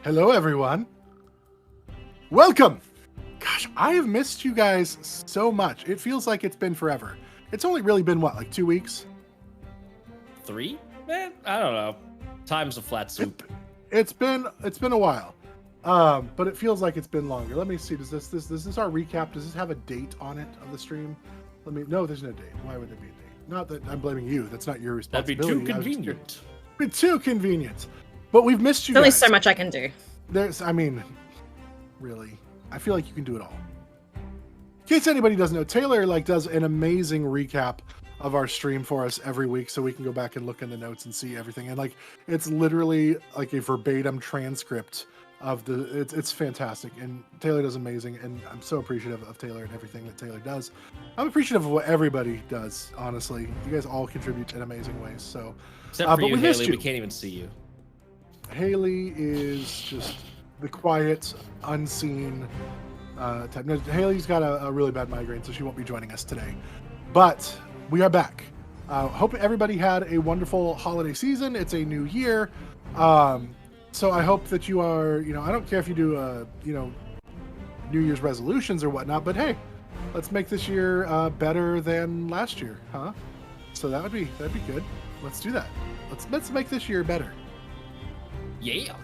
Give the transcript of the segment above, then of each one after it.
Hello, everyone. Welcome. Gosh, I have missed you guys so much. It feels like it's been forever. It's only really been, what, like 2 weeks? 3? Man, I don't know. Time's a flat soup. It's been a while. But it feels like it's been longer. Let me see. Does this our recap? Does this have a date on it of the stream? No, there's no date. Why would there be a date? Not that I'm blaming you. That's not your responsibility. That'd be too convenient. It'd be too convenient. But we've missed you There's only guys. so much I can do. Really, I feel like you can do it all. In case anybody doesn't know, Taylor does an amazing recap of our stream for us every week, so we can go back and look in the notes and see everything. And it's literally like a verbatim transcript of it's fantastic. And Taylor does amazing, and I'm so appreciative of Taylor and everything that Taylor does. I'm appreciative of what everybody does. Honestly, you guys all contribute in amazing ways. So, except for but you, we missed Haley, you. we can't even see you. Haley is just the quiet, unseen type. No, Haley's got a really bad migraine, so she won't be joining us today. But we are back. Hope everybody had a wonderful holiday season. It's a new year. So I hope that you are, I don't care if you do, New Year's resolutions or whatnot, but hey, let's make this year better than last year, huh? So that'd be good. Let's do that. Let's make this year better. Yeah.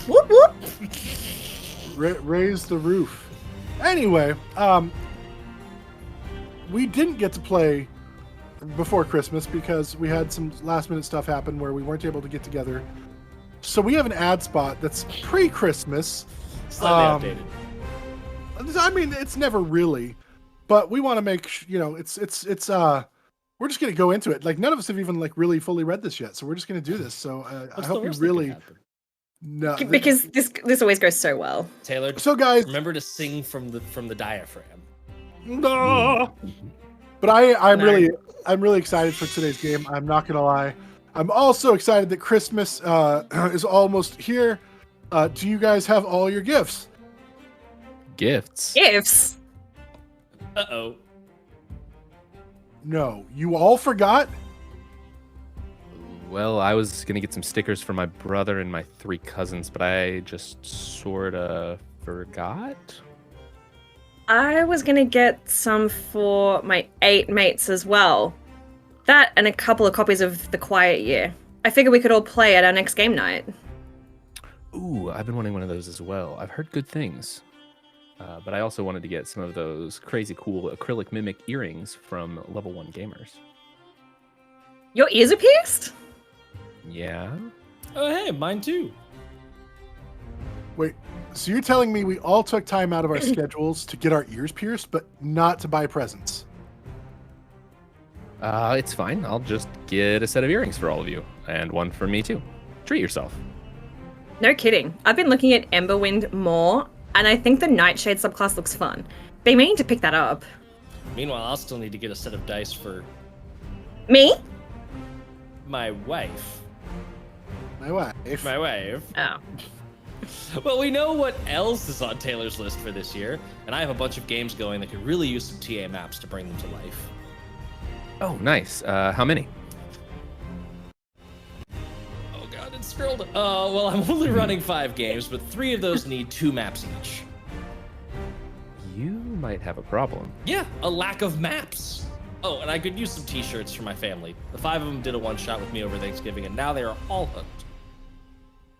Whoop whoop. Raise the roof. Anyway, we didn't get to play before Christmas because we had some last minute stuff happen where we weren't able to get together. So we have an ad spot that's pre-Christmas. Slightly updated. I mean, it's never really, but we want to make we're just going to go into it. None of us have even really fully read this yet, so we're just going to do this. So I hope you really. No, Because this always goes so well. Taylor, so guys, remember to sing from the diaphragm. No. But I'm really excited for today's game. I'm not gonna lie. I'm also excited that Christmas is almost here. Do you guys have all your gifts? Gifts. Gifts. Uh-oh. No, you all forgot. Well, I was gonna get some stickers for my brother and my 3 cousins, but I just sorta forgot. I was gonna get some for my 8 mates as well. That and a couple of copies of The Quiet Year. I figure we could all play at our next game night. Ooh, I've been wanting one of those as well. I've heard good things. But I also wanted to get some of those crazy cool acrylic mimic earrings from Level 1 Gamers. Your ears are pierced? Yeah? Oh, hey, mine too. Wait, so you're telling me we all took time out of our schedules to get our ears pierced, but not to buy presents? It's fine. I'll just get a set of earrings for all of you. And one for me too. Treat yourself. No kidding. I've been looking at Emberwind more, and I think the Nightshade subclass looks fun. They may need to pick that up. Meanwhile, I'll still need to get a set of dice for Me? my wife. My wife. My wife. Oh. Well, we know what else is on Taylor's list for this year, and I have a bunch of games going that could really use some TA maps to bring them to life. Oh, nice. How many? Oh god, it's scrolled. Oh, well, I'm only running 5 games, but 3 of those need 2 maps each. You might have a problem. Yeah, a lack of maps. Oh, and I could use some t-shirts for my family. The 5 of them did a one-shot with me over Thanksgiving, and now they are all hooked.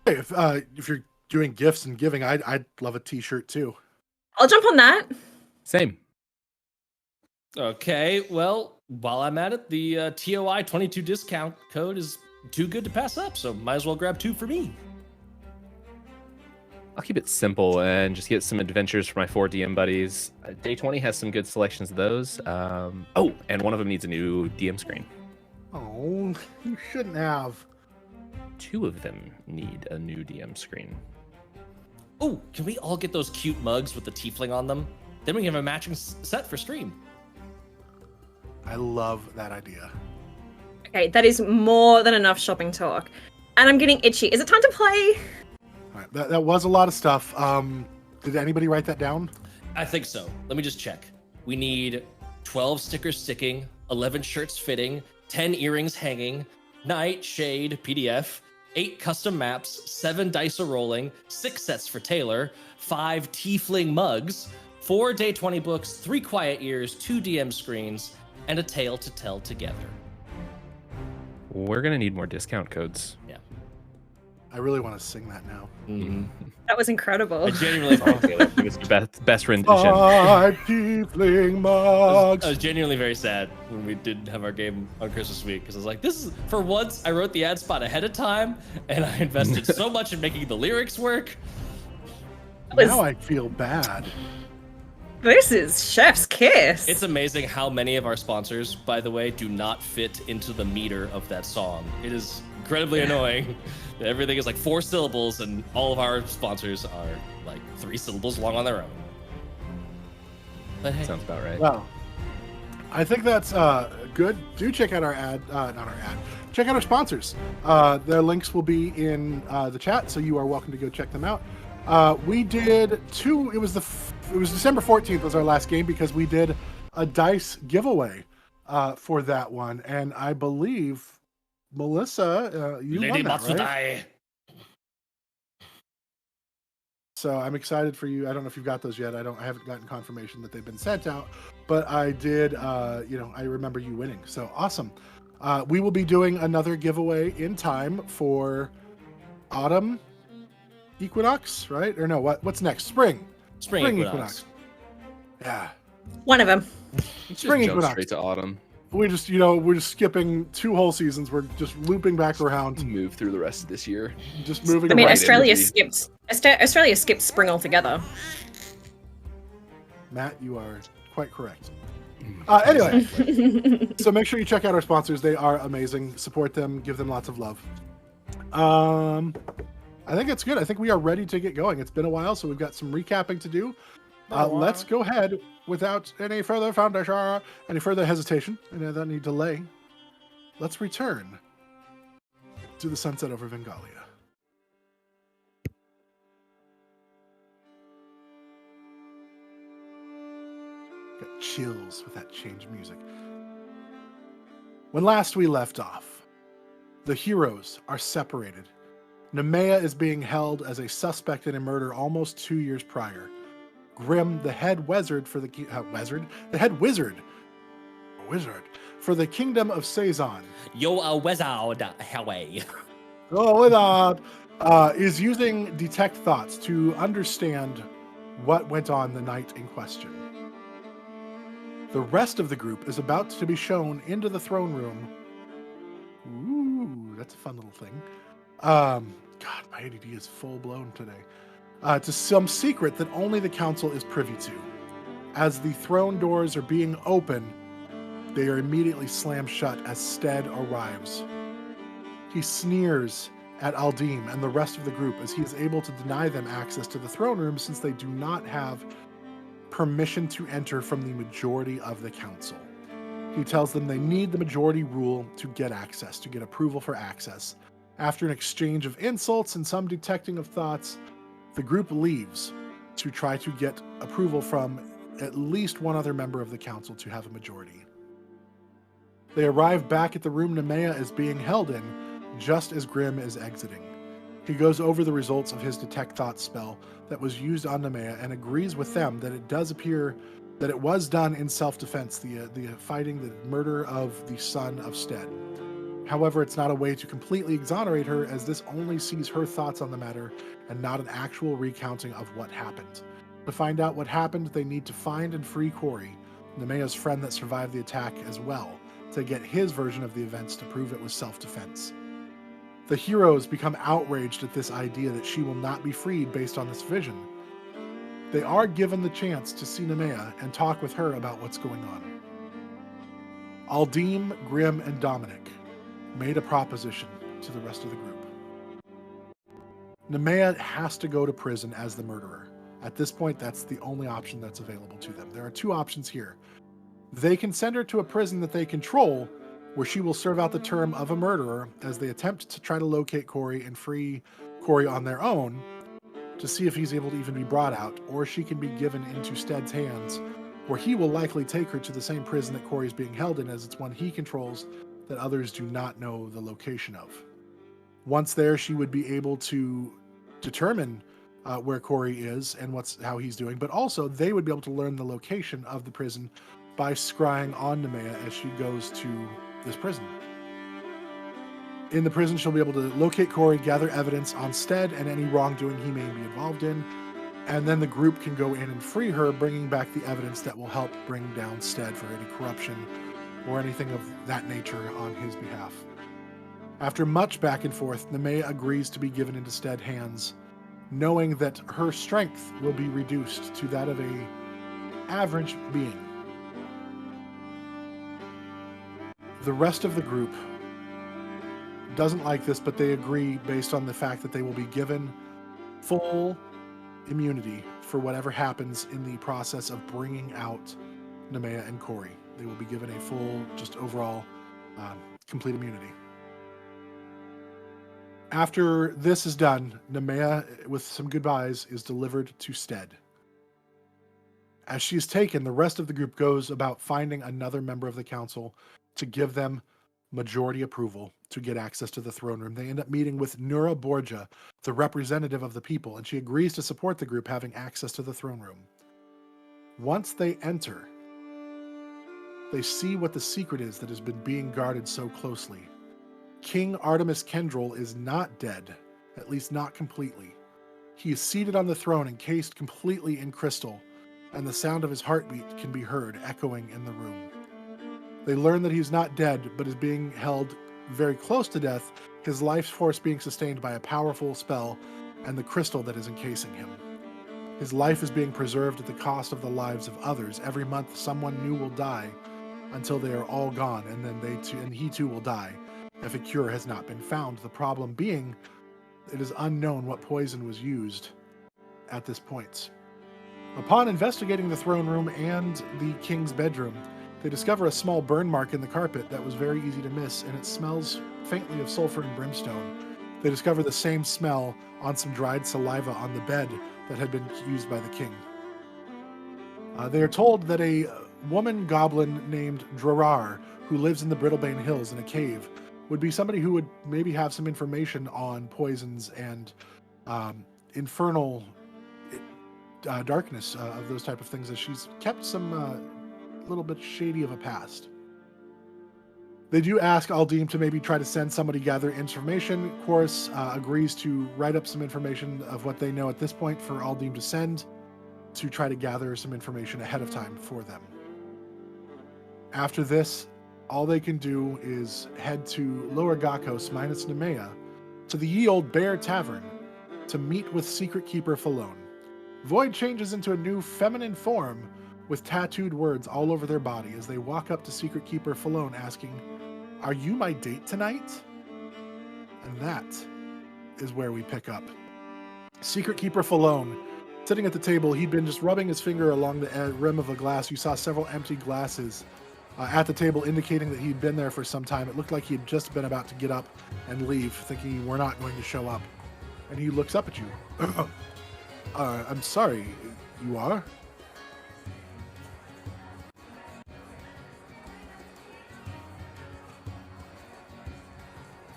Hey, if you're doing gifts and giving, I'd love a t-shirt too. I'll jump on that. Same. Okay, well, while I'm at it, the TOI 22 discount code is too good to pass up, so might as well grab 2 for me. I'll keep it simple and just get some adventures for my 4 DM buddies. Day 20 has some good selections of those. Oh, and one of them needs a new DM screen. Oh, you shouldn't have. 2 of them need a new DM screen. Oh, can we all get those cute mugs with the tiefling on them? Then we can have a matching set for stream. I love that idea. Okay, that is more than enough shopping talk. And I'm getting itchy. Is it time to play? All right, that was a lot of stuff. Did anybody write that down? I think so. Let me just check. We need 12 stickers sticking, 11 shirts fitting, 10 earrings hanging, Nightshade PDF, 8 custom maps, 7 dice rolling, 6 sets for Taylor, 5 tiefling mugs, 4 day 20 books, 3 quiet ears, 2 DM screens, and a tale to tell together. We're gonna need more discount codes. Yeah. I really want to sing that now. Mm-hmm. That was incredible. I genuinely Give us your best rendition. 5 tiefling mugs. I was genuinely very sad when we didn't have our game on Christmas week because I was like, this is, for once, I wrote the ad spot ahead of time and I invested so much in making the lyrics work. Now I feel bad. This is Chef's Kiss. It's amazing how many of our sponsors, by the way, do not fit into the meter of that song. It is incredibly annoying. Everything is like 4 syllables and all of our sponsors are like 3 syllables long on their own. But hey. Sounds about right. Well, I think that's good. Do check out our ad, not our ad. Check out our sponsors. Their links will be in the chat, so you are welcome to go check them out. We did 2. It was December 14th was our last game because we did a dice giveaway for that one, and I believe Melissa, you Lady won that, Matsudai. right? So I'm excited for you. I don't know if you've got those yet. I haven't gotten confirmation that they've been sent out, but I did. I remember you winning. So awesome. We will be doing another giveaway in time for autumn equinox, right? Or no? What's next? Spring equinox. Yeah. One of them. Spring Jump equinox. straight to autumn. We're just skipping 2 whole seasons. We're just looping back around. Move through the rest of this year. Just moving. I mean, around. Australia energy. skipped spring altogether. Matt, you are quite correct. Anyway, so make sure you check out our sponsors. They are amazing. Support them. Give them lots of love. I think it's good. I think we are ready to get going. It's been a while, so we've got some recapping to do. Let's go ahead without any further foundation, any further hesitation, any delay. Let's return to the sunset over Vengalia. Got chills with that change music. When last we left off, the heroes are separated. Nemeia is being held as a suspect in a murder almost 2 years prior. Grim, the head wizard for the for the kingdom of Saison. Yo, a wizard, Hawaii. Is using detect thoughts to understand what went on the night in question. The rest of the group is about to be shown into the throne room. Ooh, that's a fun little thing. God, my ADD is full blown today. To some secret that only the council is privy to. As the throne doors are being opened, they are immediately slammed shut as Stedd arrives. He sneers at Aldim and the rest of the group as he is able to deny them access to the throne room since they do not have permission to enter from the majority of the council. He tells them they need the majority rule to get access, to get approval for access. After an exchange of insults and some detecting of thoughts, the group leaves to try to get approval from at least one other member of the council to have a majority. They arrive back at the room Nemeia is being held in, just as Grim is exiting. He goes over the results of his Detect Thoughts spell that was used on Nemeia and agrees with them that it does appear that it was done in self-defense, the fighting the murder of the son of Stedd. However, it's not a way to completely exonerate her, as this only sees her thoughts on the matter and not an actual recounting of what happened. To find out what happened, they need to find and free Kori, Nemeia's friend that survived the attack as well, to get his version of the events to prove it was self-defense. The heroes become outraged at this idea that she will not be freed based on this vision. They are given the chance to see Nemeia and talk with her about what's going on. Aldim, Grim, and Dominic made a proposition to the rest of the group. Nemeia has to go to prison as the murderer. At this point, that's the only option that's available to them. There are 2 options here. They can send her to a prison that they control, where she will serve out the term of a murderer as they attempt to try to locate Kori and free Kori on their own to see if he's able to even be brought out, or she can be given into Stedd's hands, where he will likely take her to the same prison that Kori is being held in, as it's one he controls that others do not know the location of. Once there, she would be able to determine where Kori is and how he's doing, but also they would be able to learn the location of the prison by scrying on Nemeia as she goes to this prison. In the prison, she'll be able to locate Kori, gather evidence on Stedd and any wrongdoing he may be involved in, and then the group can go in and free her, bringing back the evidence that will help bring down Stedd for any corruption or anything of that nature on his behalf. After much back and forth, Nemeia agrees to be given into Stedd's hands, knowing that her strength will be reduced to that of a average being. The rest of the group doesn't like this, but they agree based on the fact that they will be given full immunity for whatever happens in the process of bringing out Nemeia and Kori. They will be given a full, just overall, complete immunity. After this is done, Nemeia, with some goodbyes, is delivered to Stedd. As she is taken, the rest of the group goes about finding another member of the council to give them majority approval to get access to the throne room. They end up meeting with Nura Borja, the representative of the people, and she agrees to support the group having access to the throne room. Once they enter, they see what the secret is that has been being guarded so closely. King Artemis Kendril is not dead, at least not completely. He is seated on the throne, encased completely in crystal, and the sound of his heartbeat can be heard echoing in the room. They learn that he's not dead, but is being held very close to death, his life force being sustained by a powerful spell and the crystal that is encasing him. His life is being preserved at the cost of the lives of others. Every month, someone new will die until they are all gone, and then he too will die if a cure has not been found. The problem being, it is unknown what poison was used at this point. Upon investigating the throne room and the king's bedroom, they discover a small burn mark in the carpet that was very easy to miss, and it smells faintly of sulfur and brimstone. They discover the same smell on some dried saliva on the bed that had been used by the king. They are told that a woman goblin named Drarar, who lives in the Brittlebane Hills in a cave, would be somebody who would maybe have some information on poisons and infernal darkness of those type of things, as she's kept some little bit shady of a past. They do ask Aldim to maybe try to send somebody gather information. H.E.R.O.E.S agrees to write up some information of what they know at this point for Aldim to send to try to gather some information ahead of time for them. After this, all they can do is head to Lower Gakos minus Nemeia to the Ye Old Bear Tavern to meet with Secret Keeper Felone. Void changes into a new feminine form with tattooed words all over their body as they walk up to Secret Keeper Felone asking, "Are you my date tonight?" And that is where we pick up. Secret Keeper Felone, sitting at the table, he'd been just rubbing his finger along the rim of a glass. You saw several empty glasses at the table, indicating that he'd been there for some time. It looked like he'd just been about to get up and leave, thinking you were not going to show up. And he looks up at you. I'm sorry, you are?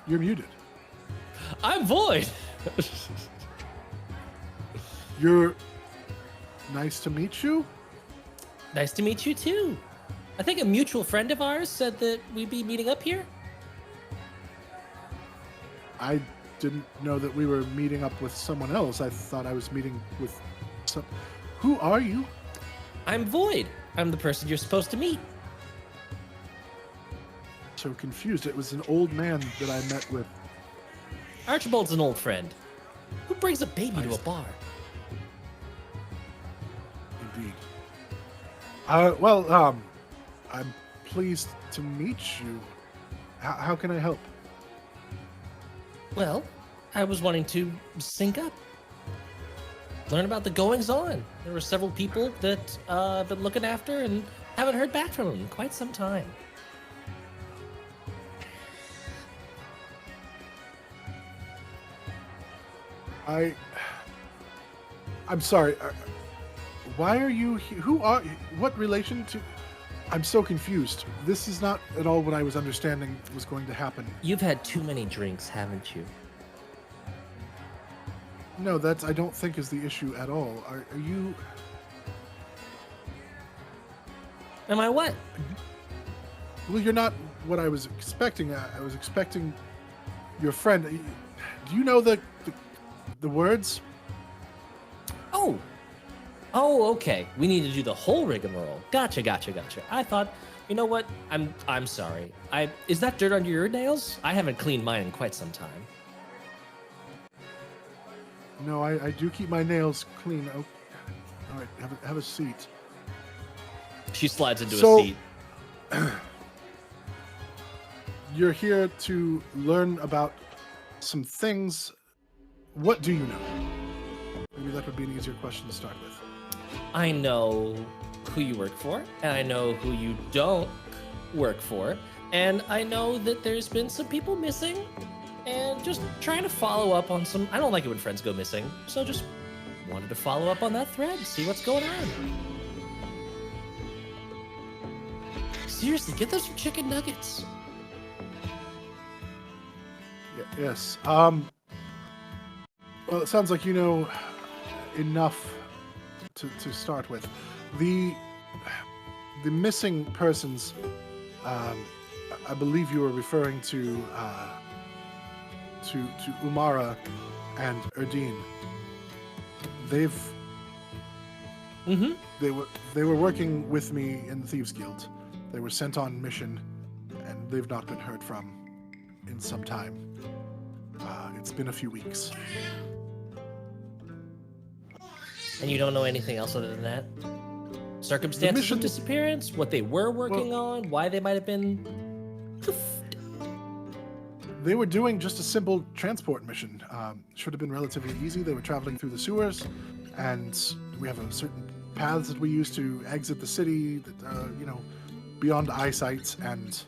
You're muted. I'm Void. You're... Nice to meet you? Nice to meet you too. I think a mutual friend of ours said that we'd be meeting up here. I didn't know that we were meeting up with someone else. I thought I was meeting with some... Who are you? I'm Void. I'm the person you're supposed to meet. So confused. It was an old man that I met with. Archibald's an old friend. Who brings a baby to a bar? Indeed. I'm pleased to meet you. How can I help? Well, I was wanting to sync up. Learn about the goings-on. There were several people that I've been looking after and haven't heard back from them in quite some time. I'm sorry. Why are you here? Who are you? What relation to... I'm so confused. This is not at all what I was understanding was going to happen. You've had too many drinks, haven't you? No, that's I don't think is the issue at all. Are you? Am I what? Well, you're not what I was expecting. I was expecting your friend. Do you know the words? Oh. Oh, okay. We need to do the whole rigmarole. Gotcha. I thought, you know what? I'm sorry. Is that dirt under your nails? I haven't cleaned mine in quite some time. No, I do keep my nails clean. Oh, all right, have a seat. She slides into So- a seat. You're here to learn about some things. What do you know? Maybe that would be an easier question to start with. I know who you work for, and I know who you don't work for, and I know that there's been some people missing, and just trying to follow up on some. I don't like it when friends go missing, so just wanted to follow up on that thread, see what's going on. Seriously, get those some chicken nuggets. Yes. Well, it sounds like you know enough to start with. The missing persons. I believe you were referring to Umara and Erdine. They were working with me in the Thieves Guild. They were sent on mission, and they've not been heard from in some time. It's been a few weeks. And you don't know anything else other than that? Circumstances mission- of disappearance, what they were working on, why they might have been poofed. They were doing just a simple transport mission. Should have been relatively easy. They were traveling through the sewers, and we have a certain paths that we use to exit the city that beyond eyesight, and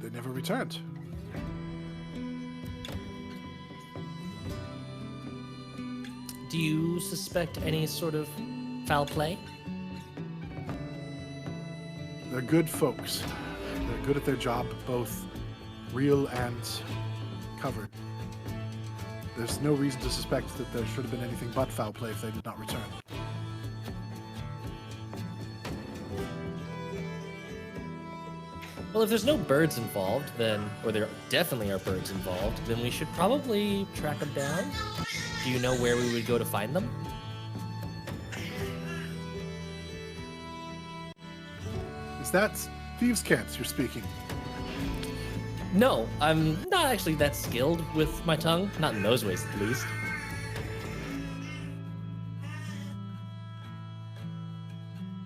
they never returned. Do you suspect any sort of foul play? They're good folks. They're good at their job, both real and covered. There's no reason to suspect that there should have been anything but foul play if they did not return. Well, if there's no birds involved, then, or there definitely are birds involved, then we should probably track them down. Do you know where we would go to find them? Is that thieves' cants you're speaking? No, I'm not actually that skilled with my tongue. Not in those ways, at least.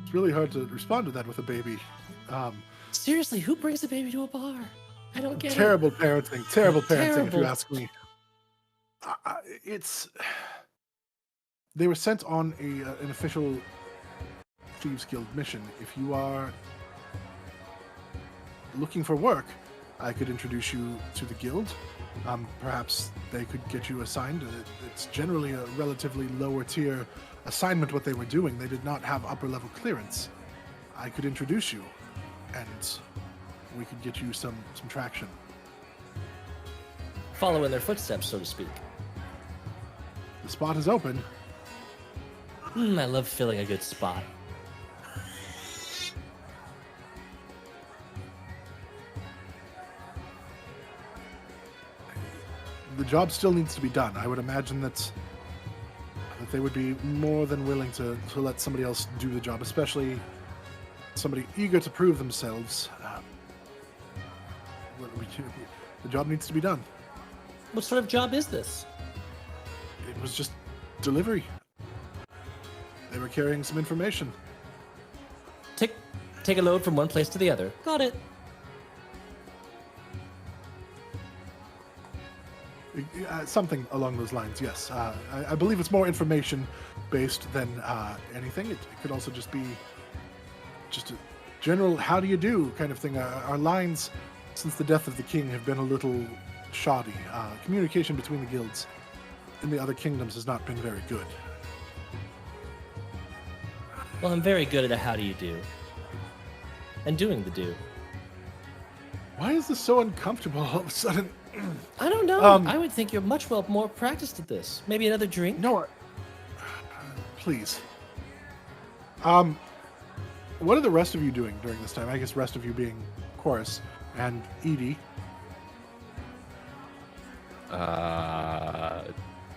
It's really hard to respond to that with a baby. Seriously, who brings a baby to a bar? I don't get Terrible parenting. Terrible parenting, if Terrible. you ask me. They were sent on an official Thieves Guild mission. If you are looking for work, I could introduce you to the guild. Perhaps they could get you assigned. It's generally a relatively lower tier assignment what they were doing. They did not have upper level clearance. I could introduce you, and we could get you some traction. Follow in their footsteps, so to speak. The spot is open. I love filling a good spot. The job still needs to be done. I would imagine that they would be more than willing to let somebody else do the job, especially somebody eager to prove themselves. The job needs to be done. What sort of job is this? It was just delivery. They were carrying some information. Take a load from one place to the other. Got it. Something along those lines, yes. I believe it's more information based than anything. It could also just be just a general how do you do kind of thing. Our lines, since the death of the king, have been a little shoddy. Communication between the guilds in the other kingdoms has not been very good. Well, I'm very good at a how do you do. And doing the do. Why is this so uncomfortable all of a sudden? I don't know. I would think you're much more practiced at this. Maybe another drink? No, please. What are the rest of you doing during this time? I guess rest of you being Chorus and Edie.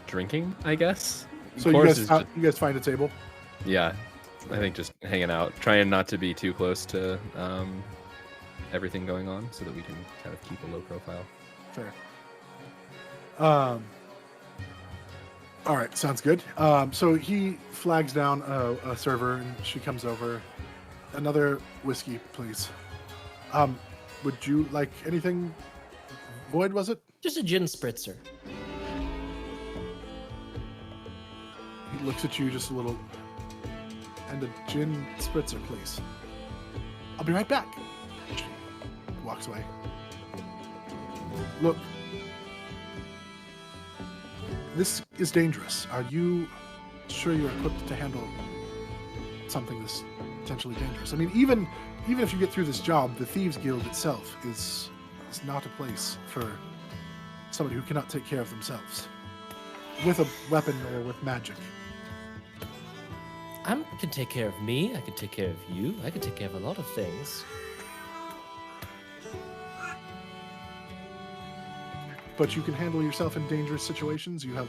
Drinking, I guess. So Chorus you is guys, you guys find a table? Yeah, I think just hanging out, trying not to be too close to everything going on, so that we can kind of keep a low profile. Fair. All right, sounds good. So he flags down a server, and she comes over. Another whiskey, please. Would you like anything? Void, was it? Just a gin spritzer. He looks at you just a little. And a gin spritzer, please. I'll be right back. She walks away. Look. This is dangerous. Are you sure you're equipped to handle something this potentially dangerous? I mean, even if you get through this job, the Thieves Guild itself is not a place for somebody who cannot take care of themselves with a weapon or with magic. I can take care of me. I can take care of you. I can take care of a lot of things. But you can handle yourself in dangerous situations. You have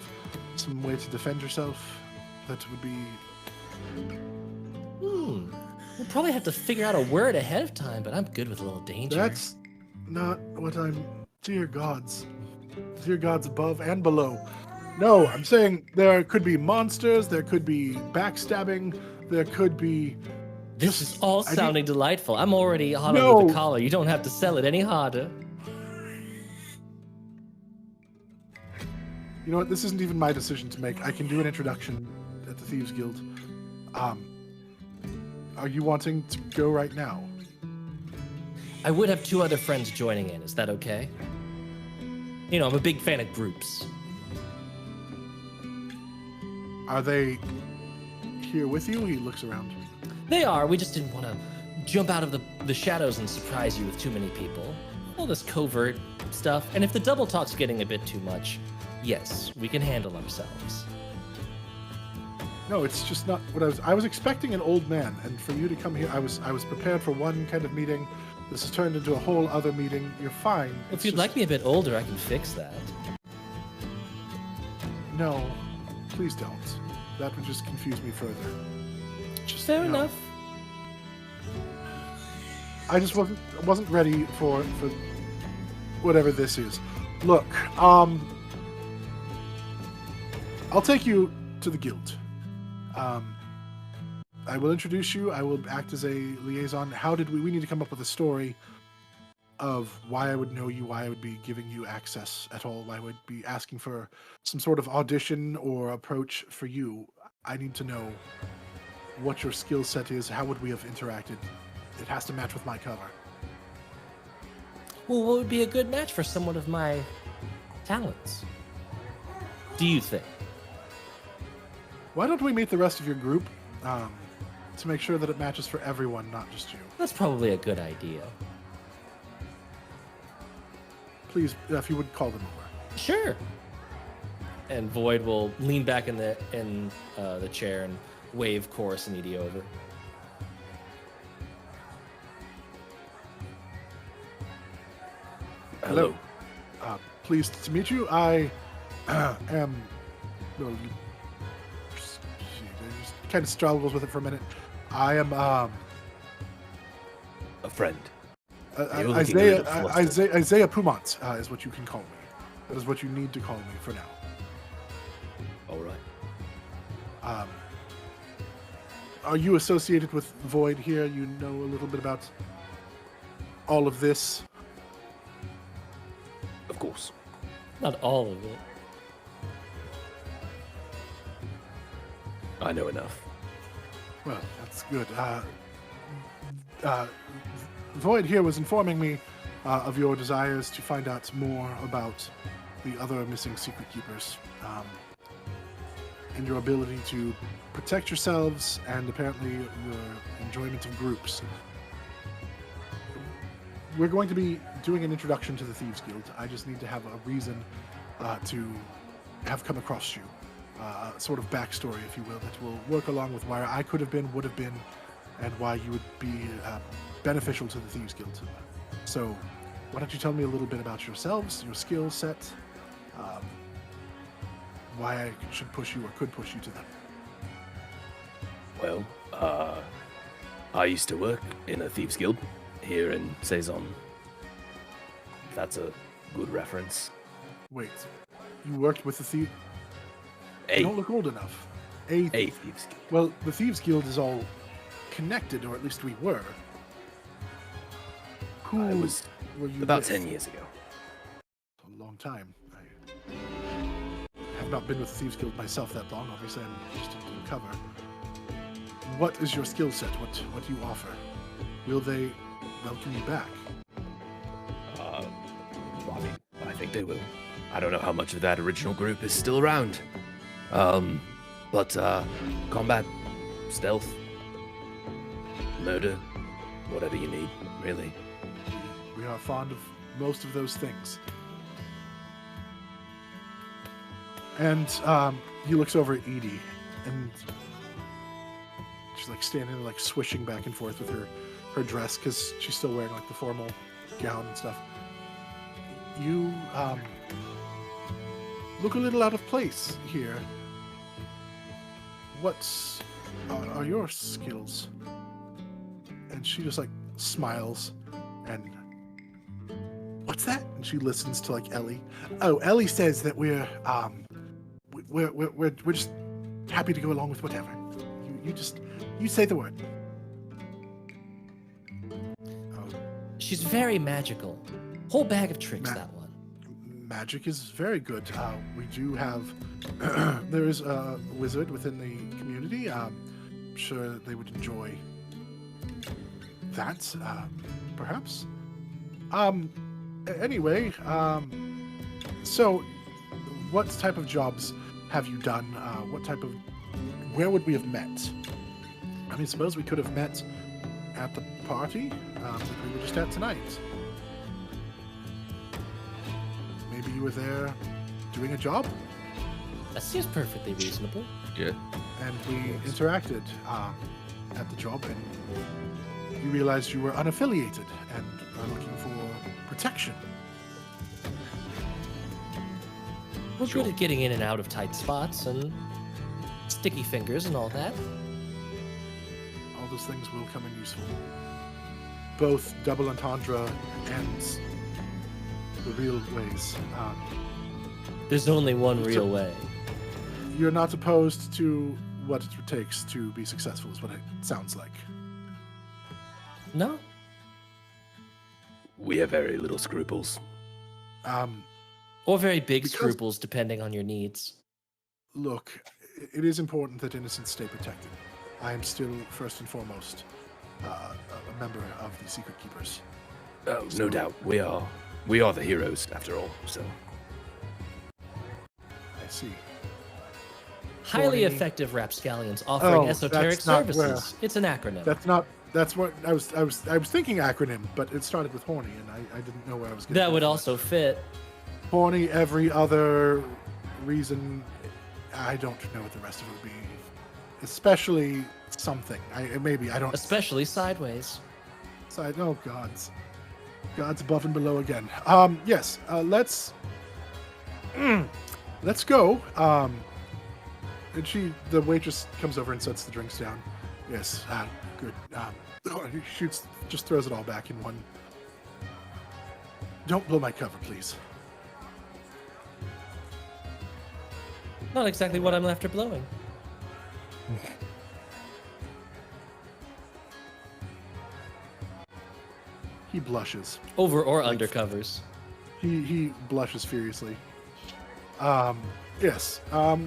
some way to defend yourself that would be... We'll probably have to figure out a word ahead of time, but I'm good with a little danger. That's not what I'm... Dear gods. Dear gods above and below. No, I'm saying there could be monsters, there could be backstabbing, there could be... This is all sounding delightful. I'm already hot No. under the collar. You don't have to sell it any harder. You know what? This isn't even my decision to make. I can do an introduction at the Thieves Guild. Are you wanting to go right now? I would have 2 other friends joining in. Is that okay? You know, I'm a big fan of groups. Are they here with you? He looks around. They are. We just didn't want to jump out of the shadows and surprise you with too many people. All this covert stuff. And if the double talk's getting a bit too much, yes, we can handle ourselves. No, it's just not what I was expecting an old man, and for you to come here, I was prepared for one kind of meeting. This has turned into a whole other meeting. You're fine. If you'd like me a bit older, I can fix that. No, please don't. That would just confuse me further. Just Fair no. enough. I just wasn't ready for whatever this is. Look, I'll take you to the guild. I will introduce you. I will act as a liaison. We need to come up with a story of why I would know you, why I would be giving you access at all, why I would be asking for some sort of audition or approach for you. I need to know what your skill set is. How would we have interacted? It has to match with my cover. Well, what would be a good match for someone of my talents? Do you think? Why don't we meet the rest of your group to make sure that it matches for everyone, not just you? That's probably a good idea. Please, if you would call them over. Sure. And Void will lean back in the chair and wave Chorus and Edie over. Hello. Pleased to meet you. I am... Well, you just kind of struggles with it for a minute. I am A friend. Isaiah Pumont is what you can call me. That is what you need to call me for now. All right. Are you associated with Void here? You know a little bit about all of this? Of course. Not all of it. I know enough. Well, that's good. Void here was informing me of your desires to find out more about the other missing Secret Keepers, and your ability to protect yourselves, and apparently your enjoyment of groups. we're going to be doing an introduction to the Thieves Guild. I just need to have a reason to have come across you. Sort of backstory, if you will, that will work along with where I could have been, would have been, and why you would be beneficial to the Thieves Guild. So, why don't you tell me a little bit about yourselves, your skill set, why I should push you or could push you to them. Well, I used to work in a Thieves Guild here in Saison. That's a good reference. Wait, you worked with the Thieves? You don't look old enough. A Thieves Guild. Well, the Thieves Guild is all connected, or at least we were. Who I was were you about with? 10 years ago. A long time. I have not been with the Thieves Guild myself that long. Obviously, I'm just into cover. What is your skill set? What do you offer? Will they welcome you back? I think they will. I don't know how much of that original group is still around. But combat, stealth, murder, whatever you need, really. We are fond of most of those things. And he looks over at Edie, and she's like standing there, like swishing back and forth with her dress because she's still wearing like the formal gown and stuff. You look a little out of place here. What are your skills? And she just like smiles and what's that? And she listens to like Ellie. Oh, Ellie says that we're just happy to go along with whatever. You say the word. Oh, She's very magical. Whole bag of tricks, that one. magic is very good. We do have there is a wizard within the community. I'm sure they would enjoy that, perhaps. Anyway, so what type of jobs have you done? Where would we have met? I mean, suppose we could have met at the party that we were just at tonight. Maybe you were there doing a job? That seems perfectly reasonable. Yeah. And we interacted at the job, and you realized you were unaffiliated and are looking for protection. We're good at getting in and out of tight spots and sticky fingers and all that. All those things will come in useful. Both double entendre and the real ways. There's only one real way. You're not opposed to what it takes to be successful, is what it sounds like. No? We have very little scruples. Or very big scruples, depending on your needs. Look, it is important that innocents stay protected. I am still, first and foremost, a member of the Secret Keepers. Oh, no doubt. We are the heroes, after all, so. I see. Highly effective rapscallions offering esoteric that's not services. It's an acronym. That's what I was thinking acronym, but it started with horny, and I didn't know where I was going. That would also fit. Horny, every other reason, I don't know what the rest of it would be. Especially something. I don't. Especially sideways. Side. Oh, gods above and below again. Yes. Let's go. And the waitress comes over and sets the drinks down. Yes. Good. He just throws it all back in one. Don't blow my cover, please. Not exactly what I'm after blowing. He blushes. Over or undercovers. He blushes furiously. Yes. Are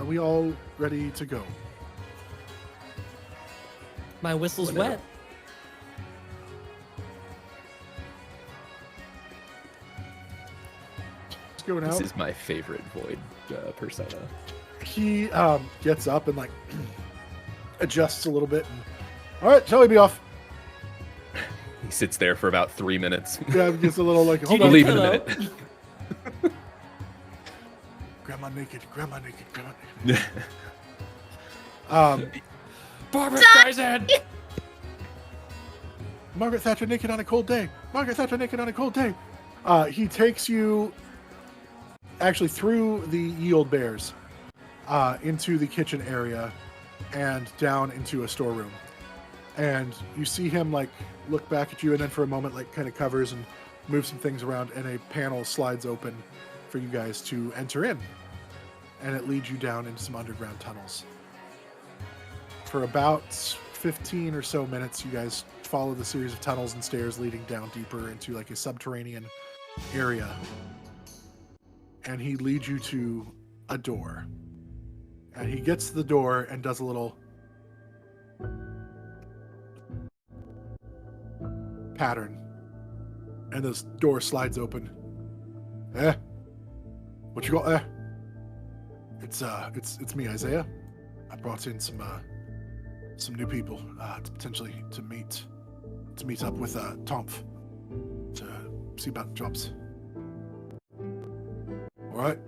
we all ready to go? My whistle's wet. Let's go now. This is my favorite Void persona. He gets up and like adjusts a little bit. And, all right, shall we be off? sits there for about 3 minutes. Yeah, it gets a little like, hold you on. We'll leave in a Hello. minute. Grandma naked, grandma naked, grandma naked. Barbara Streisand. Margaret Thatcher naked on a cold day. Margaret Thatcher naked on a cold day. He takes you actually through the Ye Olde Bears into the kitchen area and down into a storeroom. And you see him like look back at you, and then for a moment like kind of covers and moves some things around, and a panel slides open for you guys to enter in. And it leads you down into some underground tunnels. For about 15 or so minutes, you guys follow the series of tunnels and stairs leading down deeper into like a subterranean area. And he leads you to a door. And he gets to the door and does a little pattern. And this door slides open. What you got there? It's me, Isaiah. I brought in some new people to potentially to meet up with Tomf to see about jobs. All right.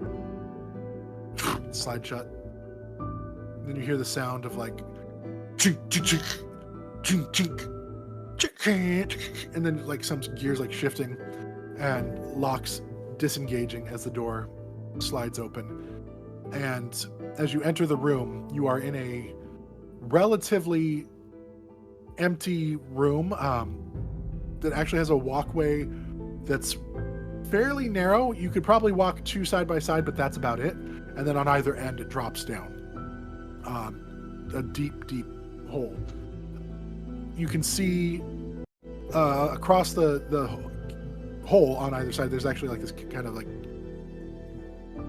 Slide shut. And then you hear the sound of like chink chink chink chink chink chink, and then like some gears like shifting and locks disengaging as the door slides open. And as you enter the room, you are in a relatively empty room that actually has a walkway that's fairly narrow. You could probably walk 2 side by side, but that's about it. And then on either end, it drops down. A deep, deep hole. You can see across the hole on either side, there's actually like this kind of like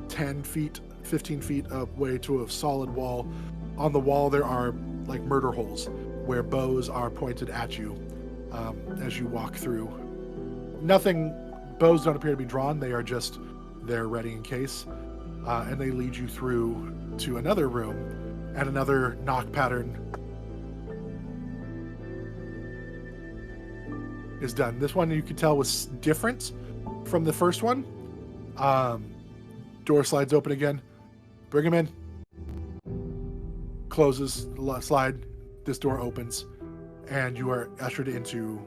10 feet, 15 feet away to a solid wall. On the wall, there are like murder holes where bows are pointed at you as you walk through. Bows don't appear to be drawn. They are just there ready in case. And they lead you through to another room and another knock pattern is done. This one you could tell was different from the first one. Door slides open again. Bring him in. Closes, slide. This door opens, and you are ushered into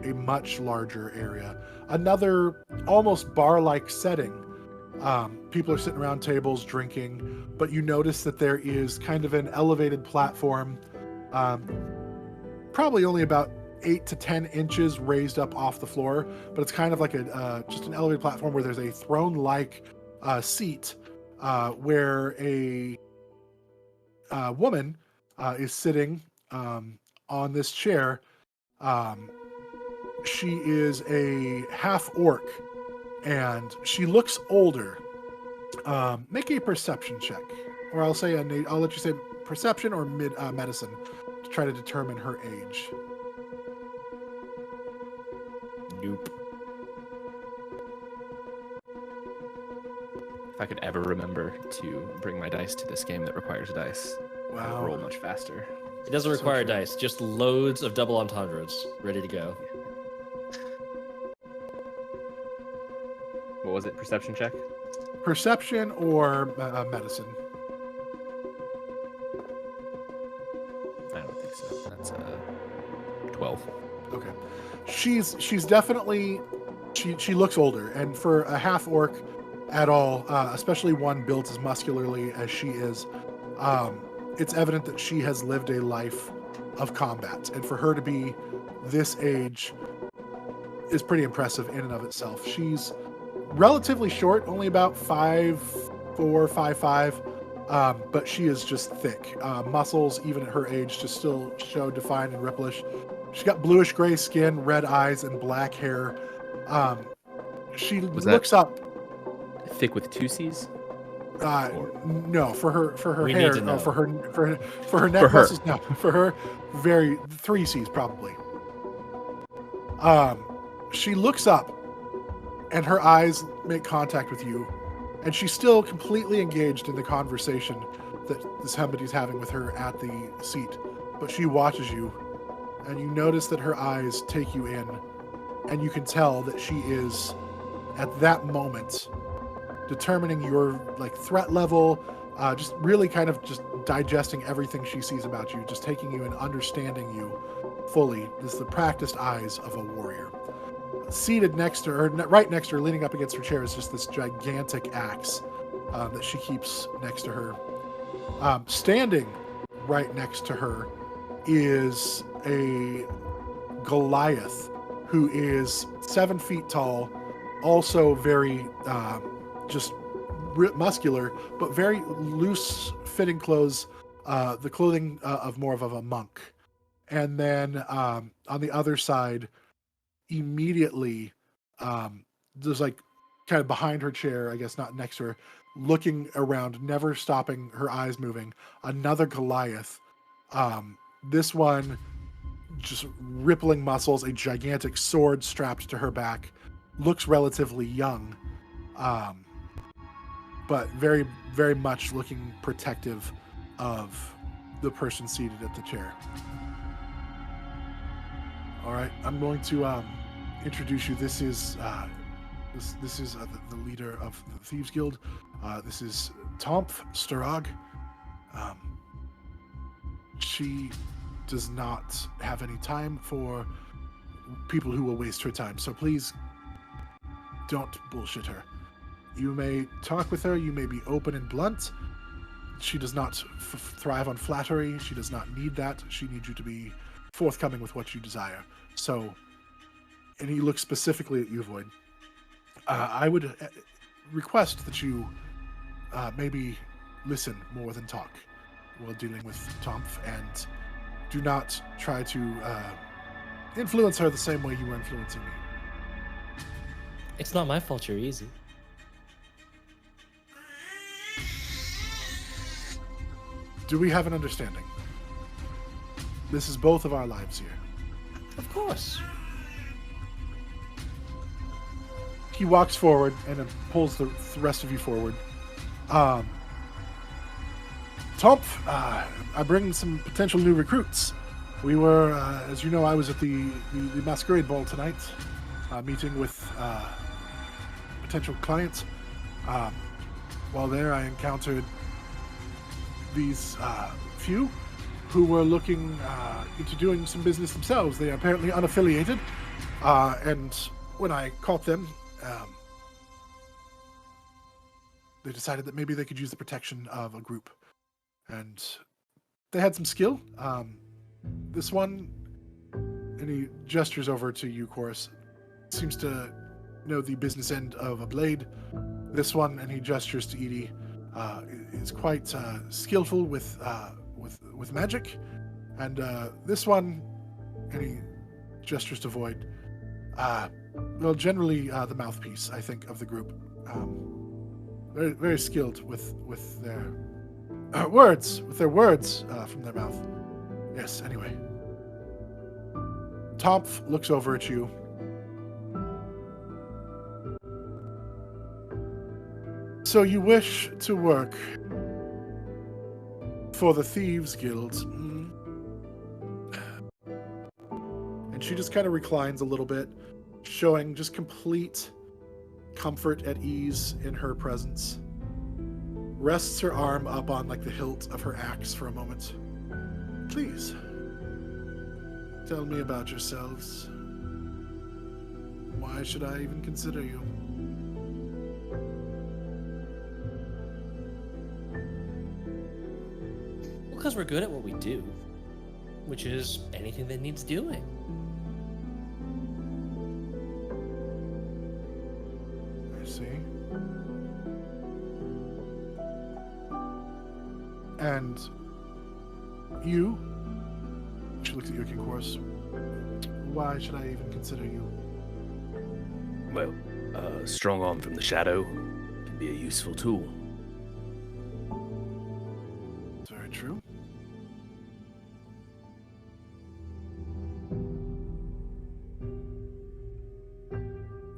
a much larger area. Another almost bar-like setting. People are sitting around tables drinking, but you notice that there is kind of an elevated platform, probably only about 8 to 10 inches raised up off the floor, but it's kind of like just an elevated platform where there's a throne-like seat where a woman is sitting on this chair. She is a half-orc, and she looks older. Make a perception check, or I'll let you say perception or medicine to try to determine her age. Nope. If I could ever remember to bring my dice to this game that requires dice, I would roll much faster. It doesn't require dice, just loads of double entendres ready to go. What was it? Perception check? Perception or medicine? I don't think so. That's 12. Okay. She's definitely she looks older, and for a half orc at all, especially one built as muscularly as she is, it's evident that she has lived a life of combat, and for her to be this age is pretty impressive in and of itself. She's relatively short, only about 5'4", 5'5", but she is just thick. Muscles, even at her age, just still show defined and rippleish. She's got bluish gray skin, red eyes, and black hair. She looks up. Thick with 2 C's? No, for her We hair, need to know. for her neck muscles, no. For her, 3 C's probably. She looks up, and her eyes make contact with you, and she's still completely engaged in the conversation that somebody's having with her at the seat. But she watches you and you notice that her eyes take you in, and you can tell that she is, at that moment, determining your threat level, just really kind of just digesting everything she sees about you, just taking you and understanding you fully. This is the practiced eyes of a warrior. Seated next to her, right next to her, leaning up against her chair, is just this gigantic axe that she keeps next to her. Standing right next to her is a Goliath who is 7 feet tall, also very just muscular, but very loose fitting clothes, the clothing of more of a monk. And then on the other side, immediately, there's kind of behind her chair, I guess not next to her, looking around, never stopping, her eyes moving, another Goliath. This one, just rippling muscles, a gigantic sword strapped to her back, looks relatively young, but very, very much looking protective of the person seated at the chair. All right, I'm going to introduce you. This is the leader of the Thieves Guild. This is Tomf Starog. She does not have any time for people who will waste her time, so please don't bullshit her. You may talk with her, you may be open and blunt. She does not thrive on flattery. She does not need that. She needs you to be forthcoming with what you desire. So, and he looks specifically at you, Void. I would request that you maybe listen more than talk while dealing with Tomf, and do not try to influence her the same way you were influencing me. It's not my fault you're easy. Do we have an understanding? This is both of our lives here. Of course. He walks forward and then pulls the rest of you forward. Tomp, I bring some potential new recruits. We were, as you know, I was at the Masquerade Ball tonight, meeting with potential clients. While there, I encountered these few who were looking into doing some business themselves. They are apparently unaffiliated, and when I caught them, they decided that maybe they could use the protection of a group, and they had some skill. This one, and he gestures over to you, Chorus, seems to know the business end of a blade. This one, and he gestures to Edie, is quite skillful with magic, and this one, and he gestures to Void, well, generally the mouthpiece, I think, of the group. Very, very skilled with their words, from their mouth. Yes, anyway. Tomf looks over at you. So you wish to work for the Thieves Guild? Mm. And she just kind of reclines a little bit, showing just complete comfort at ease in her presence. Rests her arm up on the hilt of her axe for a moment. Please, tell me about yourselves. Why should I even consider you? Well, because we're good at what we do, which is anything that needs doing. I see. And you? She looks at you, King Chorus. Why should I even consider you? Well, a strong arm from the shadow can be a useful tool. It's very true.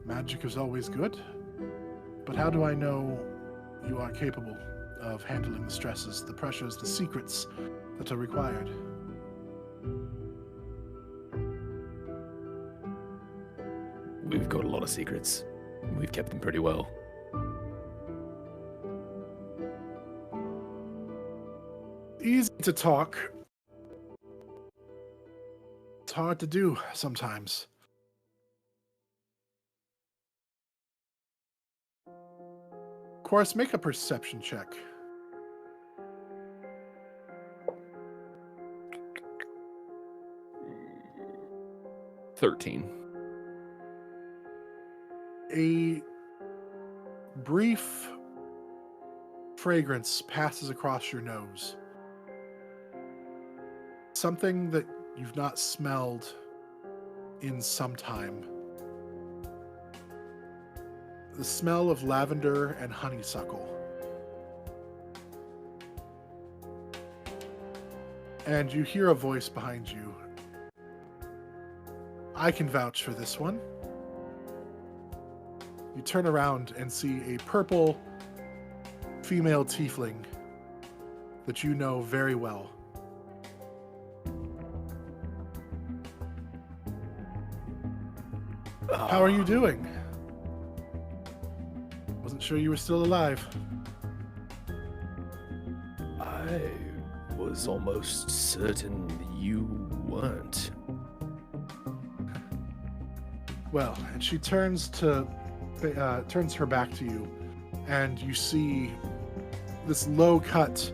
Magic is always good, but how do I know you are capable of handling the stresses, the pressures, the secrets that are required? We've got a lot of secrets. We've kept them pretty well. Easy to talk. It's hard to do sometimes. Of course, make a perception check. $13. A brief fragrance passes across your nose. Something that you've not smelled in some time. The smell of lavender and honeysuckle. And you hear a voice behind you. I can vouch for this one. You turn around and see a purple female tiefling that you know very well. How are you doing? Wasn't sure you were still alive. I was almost certain you weren't. Well, and she turns her back to you, and you see this low-cut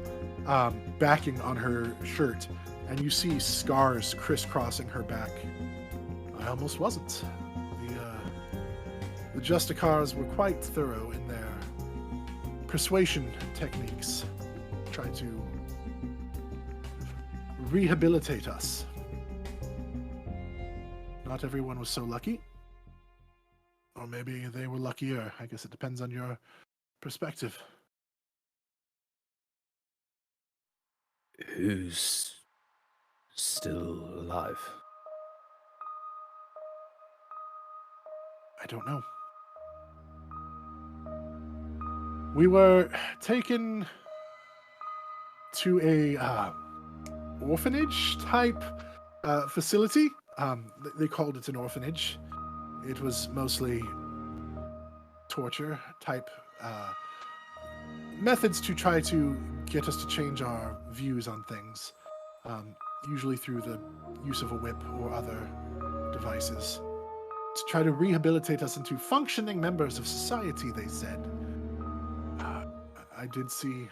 backing on her shirt, and you see scars crisscrossing her back. I almost wasn't. The Justicars were quite thorough in their persuasion techniques, trying to rehabilitate us. Not everyone was so lucky. Or maybe they were luckier. I guess it depends on your perspective. Who's still alive? I don't know. We were taken to a orphanage type facility. They called it an orphanage. It was mostly torture type methods to try to get us to change our views on things, usually through the use of a whip or other devices, to try to rehabilitate us into functioning members of society, they said. I did see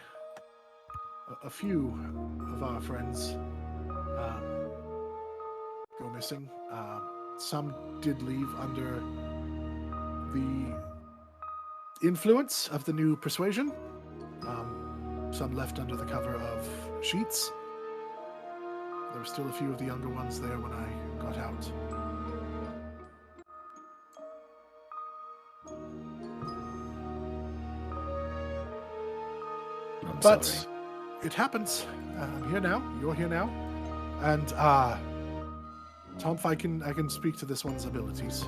a few of our friends go missing. Some did leave under the influence of the new persuasion. Some left under the cover of sheets. There were still a few of the younger ones there when I got out. But sorry. it happens. I'm here now. You're here now. And Tomf, I can speak to this one's abilities.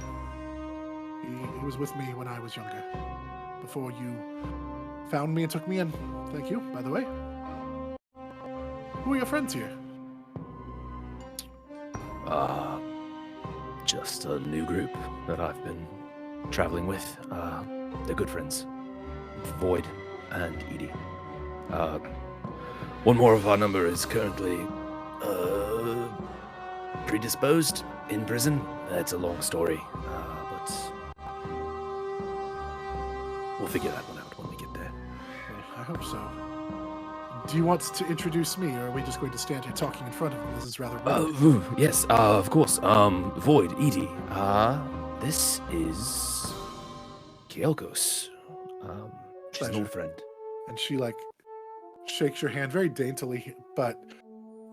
He was with me when I was younger, before you found me and took me in. Thank you, by the way. Who are your friends here? Just a new group that I've been traveling with. They're good friends. Void and Edie. One more of our number is currently predisposed in prison. It's a long story, but we'll figure that one out when we get there. I hope so. Do you want to introduce me, or are we just going to stand here talking in front of him? This is rather rude. Yes, of course. Void, Edie. This is Kyokos. She's an old friend. And she shakes your hand very daintily, but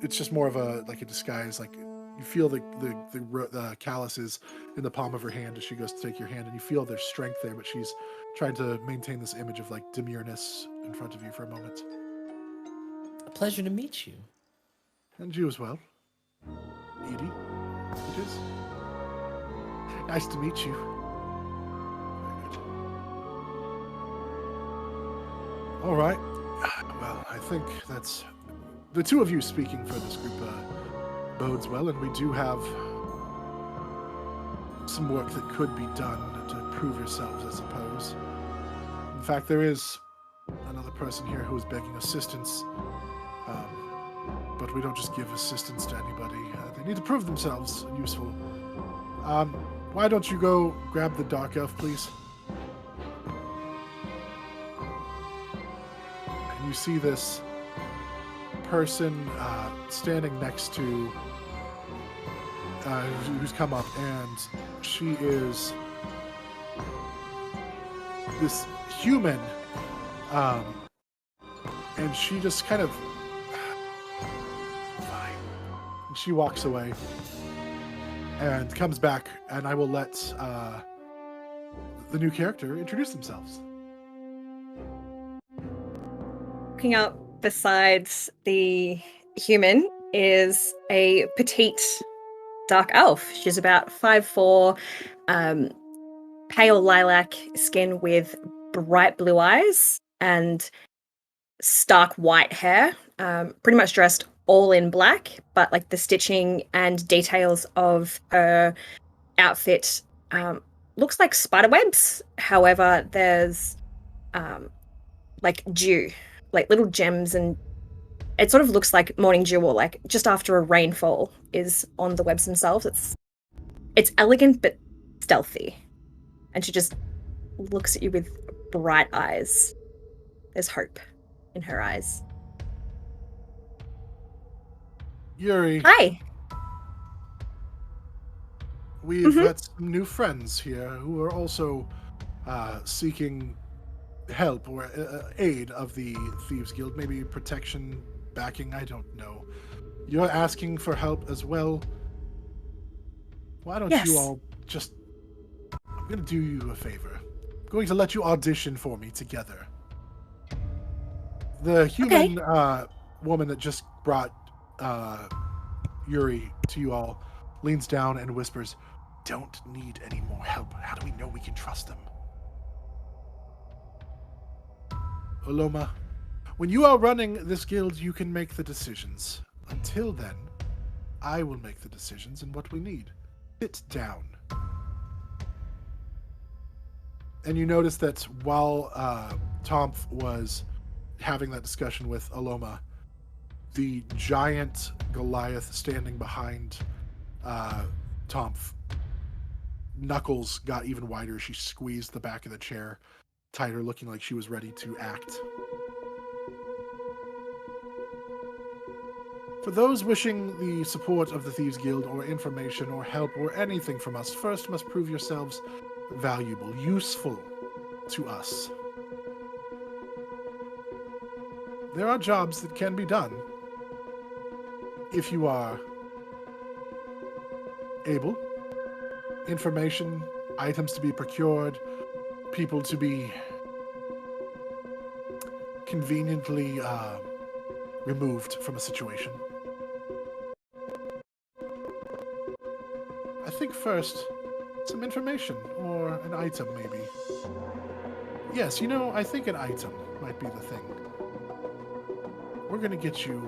it's just more of a disguise. Like, you feel the calluses in the palm of her hand as she goes to take your hand, and you feel there's strength there, but she's trying to maintain this image of demureness in front of you for a moment. A pleasure to meet you. And you as well, Edie. It is nice to meet you. Very good. All right. Well, I think that's the two of you speaking for this group bodes well, and we do have some work that could be done to prove yourselves, I suppose. In fact, there is another person here who is begging assistance. But we don't just give assistance to anybody. They need to prove themselves useful. Why don't you go grab the Dark Elf, please? And you see this person standing next to who's come up, and she is this human, and she just kind of fine. And she walks away and comes back, and I will let the new character introduce themselves. Looking up besides the human is a petite dark elf. She's about 5'4", pale lilac skin with bright blue eyes and stark white hair, pretty much dressed all in black, but like the stitching and details of her outfit looks like spider webs. However, there's like dew, like little gems, and it sort of looks like morning dew, or like just after a rainfall is on the webs themselves. It's elegant but stealthy, and she just looks at you with bright eyes. There's hope in her eyes. Yuri, Hi. we've got some new friends here who are also seeking help or aid of the Thieves Guild, maybe protection, backing, I don't know. You're asking for help as well. Why don't you all just... I'm going to do you a favor. I'm going to let you audition for me together. The human woman that just brought Yuri to you all leans down and whispers, "Don't need any more help. How do we know we can trust them?" Oloma, when you are running this guild, you can make the decisions. Until then, I will make the decisions and what we need. Sit down. And you notice that while Tomf was having that discussion with Oloma, the giant Goliath standing behind Tomf, knuckles got even wider. She squeezed the back of the chair tighter, looking like she was ready to act. For those wishing the support of the Thieves Guild, or information, or help, or anything from us, first must prove yourselves valuable, useful to us. There are jobs that can be done if you are able. Information, items to be procured, people to be conveniently removed from a situation. I think first, some information, or an item maybe. Yes, I think an item might be the thing. We're going to get you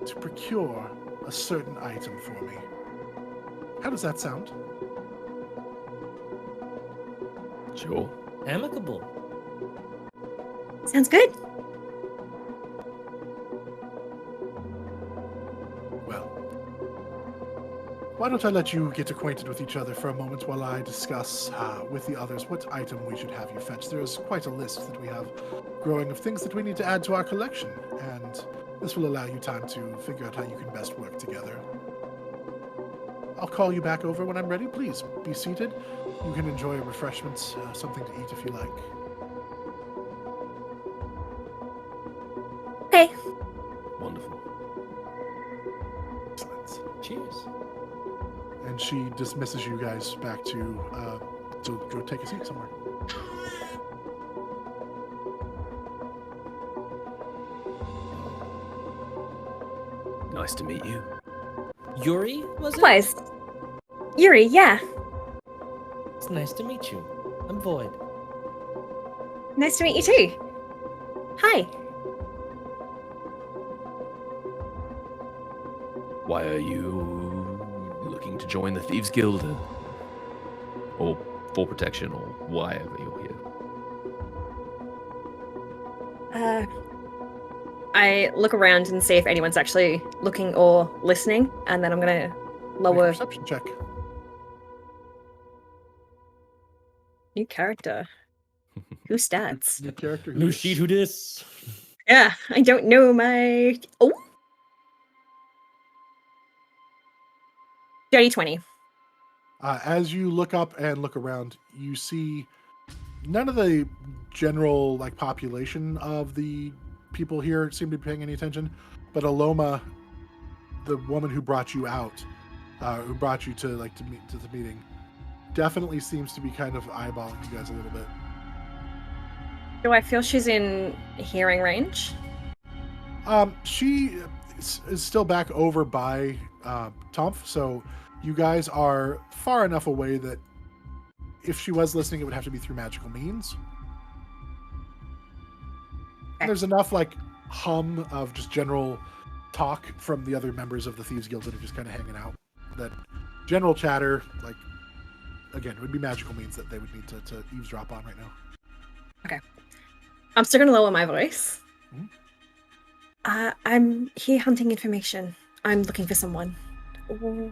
to procure a certain item for me. How does that sound? Sure. Amicable. Sounds good. Well, why don't I let you get acquainted with each other for a moment while I discuss with the others what item we should have you fetch. There is quite a list that we have growing of things that we need to add to our collection, and this will allow you time to figure out how you can best work together. I'll call you back over when I'm ready. Please be seated. You can enjoy a refreshment, something to eat if you like. Okay. Wonderful. Excellent. Cheers. And she dismisses you guys back to go take a seat somewhere. Nice to meet you. Yuri, was it? Likewise. Yuri, yeah. It's nice to meet you. I'm Void. Nice to meet you too. Hi. Why are you looking to join the Thieves Guild? or full protection, or whatever you're here. I look around and see if anyone's actually looking or listening, and then I'm gonna Make a lower perception check. new character. Who stats? Your character. New sheet, who dis? Yeah, I don't know my. Oh, dirty 20. As you look up and look around, you see none of the general like population of the people here seem to be paying any attention, but Aloma, the woman who brought you out, who brought you to the meeting, definitely seems to be kind of eyeballing you guys a little bit. Do I feel she's in hearing range? She is still back over by Tumph, so you guys are far enough away that if she was listening, it would have to be through magical means. Okay. There's enough like hum of just general talk from the other members of the Thieves Guild that are just kind of hanging out. That general chatter, like, again, it would be magical means that they would need to eavesdrop on right now. Okay. I'm still gonna lower my voice. Mhm. I'm here hunting information. I'm looking for someone.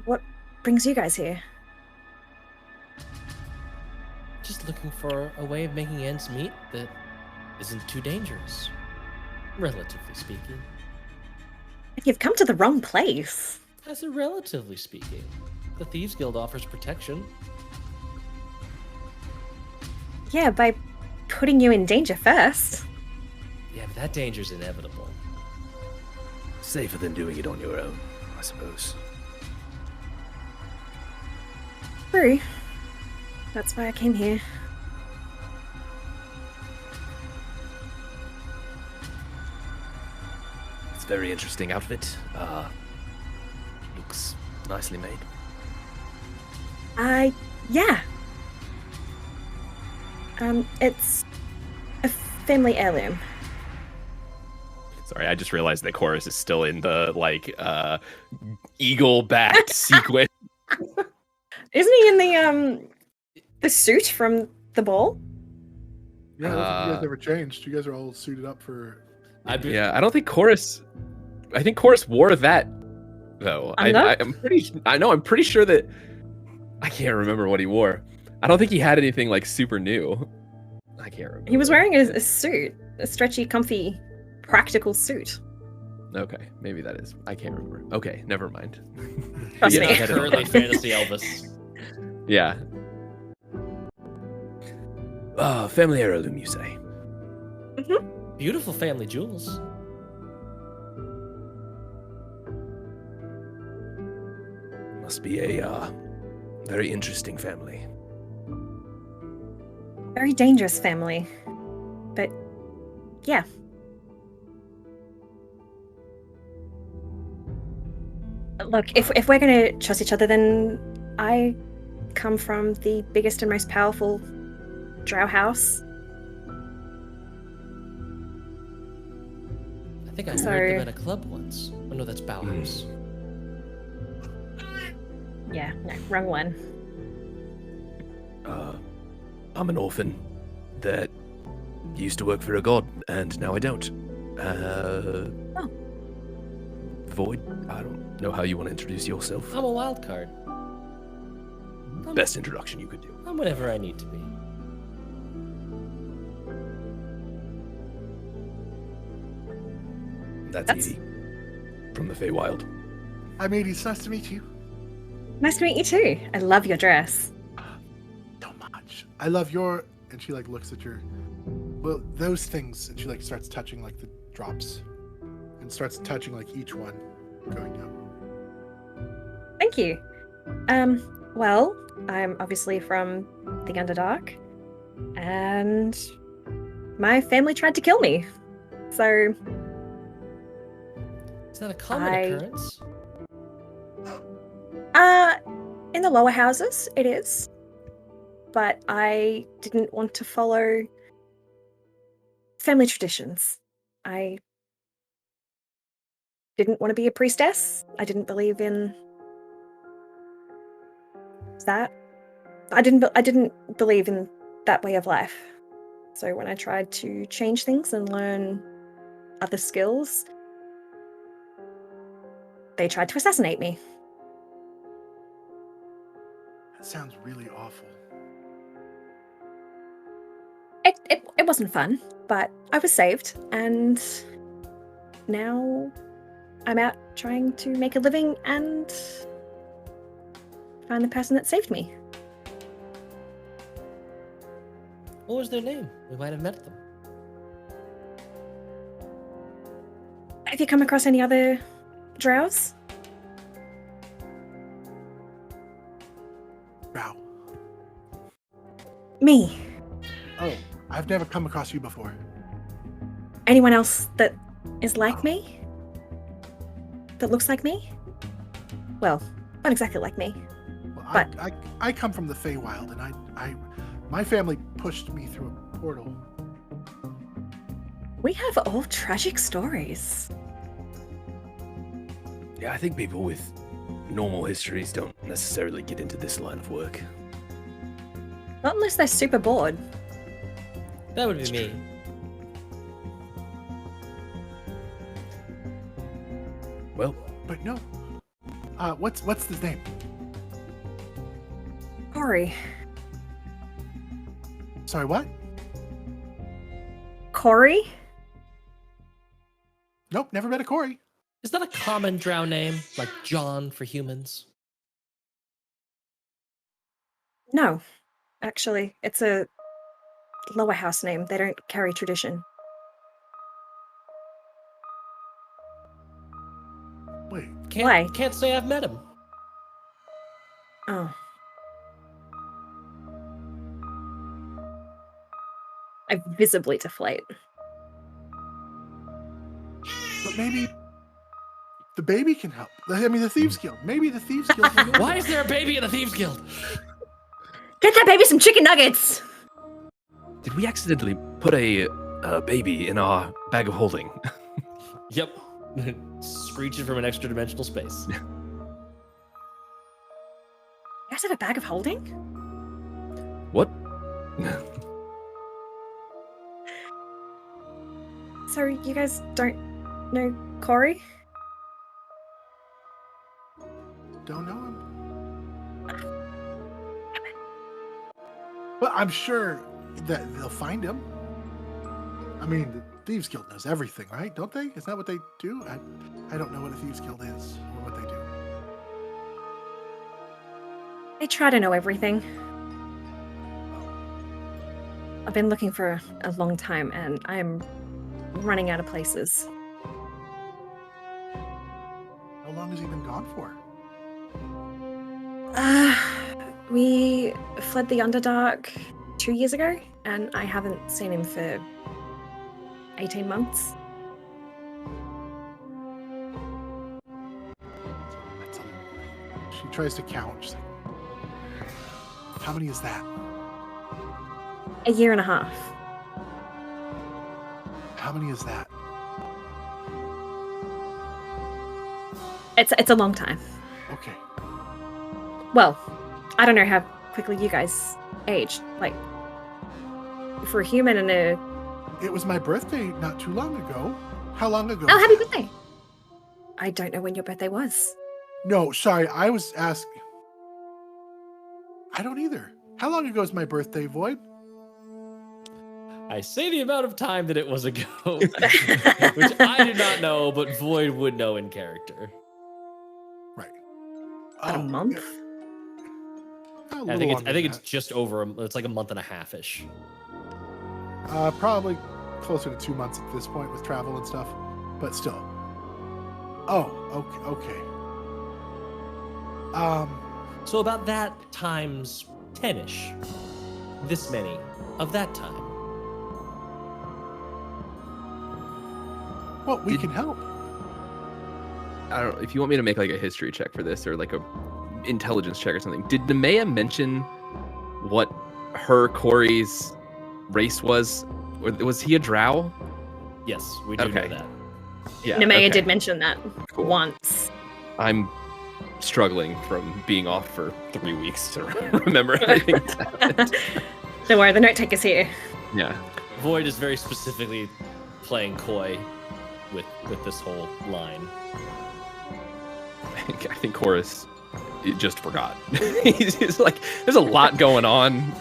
What brings you guys here? Just looking for a way of making ends meet that isn't too dangerous, relatively speaking. You've come to the wrong place. I said relatively speaking. The Thieves Guild offers protection. Yeah, by putting you in danger first. Yeah, but that danger's inevitable. Safer than doing it on your own, I suppose. True. That's why I came here. It's a very interesting outfit. Looks nicely made. Yeah. It's a family heirloom. Sorry, I just realized that Chorus is still in the eagle-backed sequence. Isn't he in the suit from the ball? Yeah, I don't think you guys ever changed. You guys are all suited up for. Yeah, I don't think Chorus. I think Chorus wore that though. I'm pretty sure that. I can't remember what he wore. I don't think he had anything like super new. I can't remember. He was wearing a suit, a stretchy, comfy, practical suit. Okay, maybe that is. I can't remember. Okay, never mind. Trust Yeah, me. currently fantasy Elvis. Yeah. Family heirloom, you say? Beautiful family jewels. Must be a very interesting family. Very dangerous family. But, yeah. Look, if we're gonna trust each other, then I come from the biggest and most powerful drow house. I think I So- heard them at a club once. Oh no, that's Bowers. Yeah, no, wrong one. I'm an orphan that used to work for a god, and now I don't. Void, I don't know how you want to introduce yourself. I'm a wild card. Best introduction you could do. I'm whatever I need to be. That's That's- Edie from the Feywild. I'm Edie. It's nice to meet you. Nice to meet you too. I love your dress. Don't much. I love your. And she like looks at your. Well, those things, and she like starts touching like the drops, and starts touching like each one, going down. Thank you. Well, I'm obviously from the Underdark, and my family tried to kill me. So, Is that a common occurrence? in the lower houses, it is. But I didn't want to follow family traditions. I didn't want to be a priestess. I didn't believe in that. I didn't believe in that way of life. So when I tried to change things and learn other skills, they tried to assassinate me. That sounds really awful. It wasn't fun, but I was saved, and now I'm out trying to make a living and find the person that saved me. What was their name? We might have met them. Have you come across any other drows? Wow. Me. Oh, I've never come across you before. Anyone else that is like me? That looks like me? Well, not exactly like me. Well, But- I come from the Feywild, and my family pushed me through a portal. We have all tragic stories. Yeah, I think people with normal histories don't necessarily get into this line of work. Not unless they're super bored. That would be me. Well, But no. What's his name? Kori. Sorry, what? Kori? Nope, never met a Kori. Is that a common drow name, like John for humans? No. Actually, it's a lower house name. They don't carry tradition. Wait, Why? Can't say I've met him. Oh. I visibly deflate. but maybe the baby can help. I mean, the Thieves Guild. Maybe the Thieves Guild can help. Why is there a baby in the Thieves Guild? Get that baby some chicken nuggets! did we accidentally put a baby in our bag of holding? Yep. Screeching from an extra dimensional space. You guys have a bag of holding? What? So you guys don't know Kori? Don't know him. But I'm sure that they'll find him. I mean, the Thieves Guild knows everything, right? Don't they? Is that what they do? I don't know what a Thieves Guild is or what they do. I try to know everything. I've been looking for a long time, and I'm running out of places. How long has he been gone for? We fled the Underdark 2 years ago, and I haven't seen him for 18 months. That's a... She tries to count. She's like, how many is that? A year and a half. How many is that? It's a long time. Okay. Well, I don't know how quickly you guys aged. Like, for a human and a... It was my birthday not too long ago. How long ago? Oh, was happy that? birthday! I don't know when your birthday was. No, sorry. I was asking. I don't either. How long ago is my birthday, Void? I say the amount of time that it was ago, which I do not know, but Void would know in character. Right. About a month? A I little think longer it's than just over. It's like a month and a half ish. that. Probably closer to 2 months at this point with travel and stuff, but still. Oh, okay. So about that times 10-ish. This many of that time. Well, we can help. I don't know if you want me to make like a history check for this or like a intelligence check or something. Did Nemeia mention what Kori's race was? Or was he a drow? Yes, we do know Okay. that. Yeah. Nemeia okay. did mention that Cool. once. I'm struggling from being off for 3 weeks to remember everything that's happened. Don't worry, the note taker's here. Yeah. Void is very specifically playing coy with this whole line. I think Chorus just forgot. He's like, there's a lot going on.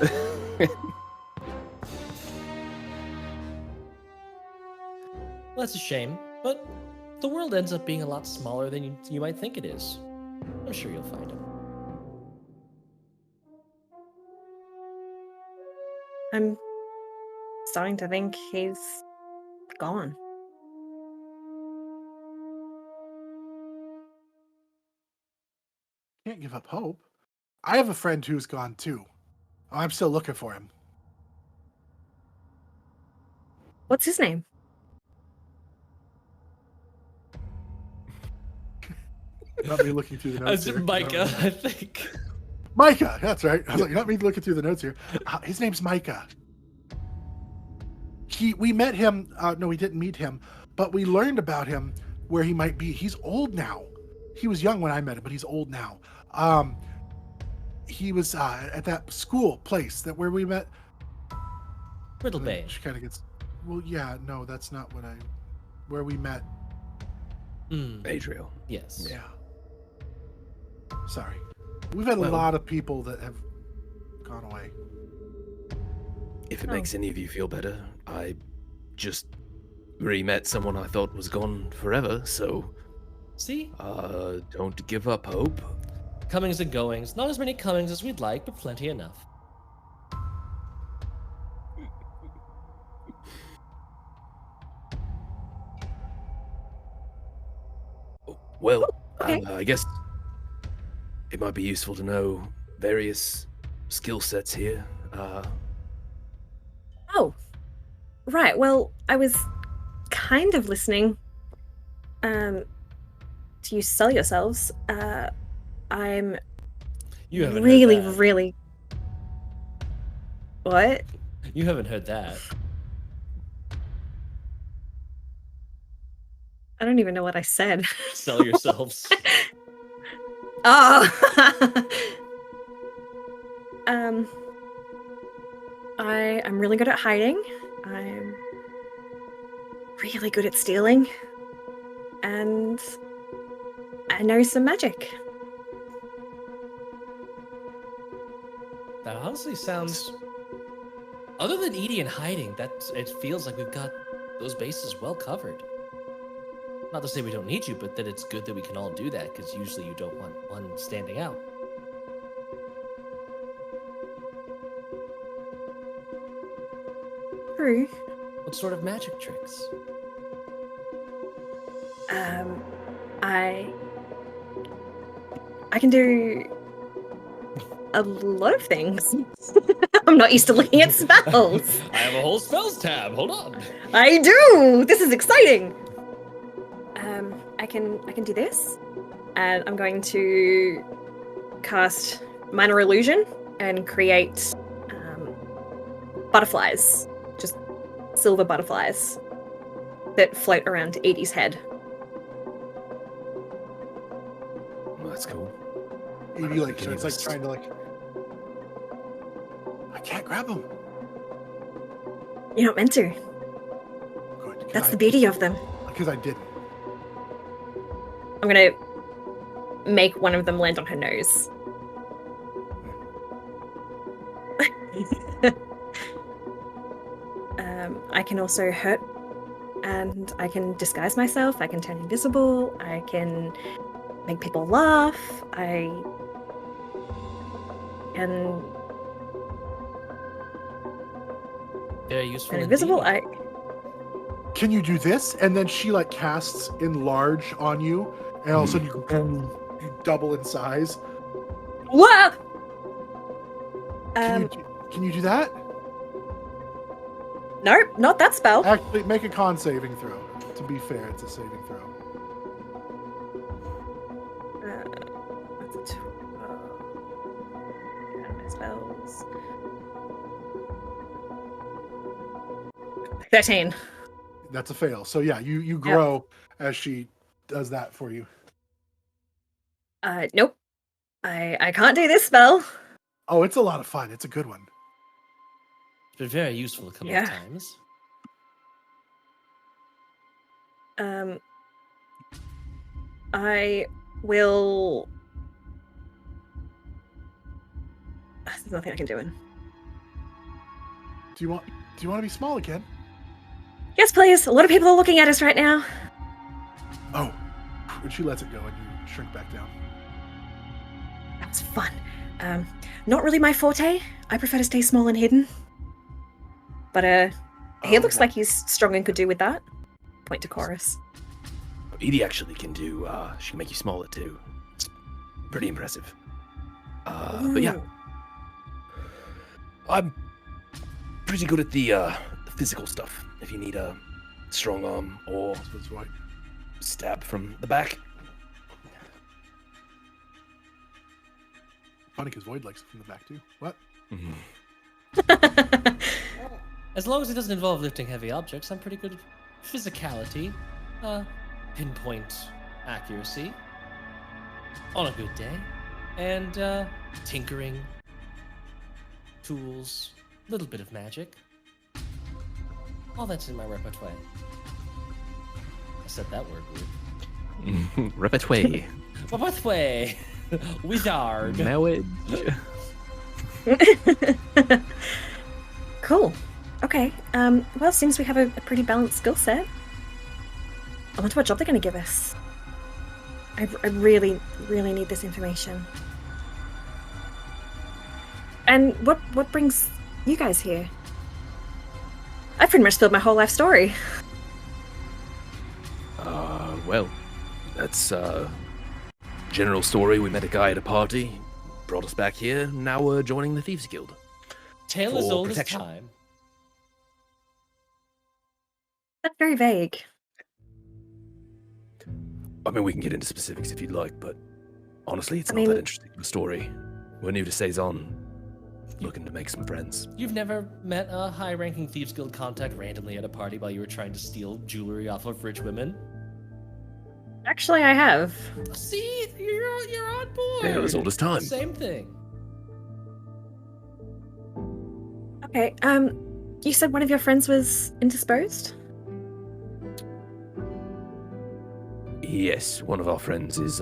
Well, that's a shame, but the world ends up being a lot smaller than you might think it is. I'm sure you'll find him. I'm starting to think he's gone. Can't give up hope. I have a friend who's gone too. I'm still looking for him. What's his name? Not me looking through the notes. Here. Micah, I think. Micah, that's right. I was like, not me looking through the notes here. His name's Micah. We met him. No, we didn't meet him, but we learned about him where he might be. He's old now. He was young when I met him, but he's old now. He was at that school place where we met. Riddle Bay. She kind of gets. Well, yeah, no, that's not where we met. Adriel. Yes. Yeah. Sorry. We've had a lot of people that have gone away. If it makes any of you feel better, I just re-met someone I thought was gone forever, so... See? Don't give up hope. Comings and goings. Not as many comings as we'd like, but plenty enough. Well, okay. I guess it might be useful to know various skill sets here. Oh, right. Well, I was kind of listening to you sell yourselves. I'm You haven't really, heard that. really... What? You haven't heard that. I don't even know what I said. Sell yourselves. Oh! I'm really good at hiding. I'm really good at stealing. And I know some magic. That honestly sounds... Other than Edie and hiding, it feels like we've got those bases well covered. Not to say we don't need you, but that it's good that we can all do that, because usually you don't want one standing out. True. What sort of magic tricks? I can do a lot of things. I'm not used to looking at spells. I have a whole spells tab. Hold on. I do. This is exciting. I can do this, and I'm going to cast Minor Illusion and create butterflies, just silver butterflies that float around Edie's head. Well, that's cool. Edie starts trying to I can't grab him. You're not meant to. Good. That's the beauty of them. Because I didn't. I'm gonna make one of them land on her nose. I can also hurt, and I can disguise myself. I can turn invisible. I can make people laugh. I can Very useful. turn invisible. Indeed. Can you do this? And then she casts enlarge on you, and all of a sudden you double in size. What? Can you do that? Nope, not that spell. Actually, make a con saving throw. To be fair, it's a saving throw. That's a 12. My spells. 13. That's a fail. So yeah, you grow as she does that for you. Nope. I can't do this spell. Oh, it's a lot of fun. It's a good one. It's been very useful a couple of Yeah. times. I will. There's nothing I can do. Do you want to be small again? Yes, please. A lot of people are looking at us right now. Oh, and she lets it go, and you shrink back down. That's fun. Not really my forte. I prefer to stay small and hidden. But he looks like he's strong and could do with that. Point to Chorus. Edie actually can do, she can make you smaller too. It's pretty impressive. But yeah. I'm pretty good at the physical stuff. If you need a strong arm or stab from the back. Funny because Void likes it from the back too. What? As long as it doesn't involve lifting heavy objects, I'm pretty good at physicality, pinpoint accuracy on a good day, and tinkering, tools, a little bit of magic. All that's in my repertoire. I said that word weird. Repertoire. Repertoire. Wizard. Marriage. Cool. Okay. Well, seems we have a pretty balanced skill set. I wonder what job they're going to give us. I really, really need this information. And what brings you guys here? I've pretty much spilled my whole life story. Well, that's general story. We met a guy at a party, brought us back here, and now we're joining the Thieves Guild. Tale as For old as protection. time. That's very vague. I mean, we can get into specifics if you'd like, but honestly, it's I not mean- that interesting of a story. We're new to Saison, looking to make some friends. You've never met a high-ranking Thieves Guild contact randomly at a party while you were trying to steal jewelry off of rich women? Actually, I have. See, you're on board. Tale as old as time. Same thing. Okay. You said one of your friends was indisposed? Yes, one of our friends is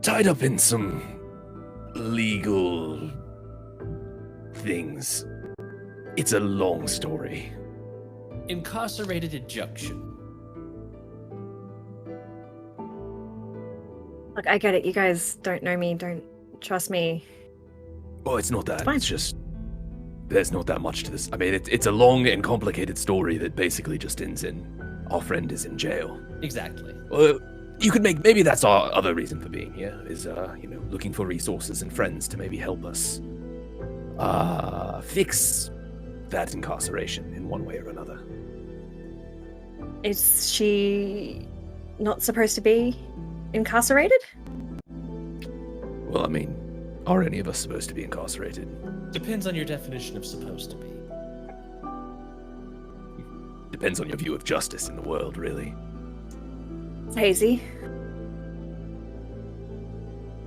tied up in some legal things. It's a long story. Incarcerated injunction. Look, I get it. You guys don't know me, don't trust me. Oh, it's not that. fine. It's just there's not that much to this. I mean, it's a long and complicated story that basically just ends in our friend is in jail. Exactly. Well, you could maybe that's our other reason for being here is looking for resources and friends to maybe help us fix that incarceration in one way or another. Is she not supposed to be incarcerated? Well, I mean, are any of us supposed to be incarcerated? Depends on your definition of supposed to be. Depends on your view of justice in the world, really. It's hazy.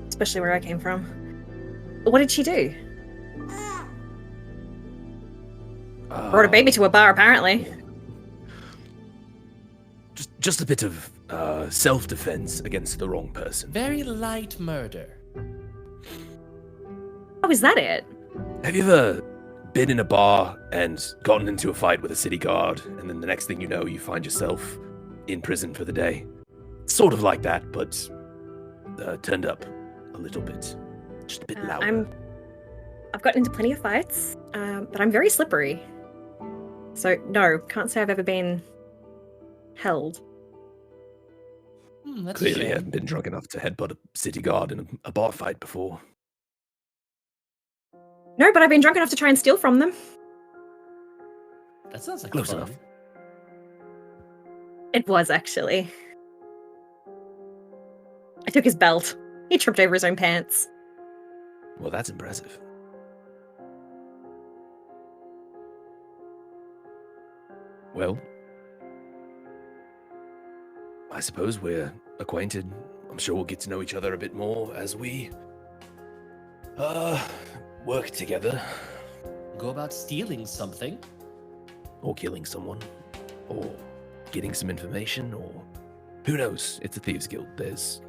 Especially where I came from. What did she do? Brought a baby to a bar, apparently. Just a bit of self-defense against the wrong person. Very light murder. Oh, is that it? Have you ever been in a bar and gotten into a fight with a city guard, and then the next thing you know, you find yourself in prison for the day? Sort of like that, but turned up a little bit. Just a bit louder. I've gotten into plenty of fights, but I'm very slippery. So, no, can't say I've ever been held. That's Clearly a shame. haven't been drunk enough to headbutt a city guard in a bar fight before. No, but I've been drunk enough to try and steal from them. That sounds like Close fun. enough. It was, actually. I took his belt. He tripped over his own pants. Well, that's impressive. Well, I suppose we're acquainted I'm sure we'll get to know each other a bit more as we work together. Go about stealing something. Or killing someone. Or getting some information, or who knows? It's a thieves guild. There's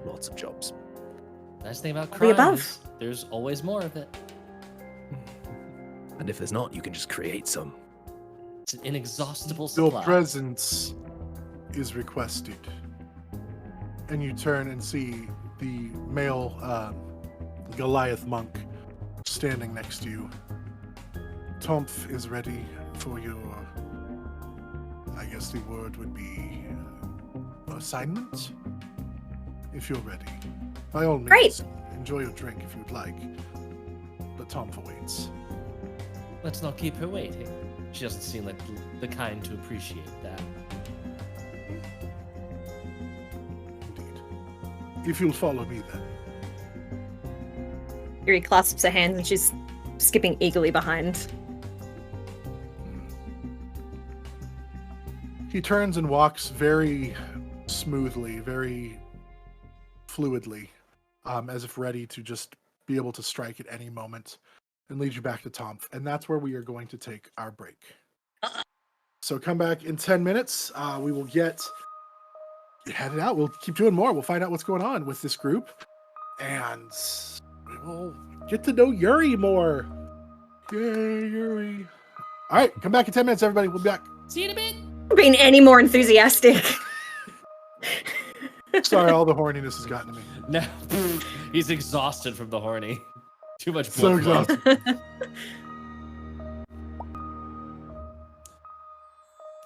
lots of jobs. Nice thing about The crime above. is there's always more of it. And if there's not, you can just create some. It's an inexhaustible Your supply. presence is requested. And you turn and see the male Goliath monk standing next to you. Tomph is ready for your, I guess the word would be assignment, if you're ready. By all means, Great. enjoy your drink if you'd like, but Tomph awaits. Let's not keep her waiting. She doesn't seem like the kind to appreciate that. Indeed. If you'll follow me then. Yuri clasps her hands and she's skipping eagerly behind. He turns and walks very smoothly, very fluidly, as if ready to just be able to strike at any moment, and lead you back to Tomph. And that's where we are going to take our break. So come back in 10 minutes. We will get headed out. We'll keep doing more. We'll find out what's going on with this group. And we will get to know Yuri more. Yay, Yuri. All right, come back in 10 minutes, everybody. We'll be back. See you in a bit. Being any more enthusiastic. Sorry, all the horniness has gotten to me. No, he's exhausted from the horny. Too much So blood flow. exhausted.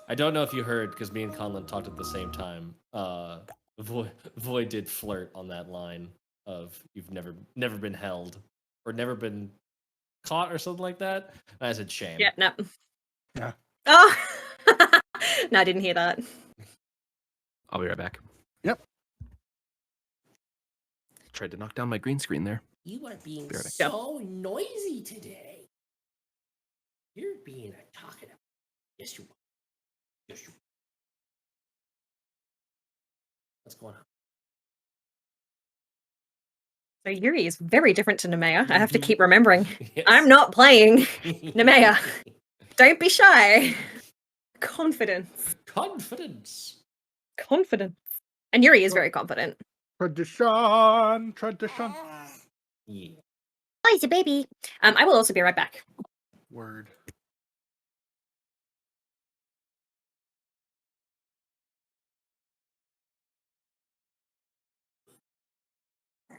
I don't know if you heard, because me and Conlon talked at the same time. Void did flirt on that line of "you've never been held or never been caught" or something like that. And I said, "Shame." Yeah, no. Yeah. Oh! No, I didn't hear that. I'll be right back. Yep. Tried to knock down my green screen there. You are being Be right back. so noisy today. You're being a talkative. Yes, you are. Yes, you are. What's going on? So Yuri is very different to Nemeia. I have to keep remembering. Yes. I'm not playing Nemeia. Don't be shy. Confidence. Confidence. Confidence. And Yuri is very confident. Tradition. Tradition. Yeah. Oh, he's a baby. I will also be right back. Word.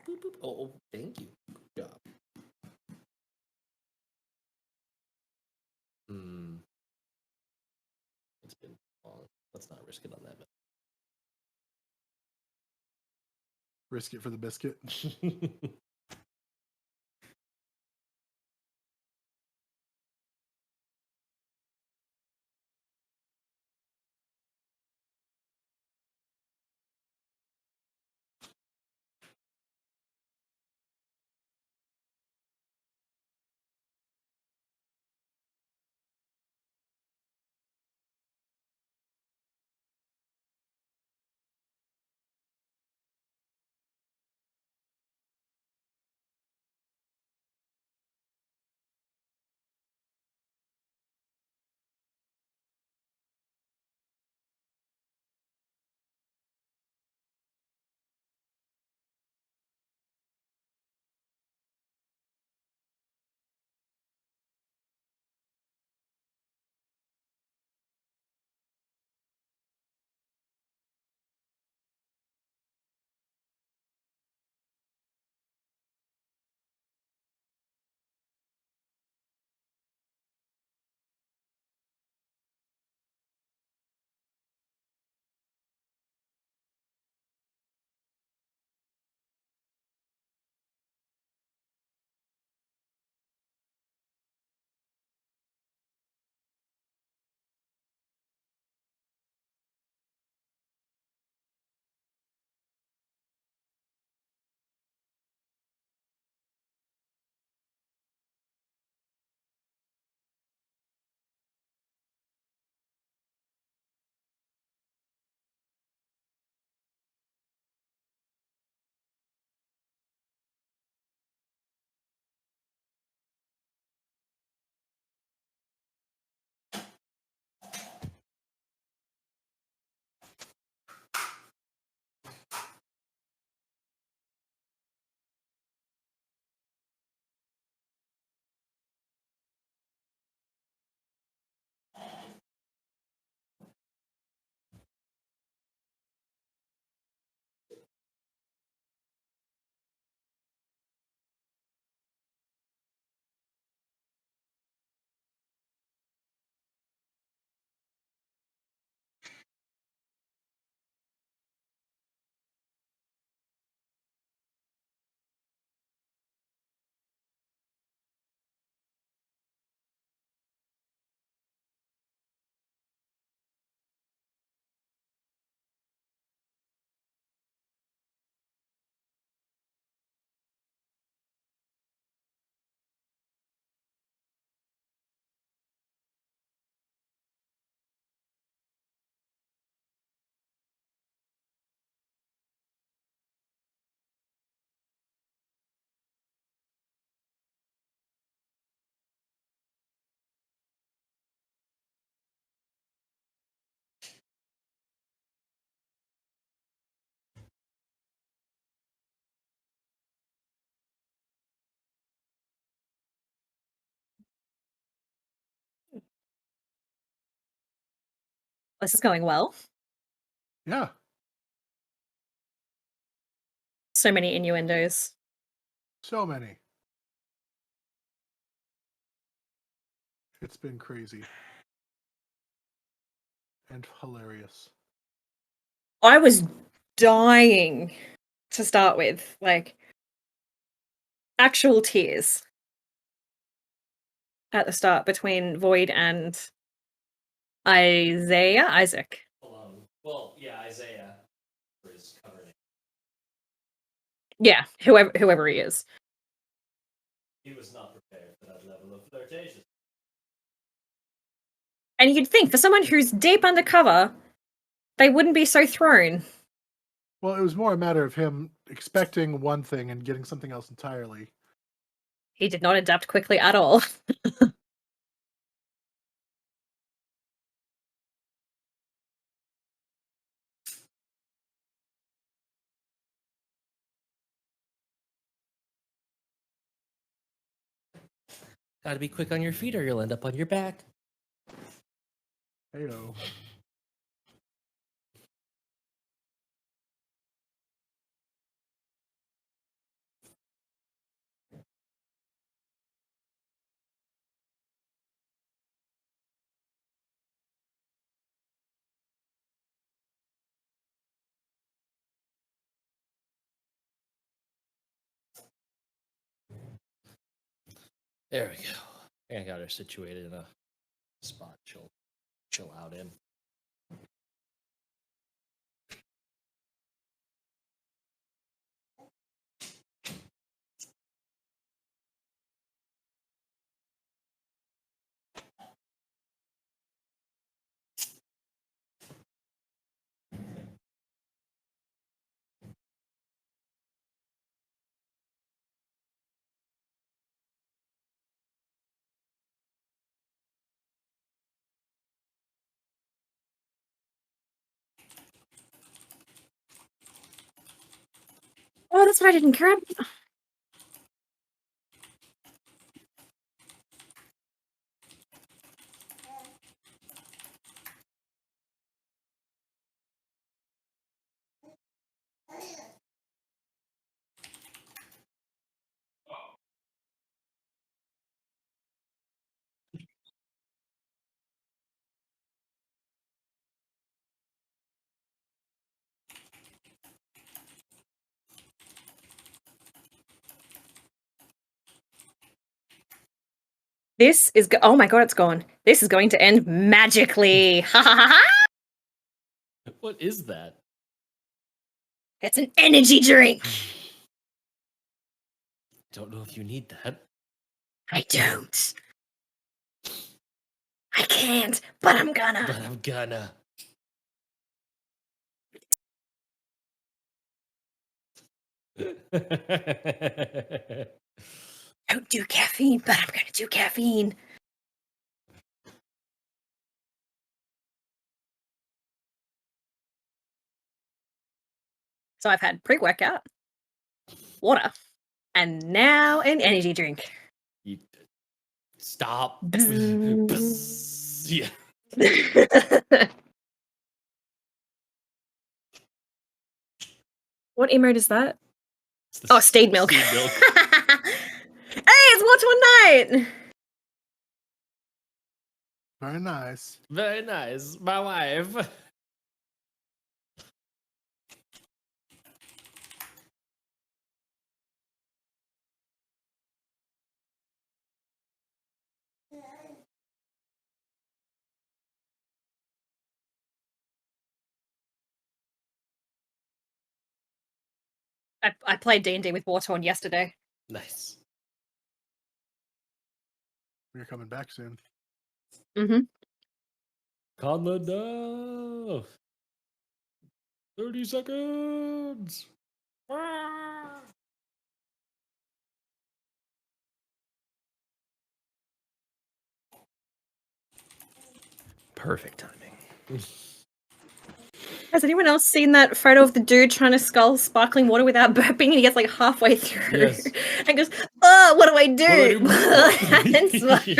Boop, boop. Oh, thank you. Good job. It's been long. Let's not risk it on that. Risk it for the biscuit. This is going well. Yeah. So many innuendos. So many. It's been crazy. And hilarious. I was dying to start with. Like, actual tears at the start between Void and Isaac. Well, yeah, Isaiah is covering. Yeah, whoever he is. He was not prepared for that level of flirtation. And you'd think for someone who's deep undercover, they wouldn't be so thrown. Well, it was more a matter of him expecting one thing and getting something else entirely. He did not adapt quickly at all. Gotta be quick on your feet or you'll end up on your back. Hey-o. There we go. I got her situated in a spot chill out in. Oh, that's what I didn't grab. This is oh my god, it's gone. This is going to end magically. Ha ha ha ha! What is that? It's an energy drink. Don't know if you need that. I don't. I can't, but I'm gonna. But I'm gonna. Don't do caffeine, but I'm gonna do caffeine. So I've had pre-workout, water, and now an energy drink. You, stop. Bzzz. Bzzz. Yeah. What emote is that? It's the Oh, Stedd milk. Stedd milk. Hey, it's Watch One Night. Very nice. Very nice. My wife. I played D&D with Wartorn yesterday. Nice. We're coming back soon. Mm-hmm. Conlon, no. 30 seconds. Ah! Perfect timing. Has anyone else seen that photo of the dude trying to scull sparkling water without burping and he gets like halfway through Yes. and goes, ugh! what do I do? What do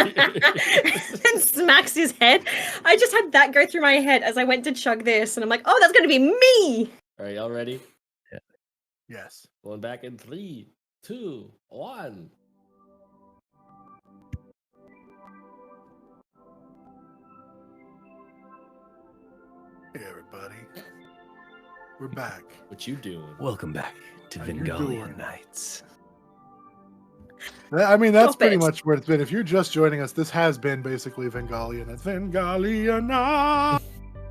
and smacks his head. I just had that go through my head as I went to chug this, and I'm like, oh, that's going to be me. Are y'all ready? Yes. Going back in 3, 2, 1. Hey, everybody. We're back. What you doing? Welcome back to How you Vengalia doing? Nights. I mean, that's Stop pretty it. much where it's been. If you're just joining us, this has been basically Vengalia, and it's Vengalia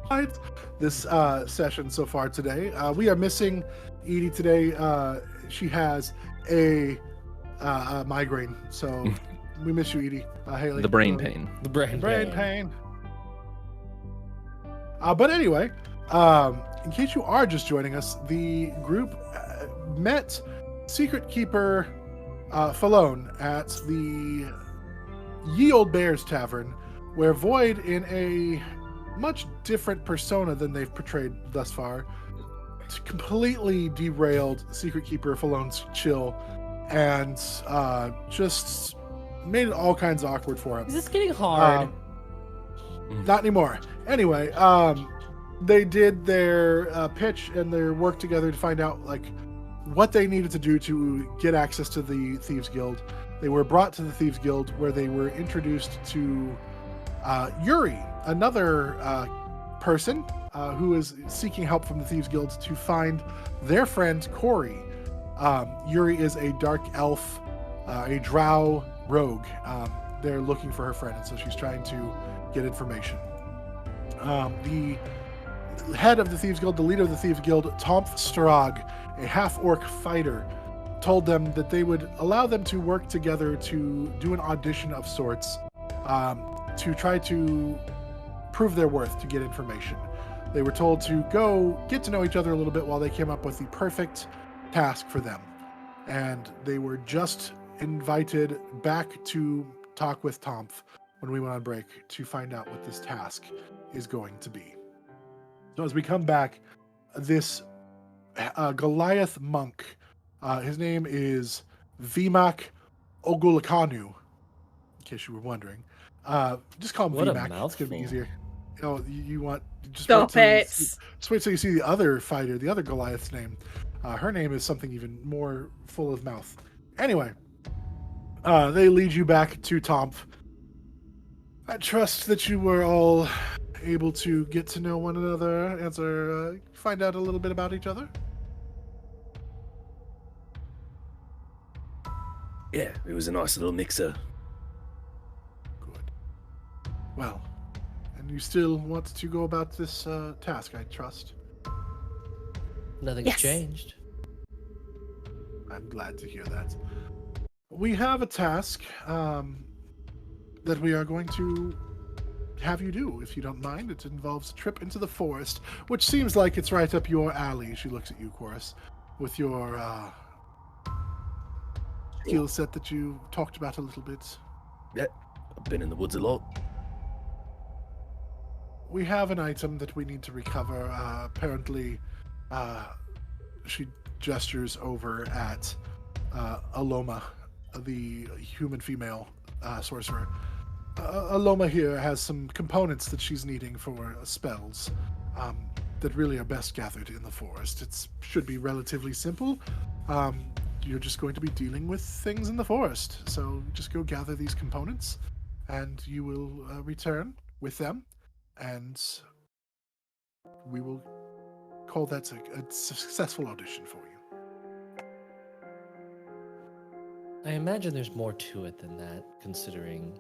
Nights. This session so far today. We are missing Edie today. She has a migraine, so we miss you, Edie. Haley. The brain pain. The brain Pain. But anyway, in case you are just joining us, the group met Secret Keeper Felone at the Ye Old Bears Tavern, where Void, in a much different persona than they've portrayed thus far, completely derailed Secret Keeper Felone's chill and just made it all kinds of awkward for him. Is this getting hard? Not anymore. Anyway, they did their pitch and their work together to find out like what they needed to do to get access to the Thieves Guild. They were brought to the Thieves Guild, where they were introduced to H.E.R.O.E., another person who is seeking help from the Thieves Guild to find their friend Kori. H.E.R.O.E. is a dark elf, a drow rogue. They're looking for her friend, and so she's trying to get information. The head of the Thieves Guild, the leader of the Thieves Guild, Tomf Strog, a half-orc fighter, told them that they would allow them to work together to do an audition of sorts, to try to prove their worth, to get information. They were told to go get to know each other a little bit while they came up with the perfect task for them. And they were just invited back to talk with Tomf when we went on break to find out what this task is going to be. So as we come back, this Goliath monk, his name is Vimak Ogulakanu, in case you were wondering. Just call him What a Vimak. It's going to be mouthful. easier. Oh, you want... Just Stop it. Just wait till you see the other fighter, the other Goliath's name. Her name is something even more full of mouth. Anyway, they lead you back to Tomf. I trust that you were all able to get to know one another, find out a little bit about each other. Yeah, it was a nice little mixer. Good. Well, and you still want to go about this task, I trust. Nothing's Yes. changed. I'm glad to hear that. We have a task that we are going to have you do, if you don't mind. It involves a trip into the forest, which seems like it's right up your alley. She looks at you, Chorus, with your skill set that you talked about a little bit. Yeah, I've been in the woods a lot. We have an item that we need to recover. Apparently, she gestures over at Aloma, the human female sorcerer. Aloma here has some components that she's needing for spells that really are best gathered in the forest. It should be relatively simple. You're just going to be dealing with things in the forest. So just go gather these components, and you will return with them, and we will call that a successful audition for you. I imagine there's more to it than that, considering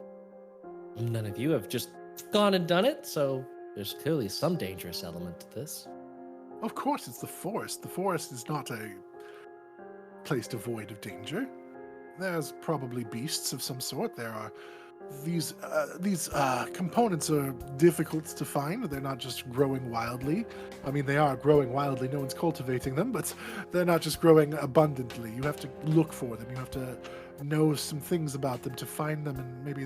none of you have just gone and done it, so there's clearly some dangerous element to this. Of course, it's the forest. The forest is not a place devoid of danger. There's probably beasts of some sort. There are these components are difficult to find. They're not just growing wildly. I mean, they are growing wildly. No one's cultivating them, but they're not just growing abundantly. You have to look for them. You have to know some things about them to find them, and maybe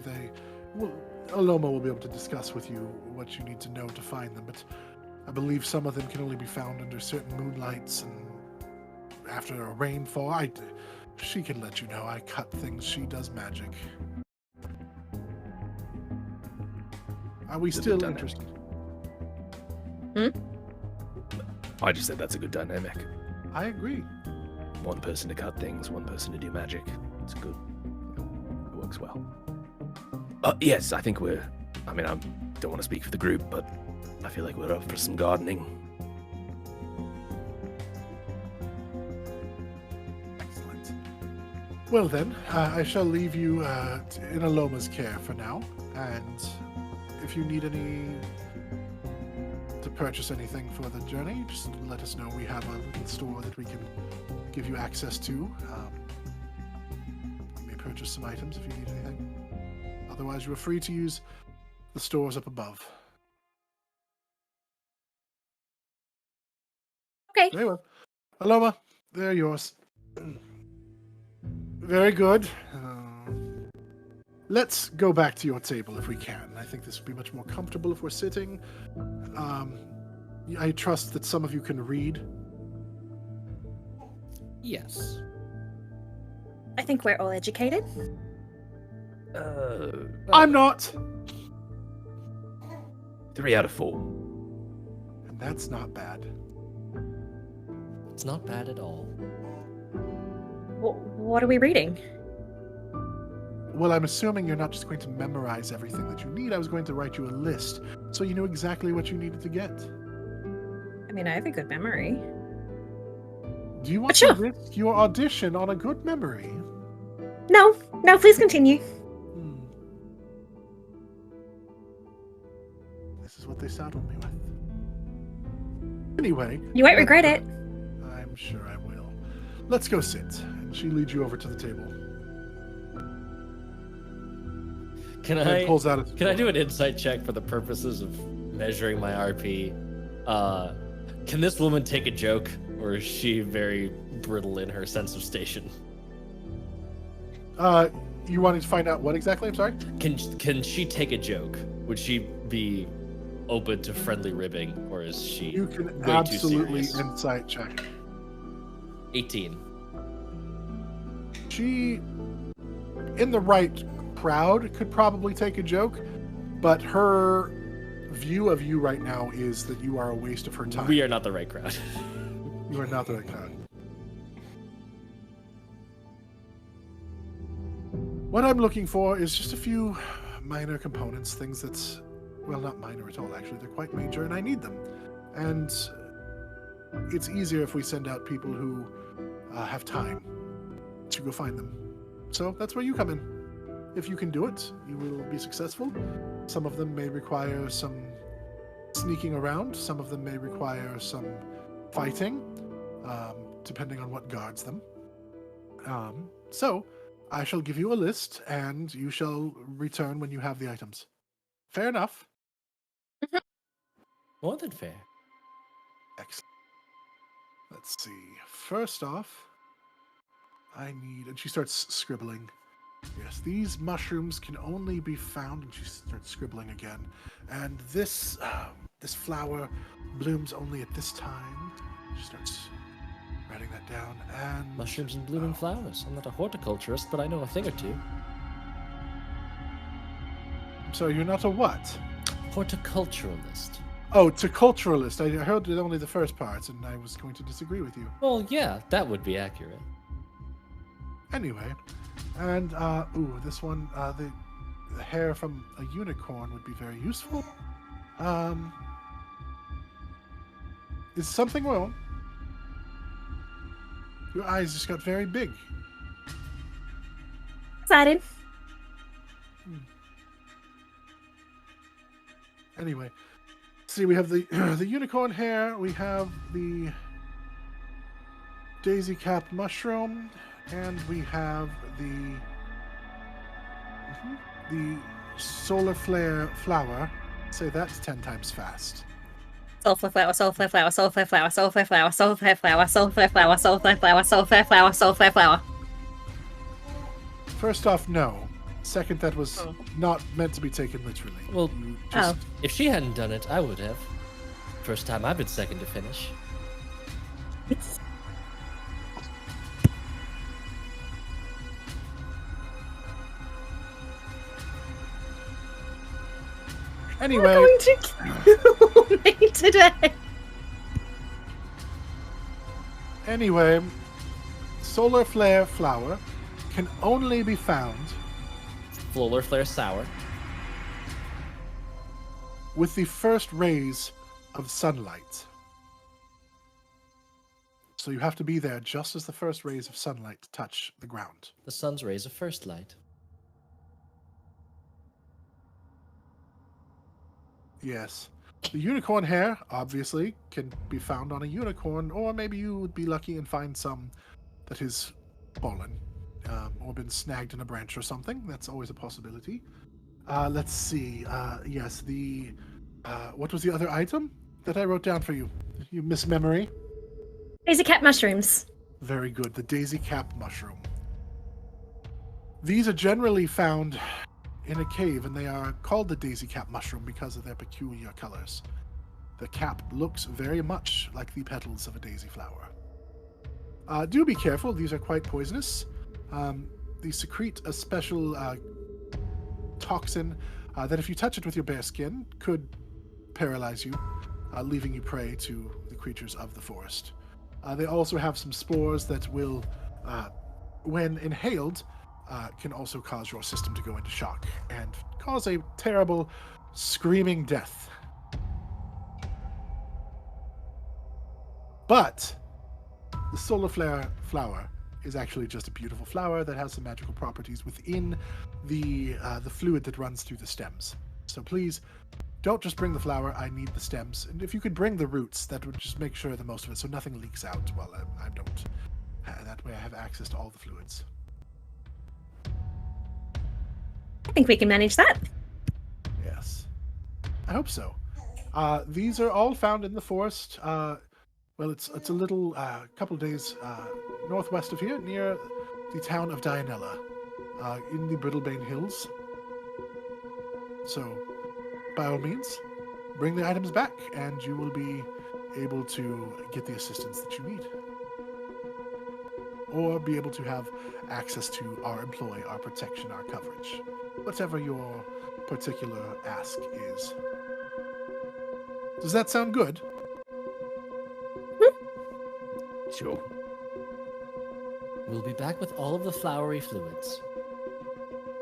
Aloma will be able to discuss with you what you need to know to find them, but I believe some of them can only be found under certain moonlights and after a rainfall. She can let you know I cut things. She does magic. Are we still interested? I just said that's a good dynamic. I agree. One person to cut things, one person to do magic. It's good. It works well. Yes, I think we're... I mean, I don't want to speak for the group, but I feel like we're up for some gardening. Excellent. Well then, I shall leave you in Aloma's care for now, and if you need to purchase anything for the journey, just let us know. We have a little store that we can give you access to. You may purchase some items if you need anything. Otherwise, you are free to use the stores up above. Okay. Very well. Aloma, they're yours. Very good. Let's go back to your table if we can. I think this would be much more comfortable if we're sitting. I trust that some of you can read. Yes. I think we're all educated. I'm not! 3 out of 4. And that's not bad. It's not bad at all. What are we reading? Well, I'm assuming you're not just going to memorize everything that you need. I was going to write you a list so you knew exactly what you needed to get. I mean, I have a good memory. Do you want to risk your audition on a good memory? No, please continue. This is what they saddled me with. Anyway. You won't regret it. I'm sure I will. Let's go sit. And she leads you over to the table. Can I do an insight check for the purposes of measuring my RP? Can this woman take a joke, or is she very brittle in her sense of station? You wanted to find out what exactly? I'm sorry? Can she take a joke? Would she be open to friendly ribbing, or is she You can way absolutely too serious? insight check. 18. She, in the right crowd, could probably take a joke, but her view of you right now is that you are a waste of her time. We are not the right crowd. You are not the right crowd. What I'm looking for is just a few minor components, things that's, well, not minor at all, actually. They're quite major, and I need them. And it's easier if we send out people who have time to go find them. So that's where you come in. If you can do it, you will be successful. Some of them may require some sneaking around. Some of them may require some fighting, depending on what guards them. So I shall give you a list, and you shall return when you have the items. Fair enough? More than fair. Excellent. Let's see. First off, I need... And she starts scribbling. Yes, these mushrooms can only be found... And she starts scribbling again. And this flower blooms only at this time. She starts writing that down. And Mushrooms and blooming flowers. I'm not a horticulturist, but I know a thing or two. So you're not a what? Horticulturalist. Oh, to culturalist. I heard only the first parts, and I was going to disagree with you. Well, yeah, that would be accurate. Anyway, and this one, the hair from a unicorn would be very useful. Is something wrong? Your eyes just got very big. Excited. Anyway, see, we have the the unicorn hair. We have the daisy cap mushroom, and we have the solar flare flower. Say that 10 times fast. Soulflare flower, soulflare flower, soulflare flower, soulflare flower, soulflare flower, soulflare flower, soulflare flower, soulflare flower, soulflare flower. First off, no. Second, that was not meant to be taken literally. Well, Just, if she hadn't done it, I would have. First time I've been second to finish. Anyway, going to kill me today. Anyway, solar flare flower can only be found Solar flare sour. with the first rays of sunlight. So you have to be there just as the first rays of sunlight touch the ground. The sun's rays of first light. Yes. The unicorn hair, obviously, can be found on a unicorn, or maybe you would be lucky and find some that is fallen, or been snagged in a branch or something. That's always a possibility. Let's see. Yes, the... what was the other item that I wrote down for you? You miss memory? Daisy cap mushrooms. Very good. The daisy cap mushroom. These are generally found in a cave, and they are called the daisy cap mushroom because of their peculiar colors. The cap looks very much like the petals of a daisy flower. Do be careful. These are quite poisonous. They secrete a special toxin that if you touch it with your bare skin could paralyze you, leaving you prey to the creatures of the forest. They also have some spores that will, when inhaled, can also cause your system to go into shock and cause a terrible screaming death. But the solar flare flower is actually just a beautiful flower that has some magical properties within the fluid that runs through the stems. So please, don't just bring the flower, I need the stems. And if you could bring the roots, that would just make sure the most of it, so nothing leaks out while I don't. That way I have access to all the fluids. I think we can manage that. Yes. I hope so. These are all found in the forest. Well, it's a little couple days northwest of here, near the town of Dianella, in the Brittlebane Hills. So, by all means, bring the items back, and you will be able to get the assistance that you need. Or be able to have access to our employ, our protection, our coverage. Whatever your particular ask is. Does that sound good? Sure. We'll be back with all of the flowery fluids.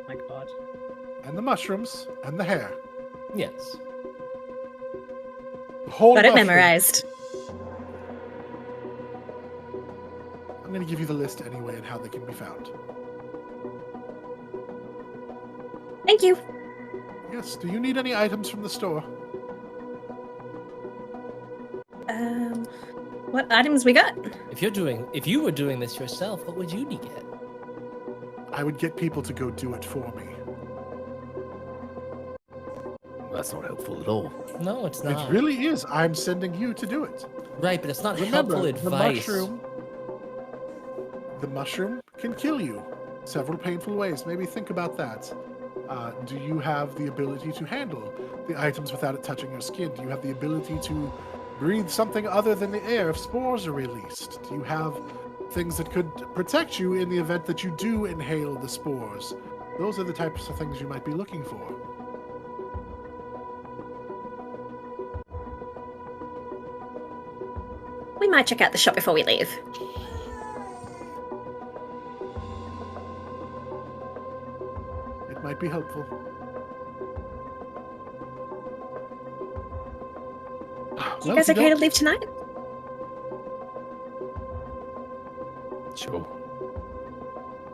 My God. And the mushrooms, and the hair. Yes. The whole Got it mushroom. memorized. I'm going to give you the list anyway and how they can be found. Thank you. Yes, do you need any items from the store? What items we got? If you were doing this yourself, what would you get? I would get people to go do it for me. That's not helpful at all. No, it's not. It really is. I'm sending you to do it. Right, but it's not Remember, helpful advice. the mushroom can kill you several painful ways. Maybe think about that. Do you have the ability to handle the items without it touching your skin? Do you have the ability to breathe something other than the air if spores are released? Do you have things that could protect you in the event that you do inhale the spores? Those are the types of things you might be looking for. We might check out the shop before we leave. It might be helpful. You guys okay to leave tonight? Sure.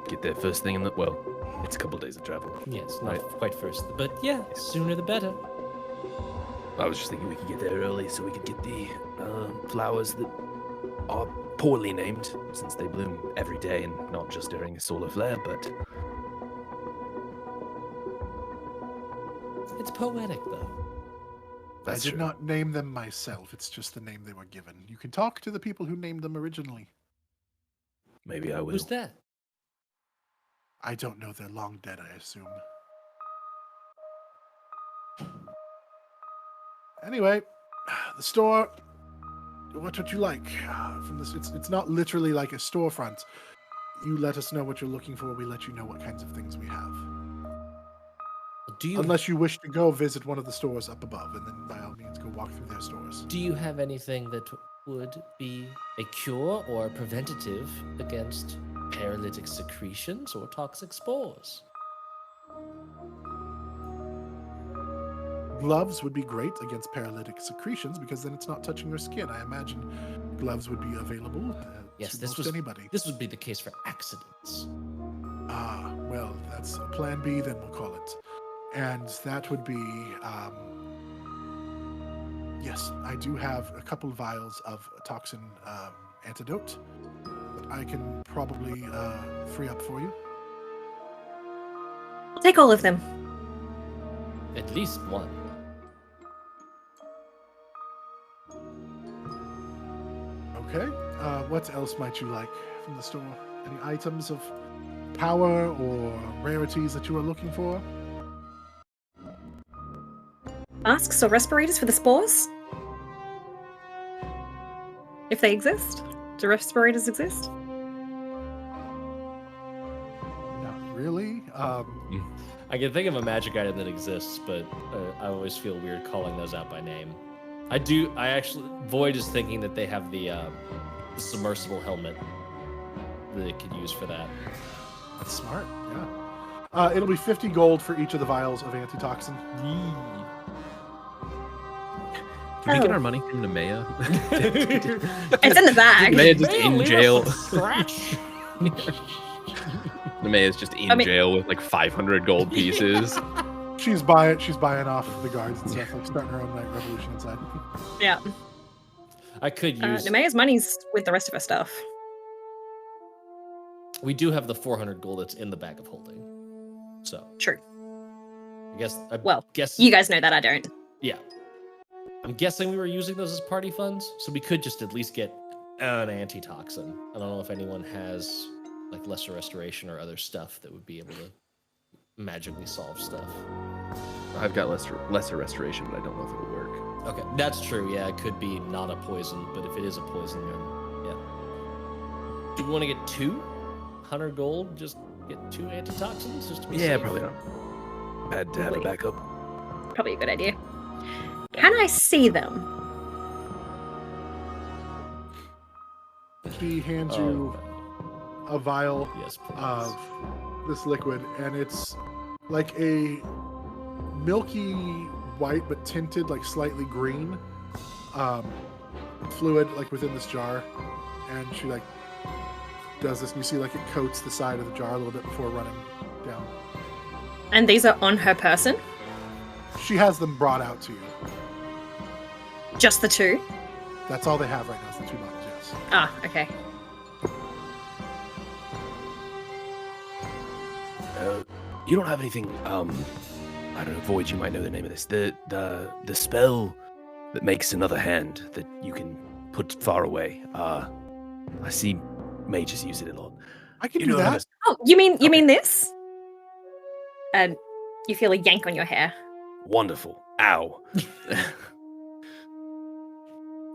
Get there first thing in the... Well, it's a couple days of travel. Yes, not Right. quite first, but yeah, sooner the better. I was just thinking we could get there early so we could get the flowers that are poorly named, since they bloom every day and not just during a solar flare, but... It's poetic, though. I did not name them myself. It's just the name they were given. You can talk to the people who named them originally. Maybe I will. Who's that? I don't know. They're long dead, I assume. Anyway, the store. What would you like from this? It's not literally like a storefront. You let us know what you're looking for. We let you know what kinds of things we have. Unless you wish to go visit one of the stores up above, and then by all means go walk through their stores. Do you have anything that would be a cure or a preventative against paralytic secretions or toxic spores? Gloves would be great against paralytic secretions because then it's not touching your skin. I imagine gloves would be available Yes, to most anybody. This would be the case for accidents. Ah, well, that's plan B, then we'll call it. And that would be, yes, I do have a couple vials of toxin antidote that I can probably free up for you. Take all of them. At least one. Okay. What else might you like from the store? Any items of power or rarities that you are looking for? Masks or respirators for the spores? If they exist? Do respirators exist? Not really. I can think of a magic item that exists, but I always feel weird calling those out by name. Void is thinking that they have the submersible helmet that they could use for that. That's smart, yeah. It'll be 50 gold for each of the vials of antitoxin. Can we get our money from Nemeia? It's in the bag. Nemeia's just in leave jail. us some scratch. Nemeia's just in jail with like 500 gold pieces. She's buying off the guards and stuff, like starting her own night revolution inside. Yeah. I could use. Nemeia's money's with the rest of her stuff. We do have the 400 gold that's in the bag of holding. So. True. I guess. Guess you guys know that I don't. Yeah. I'm guessing we were using those as party funds, so we could just at least get an antitoxin. I don't know if anyone has like lesser restoration or other stuff that would be able to magically solve stuff. I've got lesser restoration, but I don't know if it'll work. Okay, that's true. Yeah, it could be not a poison, but if it is a poison, then yeah. Do we want to get 200 gold? Just get 2 antitoxins, just to be safe? Probably not. Bad to have a backup. Probably a good idea. Can I see them? She hands you a vial Yes, please. of this liquid, and it's like a milky white but tinted like slightly green fluid like within this jar, and she like does this, and you see like it coats the side of the jar a little bit before running down. And these are on her person? She has them brought out to you. Just the 2? That's all they have right now is the 2 bottles, yes. Ah, okay. You don't have anything, I don't know, Void, you might know the name of this. The spell that makes another hand that you can put far away. I see mages use it a lot. I can do that. Oh, you mean this? And you feel a yank on your hair. Wonderful. Ow.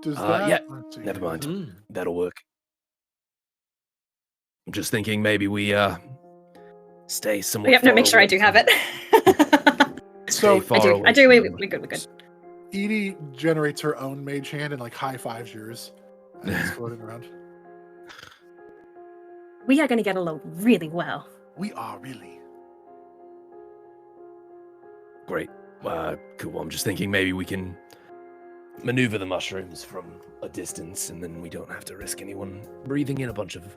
Does that? Yeah, Let's see. never mind. That'll work. I'm just thinking maybe we stay somewhat. Yep, no, make sure I do have it. So I do. We're good. Edie generates her own mage hand and like high fives yours as it's floating around. We are going to get along really well. We are really. Great. Cool. I'm just thinking maybe we can maneuver the mushrooms from a distance, and then we don't have to risk anyone breathing in a bunch of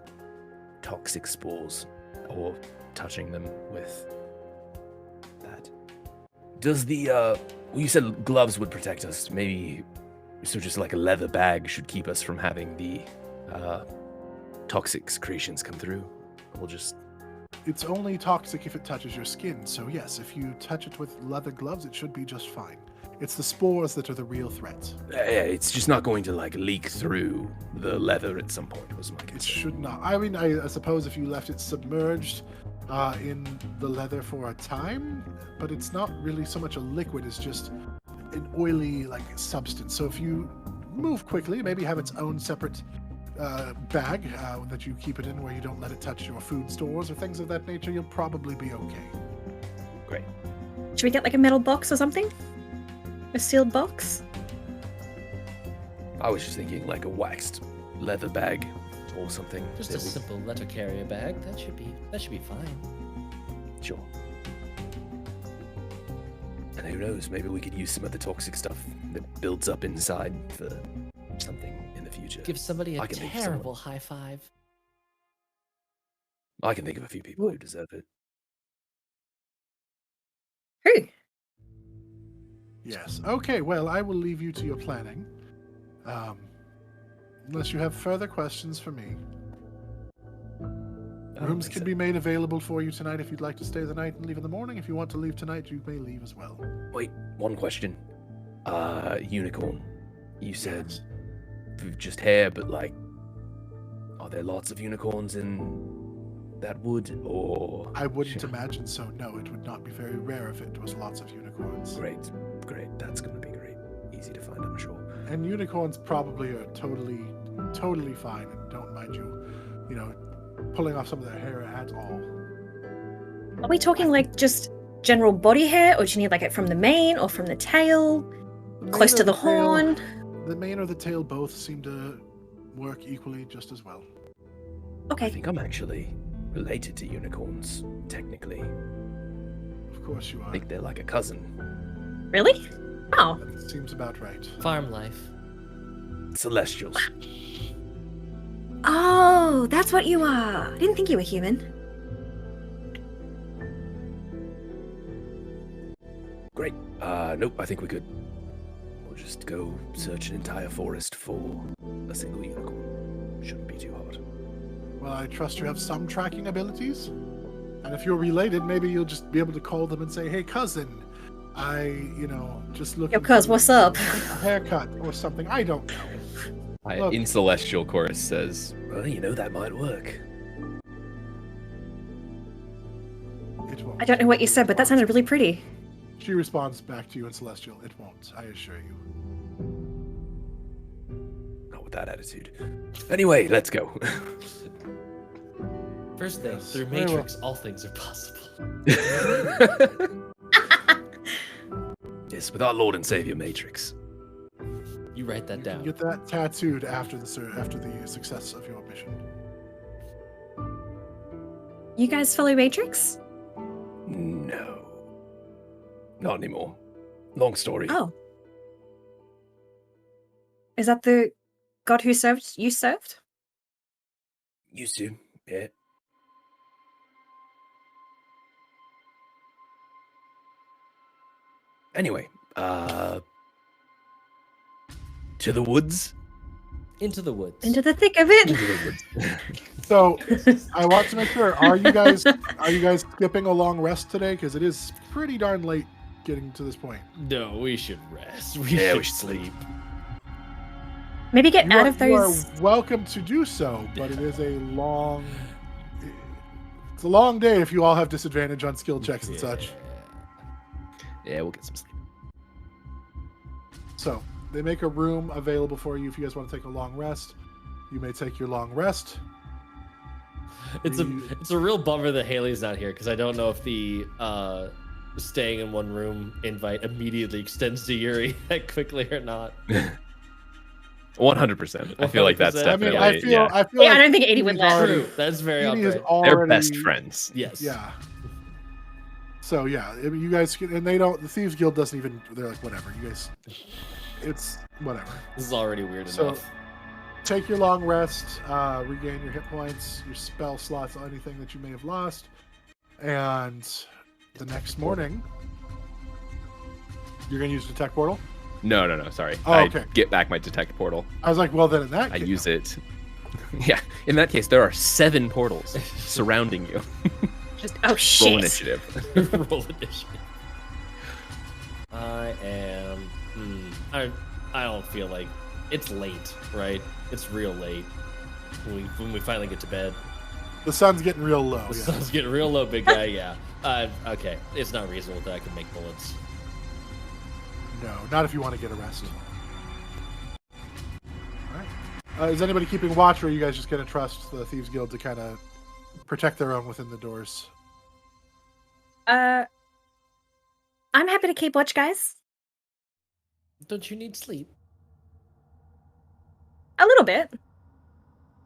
toxic spores or touching them with that. Does the you said gloves would protect us, maybe so just like a leather bag should keep us from having the toxic secretions come through. We'll just It's only toxic if it touches your skin, so yes, if you touch it with leather gloves, it should be just fine. It's the spores that are the real threat. yeah, it's just not going to like leak through the leather at some point, was my concern. It should not. I mean, I suppose if you left it submerged in the leather for a time, but it's not really so much a liquid, it's just an oily like substance. So if you move quickly, maybe have its own separate bag that you keep it in where you don't let it touch your food stores or things of that nature, you'll probably be okay. Great. Should we get like a metal box or something? A sealed box? I was just thinking like a waxed leather bag or something. Just a simple letter carrier bag. That should be fine. Sure. And who knows, maybe we could use some of the toxic stuff that builds up inside for something in the future. Give somebody a I can think of terrible high five. I can think of a few people who deserve it. Who? Yes. Okay, well, I will leave you to your planning. Unless you have further questions for me. Rooms can be made available for you tonight if you'd like to stay the night and leave in the morning. If you want to leave tonight, you may leave as well. Wait, one question. Unicorn. You said just hair, but like, are there lots of unicorns in that wood, or? I wouldn't imagine so. No, it would not be very rare if it was lots of unicorns. Great. That's gonna be great. Easy to find, I'm sure. And unicorns probably are totally fine and don't mind you, pulling off some of their hair at all. Are we talking like just general body hair, or do you need like it from the mane or from the tail? Close to the horn? The mane or the tail both seem to work equally just as well. Okay. I think I'm actually related to unicorns, technically. Of course you I are. think they're like a cousin. Really? Oh. That seems about right. Farm life. Celestials. Oh, that's what you are. I didn't think you were human. Great. Nope, I think we're good. We'll just go search an entire forest for a single unicorn. Shouldn't be too hard. Well, I trust you have some tracking abilities. And if you're related, maybe you'll just be able to call them and say, hey, cousin, just looking Yo, cuz, what's up? a haircut or something. I don't know. Look. In Celestial, Chorus says, Well, that might work. It won't. I don't know what you said, but that sounded really pretty. She responds back to you in Celestial. It won't, I assure you. Not with that attitude. Anyway, let's go. First thing, Yes, through very well. Matrix, all things are possible. Yes, with our Lord and Savior Matrix. You write that You can down. get that tattooed after the success of your mission. You guys follow Matrix? No. Not anymore. Long story. Oh. Is that the god who you served? Used to, yeah. Anyway, to the woods? Into the woods. Into the thick of Into it? the woods. So I want to make sure, are you guys skipping a long rest today? Because it is pretty darn late getting to this point. No, we should rest. We should sleep. Maybe get You out are- of those. You are welcome to do so, but it is a long day if you all have disadvantage on skill checks and such. yeah, we'll get some sleep. So they make a room available for you if you guys want to take a long rest. You may take your long rest. It's a real bummer that Haley's not here because I don't know if the staying in one room invite immediately extends to Yuri that quickly or not. 100%. I feel like that's 100%. definitely. I feel Yeah, like I don't think 80 would Edie's let. already- True, that's very Edie is upright. They're already- best friends. Yes. Yeah. So yeah, you guys can, and they don't. The Thieves Guild doesn't even. They're like, whatever. You guys, it's whatever. This is already weird So- enough. Take your long rest, regain your hit points, your spell slots, anything that you may have lost, and the next morning, you're gonna use Detect Portal. No. Sorry. Oh, I okay. get back my detect portal. I was like, well, then in that I case, use it. Yeah. In that case, there are 7 portals surrounding you. Just, oh Roll shit. initiative. Roll initiative. I am. I don't feel like it's late, right? It's real late when we finally get to bed. the sun's getting real low. The Yeah. sun's getting real low, big guy. Yeah. Okay. It's not reasonable that I can make bullets. No, not if you want to get a rest. All right. Is anybody keeping watch, or are you guys just gonna trust the Thieves Guild to kind of protect their own within the doors? I'm happy to keep watch, guys. Don't you need sleep? A little bit.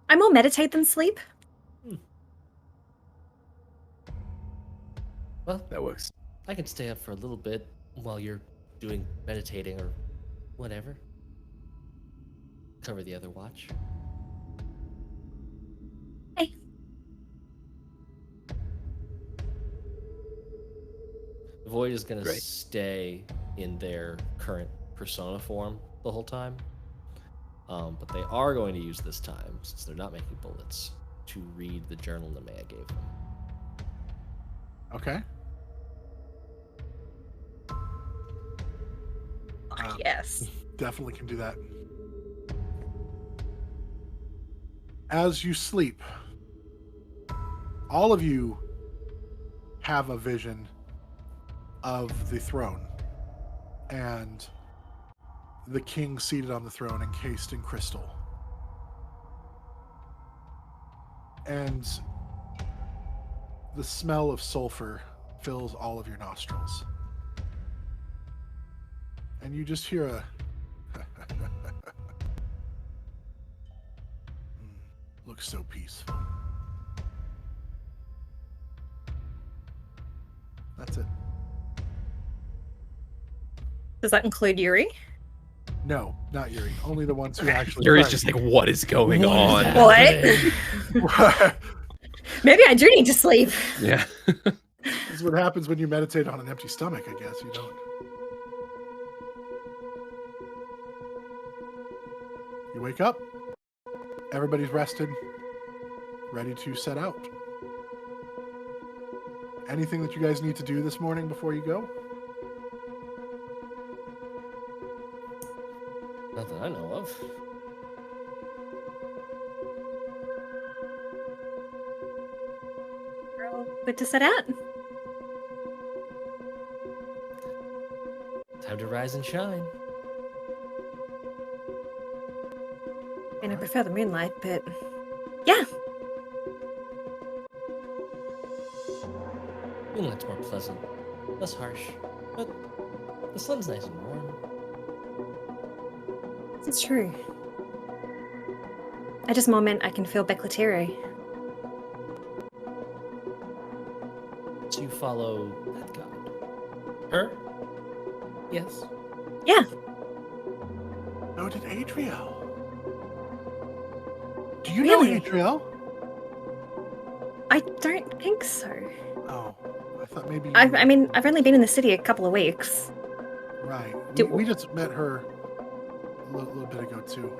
I more meditate than sleep. Well, That works. I can stay up for a little bit while you're doing meditating or whatever. Cover the other watch. Hey. The Void is going to Great. stay in their current persona form the whole time. But they are going to use this time, since they're not making bullets, to read the journal Nemeia gave them. Okay. Yes. Definitely can do that. As you sleep, all of you have a vision of the throne and the king seated on the throne encased in crystal. And the smell of sulfur fills all of your nostrils. And you just hear a looks so peaceful. That's it. Does that include Yuri? No, not Yuri. Only the ones who actually. Yuri's just like, what is going on? What? Maybe I do need to sleep. Yeah. This is what happens when you meditate on an empty stomach, I guess. You don't. You wake up. Everybody's rested, ready to set out. Anything that you guys need to do this morning before you go? Not that I know of. We're all good to set out. Time to rise and shine. And I prefer the moonlight, but yeah. Moonlight's more pleasant, less harsh, but the sun's nice and warm. It's true. I just more meant I can feel Becletire. Do you follow that god? Her? Yes. Yeah. No, did Adriel? Do you know Really? Adriel? I don't think so. Oh, I thought maybe. I mean, I've only been in the city a couple of weeks. Right. Do- We just met her a little bit ago too.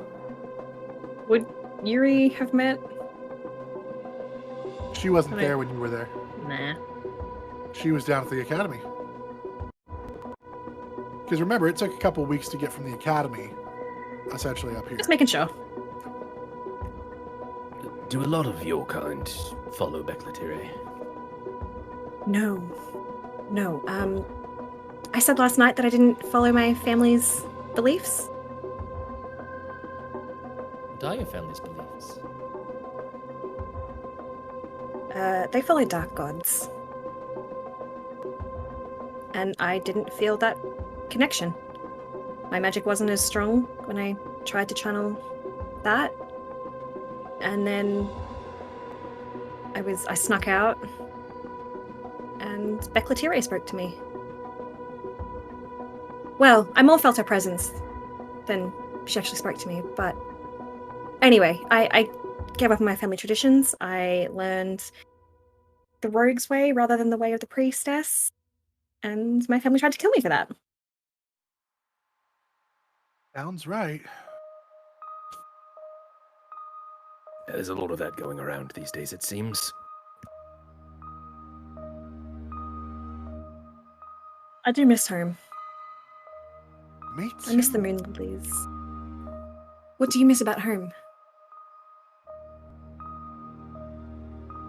Would Yuri have met? She wasn't Right. there when you were there. Nah. She was down at the academy. Because remember, it took a couple weeks to get from the academy, essentially up here. Just making sure. Do a lot of your kind follow Becletire? No. No. I said last night that I didn't follow my family's beliefs. What are your family's beliefs? They follow dark gods. And I didn't feel that connection. My magic wasn't as strong when I tried to channel that. And then I snuck out and Becletire spoke to me. Well, I more felt her presence than she actually spoke to me, but anyway, I gave up on my family traditions. I learned the rogue's way rather than the way of the priestess, and my family tried to kill me for that. Sounds right. There's a lot of that going around these days, it seems. I do miss home. Me too. I miss the moon lilies. What do you miss about home?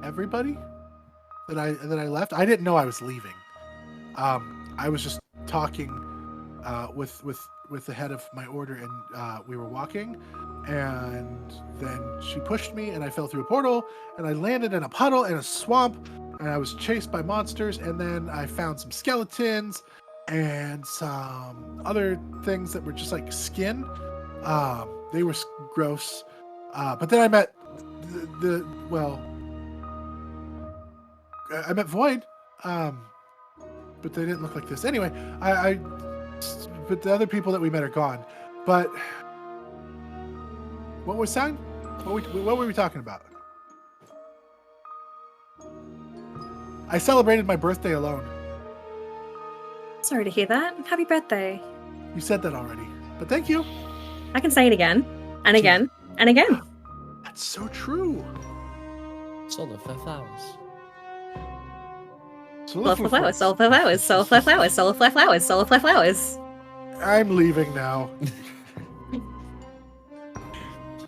Everybody that I left. I didn't know I was leaving. I was just talking with the head of my order, and we were walking, and then she pushed me, and I fell through a portal, and I landed in a puddle in a swamp, and I was chased by monsters, and then I found some skeletons, and some other things that were just like skin. They were gross. But then I met I met Void. But they didn't look like this. Anyway, but the other people that we met are gone. But what was sound? What were we talking about? I celebrated my birthday alone. Sorry to hear that. Happy birthday. You said that already, but thank you. I can say it again, and again, and again. That's so true. Solar flowers. Solar flowers, solar flowers, solar flowers, solar flowers, solar flowers. I'm leaving now.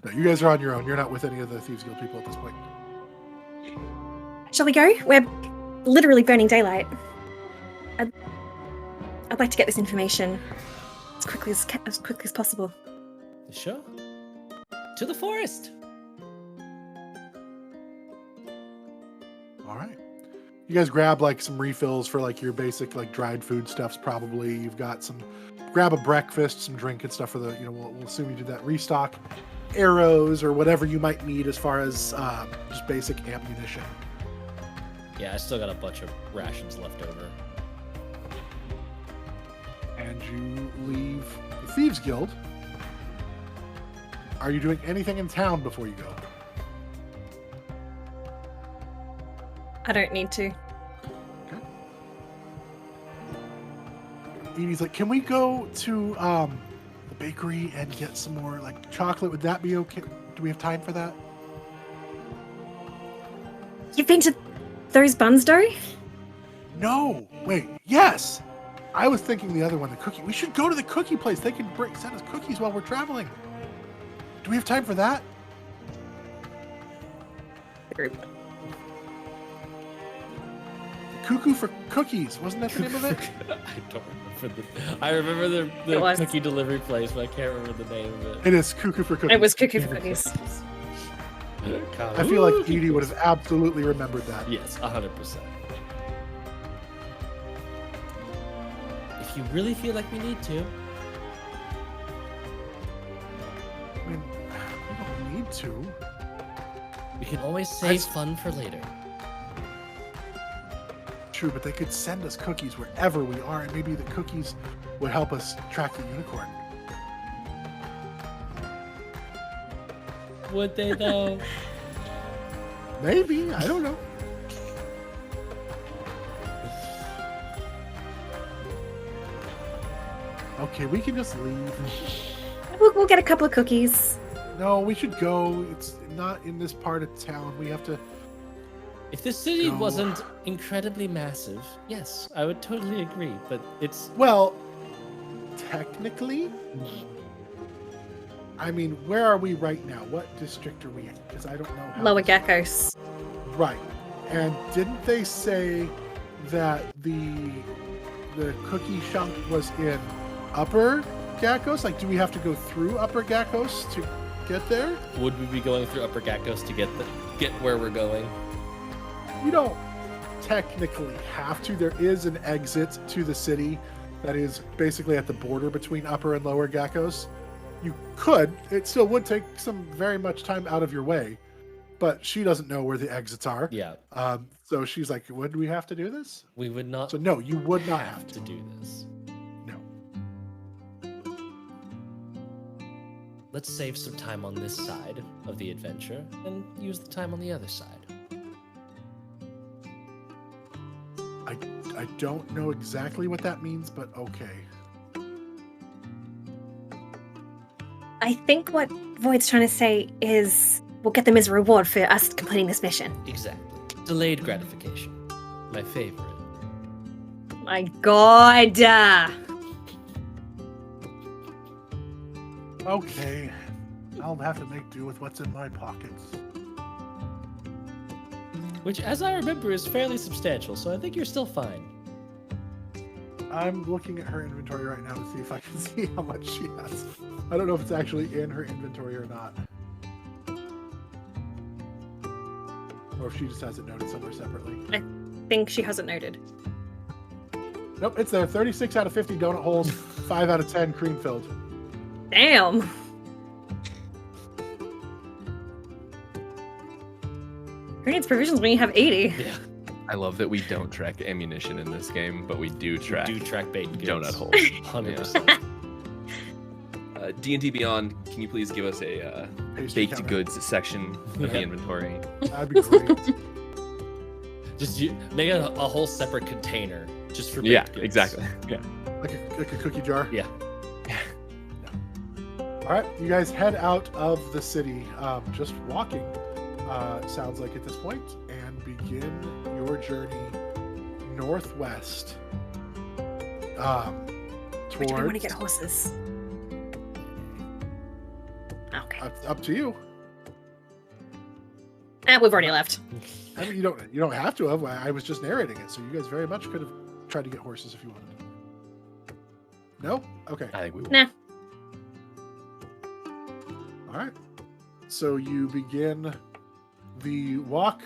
No, you guys are on your own. You're not with any of the Thieves Guild people at this point. Shall we go? We're literally burning daylight. I'd like to get this information as quickly as possible. Sure. To the forest. All right. You guys grab like some refills for like your basic like dried food stuffs. Probably you've got some. Grab a breakfast, some drink and stuff for the. We'll assume you did that. Restock arrows or whatever you might need as far as just basic ammunition. Yeah, I still got a bunch of rations left over. And you leave the Thieves Guild. Are you doing anything in town before you go? I don't need to. Okay. Edie's like, can we go to the bakery and get some more like chocolate? Would that be okay? Do we have time for that? You've been to those buns, dough? No. Wait. Yes. I was thinking the other one, the cookie. We should go to the cookie place. They can send us cookies while we're traveling. Do we have time for that? Group. Cuckoo for Cookies. Wasn't that the name of it? I don't remember I remember the cookie delivery place, but I can't remember the name of it. It is Cuckoo for Cookies. It was Cuckoo for Cookies. I feel like Edie would have absolutely remembered that. Yes, 100%. If you really feel like we need to. I mean, we don't need to. We can always save fun for later. True, but they could send us cookies wherever we are, and maybe the cookies would help us track the unicorn. Would they though? Maybe, I don't know. Okay, we can just leave. We'll get a couple of cookies. No, we should go. It's not in this part of town. We have to. If this city go. wasn't incredibly massive, yes, I would totally agree. But it's Well, technically, I mean, where are we right now? What district are we in? Because I don't know. Lower Geckos. Right. And didn't they say that the cookie shop was in Upper Geckos? Like, do we have to go through Upper Geckos to get there? would we be going through Upper Geckos to get where we're going? You don't technically have to. There is an exit to the city that is basically at the border between Upper and Lower Geckos. You could. It still would take some very much time out of your way, but she doesn't know where the exits are. Yeah. So she's like, would we have to do this? We would not. So no, you would not have to do this. No. Let's save some time on this side of the adventure and use the time on the other side. I don't know exactly what that means, but okay. I think what Void's trying to say is we'll get them as a reward for us completing this mission. Exactly. Delayed gratification. My favorite. My God. Okay. I'll have to make do with what's in my pockets. Which, as I remember, is fairly substantial, so I think you're still fine. I'm looking at her inventory right now to see if I can see how much she has. I don't know if it's actually in her inventory or not. Or if she just has it noted somewhere separately. I think she has it noted. Nope, it's there. 36 out of 50 donut holes, 5 out of 10 cream filled. Damn. Who needs provisions when you have 80? Yeah. I love that we don't track ammunition in this game, but we do track baked goods. donut holes. 100%. D&D Beyond, can you please give us a Pastry baked counter. goods section of the inventory? That'd be great. Just make a whole separate container just for baked Yeah, goods. exactly. Yeah. like a cookie jar. Yeah. All right, you guys head out of the city, just walking, sounds like at this point, and begin your journey northwest. Where do I want to get horses? Okay. Up to you. We've already left. I mean, you don't have to have. I was just narrating it, so you guys very much could have tried to get horses if you wanted. No? Okay. I think we will. Nah. All right. So you begin the walk.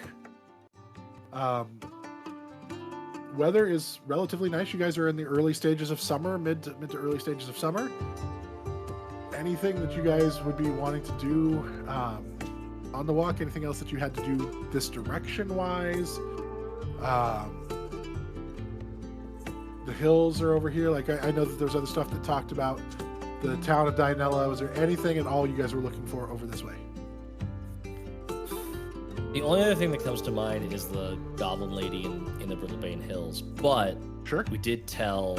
Weather is relatively nice. You guys are in the early stages of summer, mid to early stages of summer. Anything that you guys would be wanting to do on the walk? Anything else that you had to do this direction-wise? The hills are over here. Like I know that there's other stuff that talked about the town of Dinella. Was there anything at all you guys were looking for over this way? The only other thing that comes to mind is the Goblin Lady in the Brittlebane Hills, but Sure. we did tell.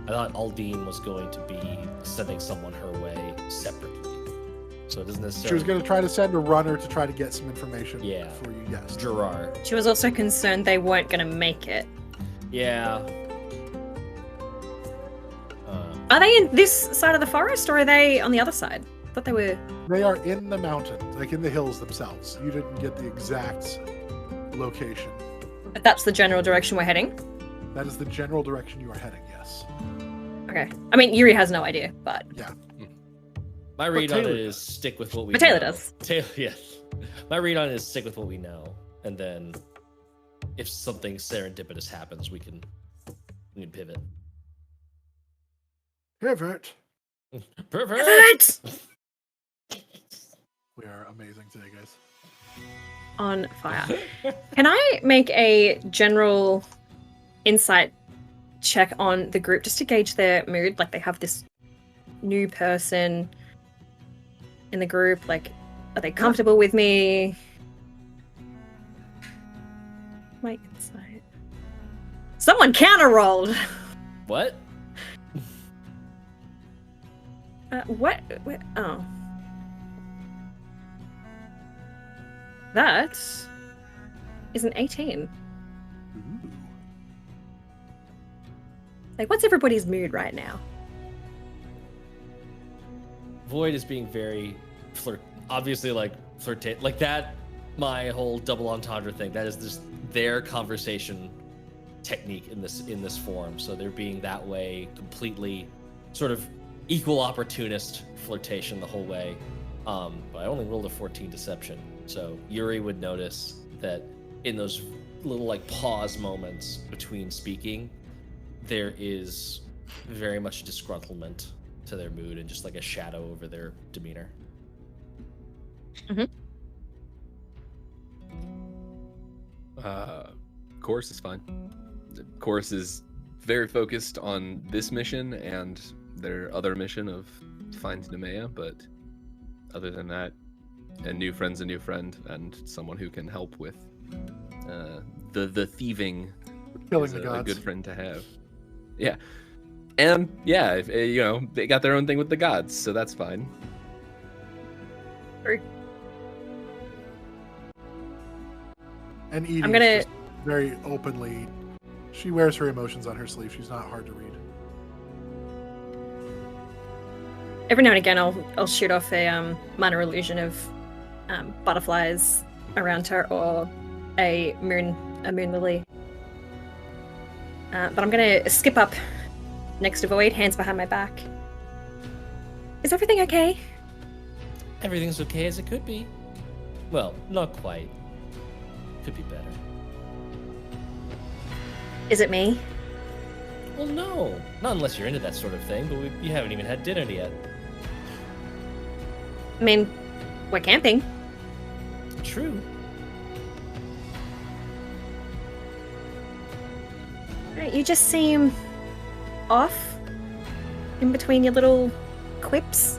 I thought Aldine was going to be sending someone her way separately, so it doesn't necessarily. She was going to try to send a runner to try to get some information for you. Yes. Gerard. She was also concerned they weren't going to make it. Yeah. Are they in this side of the forest, or are they on the other side? I thought they were... They are in the mountains, like in the hills themselves. You didn't get the exact location. But that's the general direction we're heading? That is the general direction you are heading, yes. Okay. I mean, Yuri has no idea, but... Yeah. My read on Taylor it is does. stick with what we But know. Taylor does. Yes. My read on it is stick with what we know, and then if something serendipitous happens, we can pivot. Pivot. Perfect. We are amazing today, guys. On fire. Can I make a general insight check on the group just to gauge their mood? Like, they have this new person in the group. Like, are they comfortable with me? My insight. Someone counter-rolled! What? What? Oh. That is an 18. Ooh. Like, what's everybody's mood right now? Void is being very obviously like that. My whole double entendre thing. That is just their conversation technique in this form. So they're being that way, completely sort of equal opportunist flirtation the whole way. But I only rolled a 14 deception, so Yuri would notice that in those little like pause moments between speaking, there is very much disgruntlement to their mood and just like a shadow over their demeanor. Chorus is fine. Chorus is very focused on this mission and their other mission of find Nemeia, but other than that, a new friend's a new friend, and someone who can help with the thieving Killing is the a gods. good friend to have. Yeah, and yeah, if, they got their own thing with the gods, so that's fine. And Edie I'm gonna- is just very openly. She wears her emotions on her sleeve. She's not hard to read. Every now and again, I'll shoot off a minor illusion of butterflies around her or a moon lily. But I'm gonna skip up next to Void, hands behind my back. Is everything okay? Everything's okay as it could be. Well, not quite. Could be better. Is it me? Well, no. Not unless you're into that sort of thing, but you haven't even had dinner yet. I mean, we're camping. True. Right, you just seem off in between your little quips.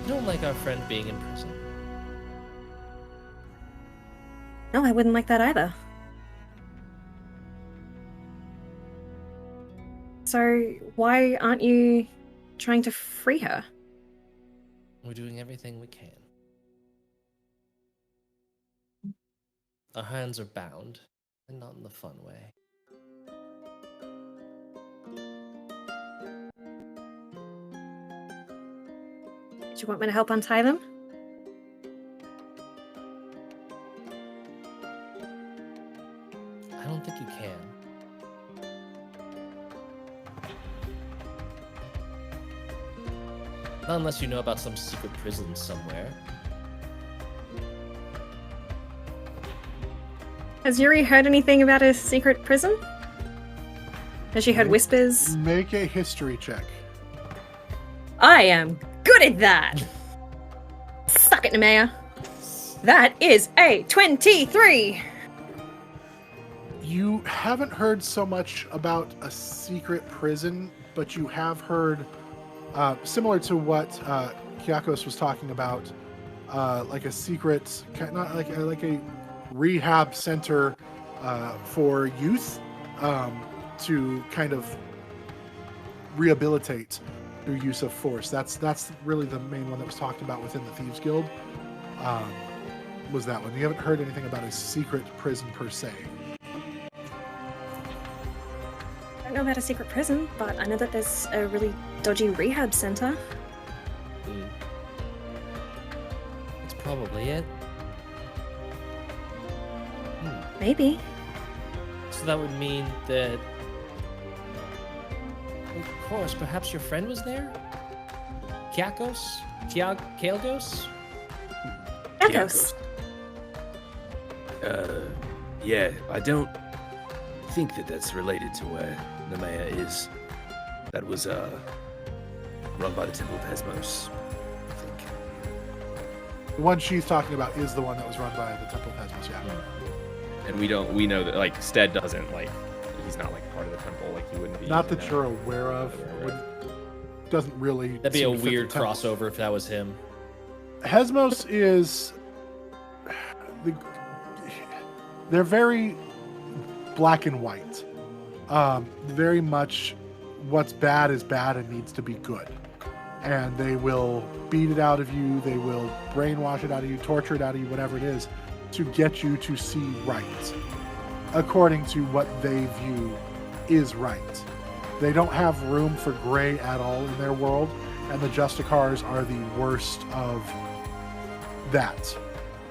I don't like our friend being in prison. No, I wouldn't like that either. So, why aren't you trying to free her? We're doing everything we can. Our hands are bound, and not in the fun way. Do you want me to help untie them? I don't think you can. Not unless you know about some secret prison somewhere. Has Yuri heard anything about a secret prison? Has she heard whispers? Make a history check. I am good at that! Suck it, Nemeia. That is a 23! You haven't heard so much about a secret prison, but you have heard, similar to what Kyakos was talking about, like a secret, not like a rehab center for youth to kind of rehabilitate through use of force. That's really the main one that was talked about within the Thieves Guild. Was that one? You haven't heard anything about a secret prison per se. I don't know about a secret prison, but I know that there's a really dodgy rehab center. That's probably it. Maybe. So that would mean that... Of course, perhaps your friend was there? Kyakos? Kalgos? Kyakos. Yeah, I don't think that that's related to where Nemeia is. That was, run by the Temple of H.E.R.O.E.S, I think. The one she's talking about is the one that was run by the Temple of H.E.R.O.E s, yeah. And we know that, like, Stedd doesn't, like, he's not, like, part of the temple, like, he wouldn't be. Not that you're aware of. Doesn't really. That'd be a seem to fit the weird temple. crossover if that was him. H.E.R.O.E.s is... They're very black and white. Very much what's bad is bad and needs to be good. And they will beat it out of you, they will brainwash it out of you, torture it out of you, whatever it is, to get you to see right, according to what they view is right. They don't have room for gray at all in their world, and the Justicars are the worst of that.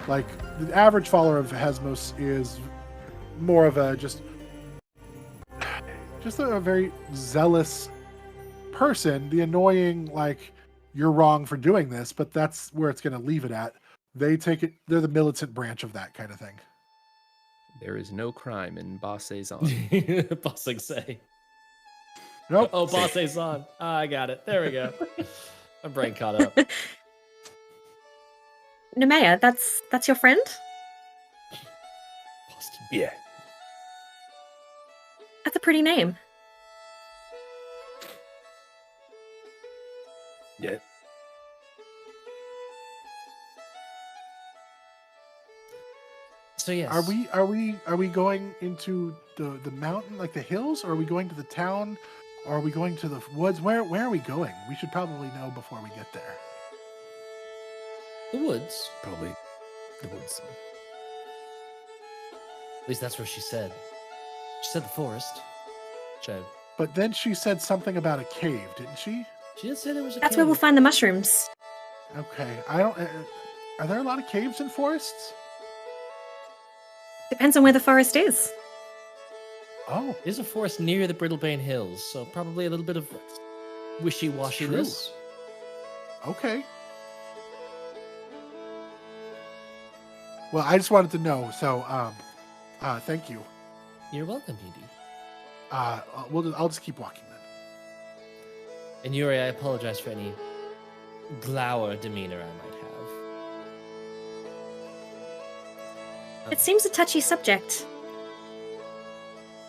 Like, the average follower of H.E.R.O.E.s is more of a just a very zealous person. The annoying, like, you're wrong for doing this, but that's where it's going to leave it at. They're the militant branch of that kind of thing. There is no crime in Basse's on. Bossing say. Nope. Oh, Basse's on. I got it. There we go. My brain caught up. Nemeia, that's your friend? Boston. Yeah. That's a pretty name. Yeah. So yes. Are we going into the mountain, like the hills, or are we going to the town, or are we going to the woods? Where are we going? We should probably know before we get there. The woods. Probably the woods. At least that's what she said. She said the forest. But then she said something about a cave, didn't she? She did say there was a That's cave. where we'll find the mushrooms. Okay, I don't. Are there a lot of caves in forests? Depends on where the forest is. Oh, There's a forest near the Brittlebane Hills, so probably a little bit of wishy-washiness. okay. Well, I just wanted to know, so thank you. You're welcome, Edie. I'll just keep walking then. And Yuri, I apologize for any glower demeanor I might have. It seems a touchy subject.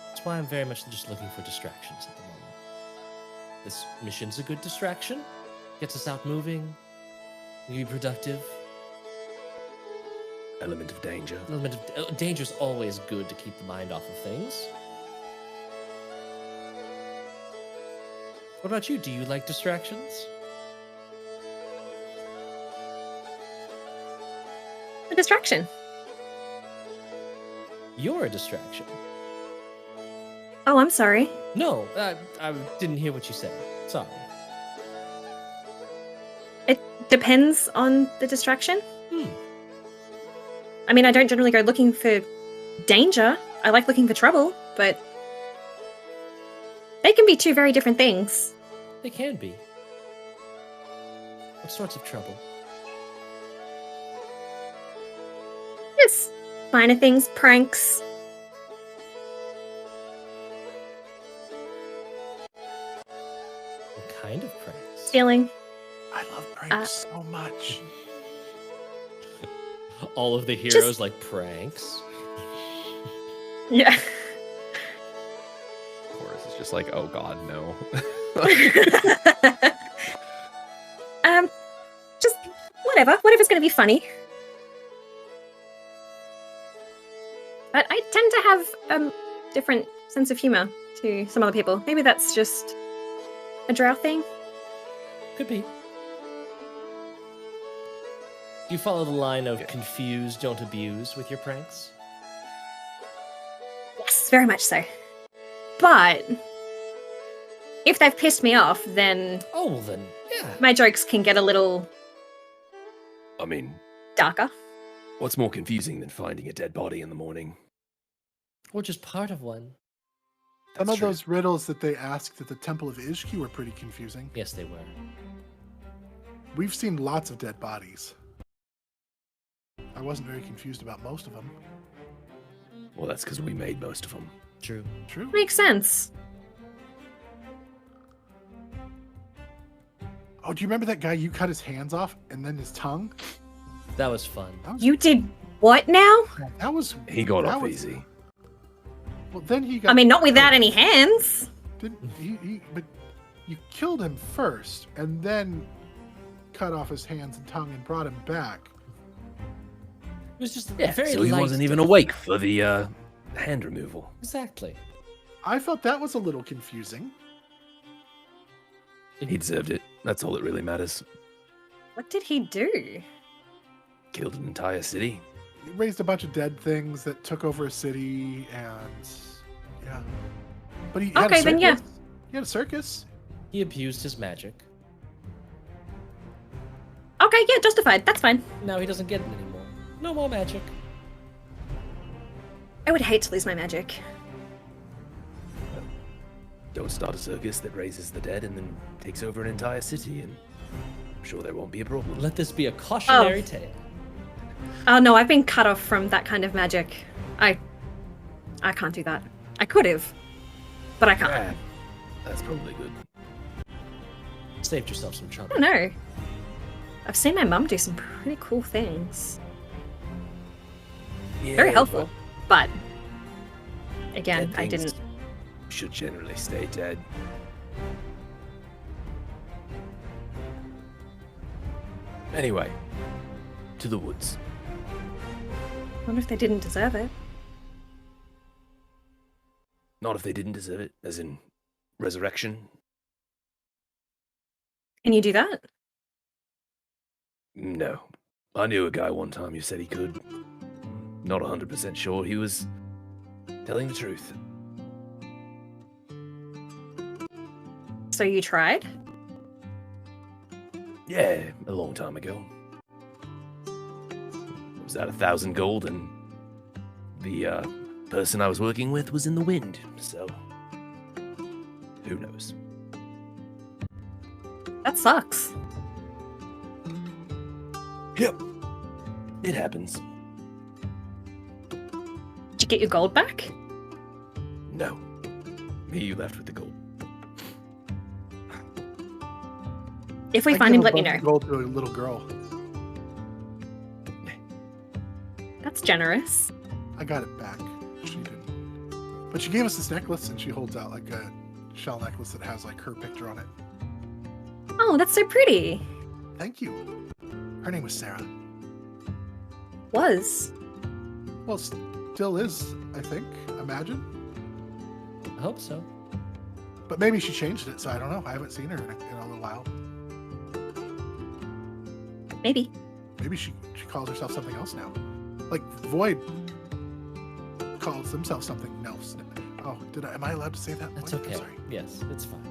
That's why I'm very much just looking for distractions at the moment. This mission's a good distraction. Gets us out moving. We can be productive. Element of danger. Danger's always good to keep the mind off of things. What about you? Do you like distractions? A distraction. You're a distraction. Oh, I'm sorry. No, I didn't hear what you said. Sorry. It depends on the distraction. Hmm. I mean, I don't generally go looking for danger. I like looking for trouble, but they can be two very different things. They can be. What sorts of trouble? Just minor things, pranks. What kind of pranks? Stealing. I love pranks so much. All of the heroes like pranks. Yeah. Chorus is just like, oh god, no. Just whatever's gonna be funny. But I tend to have different sense of humor to some other people. Maybe that's just a drow thing. Could be. Do you follow the line of confuse, don't abuse with your pranks? Yes, very much so. But if they've pissed me off, then Oh, well then, yeah. my jokes can get a little I mean, darker. what's more confusing than finding a dead body in the morning? Or just part of one. Some That's of true. those riddles that they asked at the Temple of Ishki were pretty confusing. Yes, they were. We've seen lots of dead bodies. I wasn't very confused about most of them. Well, that's because we made most of them. True. True. Makes sense. Oh, do you remember that guy you cut his hands off and then his tongue? That was fun. You did what now? That was. He got that off was- easy. Well, then he got. I mean, not without any hands. Didn't he? But you killed him first, and then cut off his hands and tongue and brought him back. It was just Yeah, very so he light wasn't even death. awake for the hand removal. Exactly. I felt that was a little confusing. He deserved it. That's all that really matters. What did he do? Killed an entire city. He raised a bunch of dead things that took over a city, and yeah. But he had Okay, a then yeah. circus. He had a circus. He abused his magic. Okay, yeah, justified. That's fine. Now he doesn't get it anymore. No more magic. I would hate to lose my magic. Don't start a circus that raises the dead and then takes over an entire city, and I'm sure there won't be a problem. Let this be a cautionary tale. Oh no, I've been cut off from that kind of magic. I can't do that. I could have, but I can't. Yeah, that's probably good. Saved yourself some I trouble. don't know. I've seen my mum do some pretty cool things. Very Yeah, helpful, but again, dead I things didn't. should generally stay dead. Anyway, to the woods. I wonder if they didn't deserve it. Not if they didn't deserve it, as in resurrection. Can you do that? No. I knew a guy one time who said he could. Not 100% sure he was telling the truth. So you tried? Yeah, a long time ago. It was at 1,000 gold, and the person I was working with was in the wind, so who knows? That sucks. Yep, it happens. Did you get your gold back? No. Me, you left with the gold. If we I find give him, a let me bunch of know. gold to a little girl. That's generous. I got it back. She didn't. But she gave us this necklace, and she holds out like a shell necklace that has like her picture on it. Oh, that's so pretty. Thank you. Her name was Sarah. Was. Well, still is, I think. Imagine. I hope so. But maybe she changed it, so I don't know. I haven't seen her in a little while. Maybe. Maybe she calls herself something else now. Like Void calls themselves something else. Oh, am I allowed to say that? That's Void? okay. Sorry. Yes, it's fine.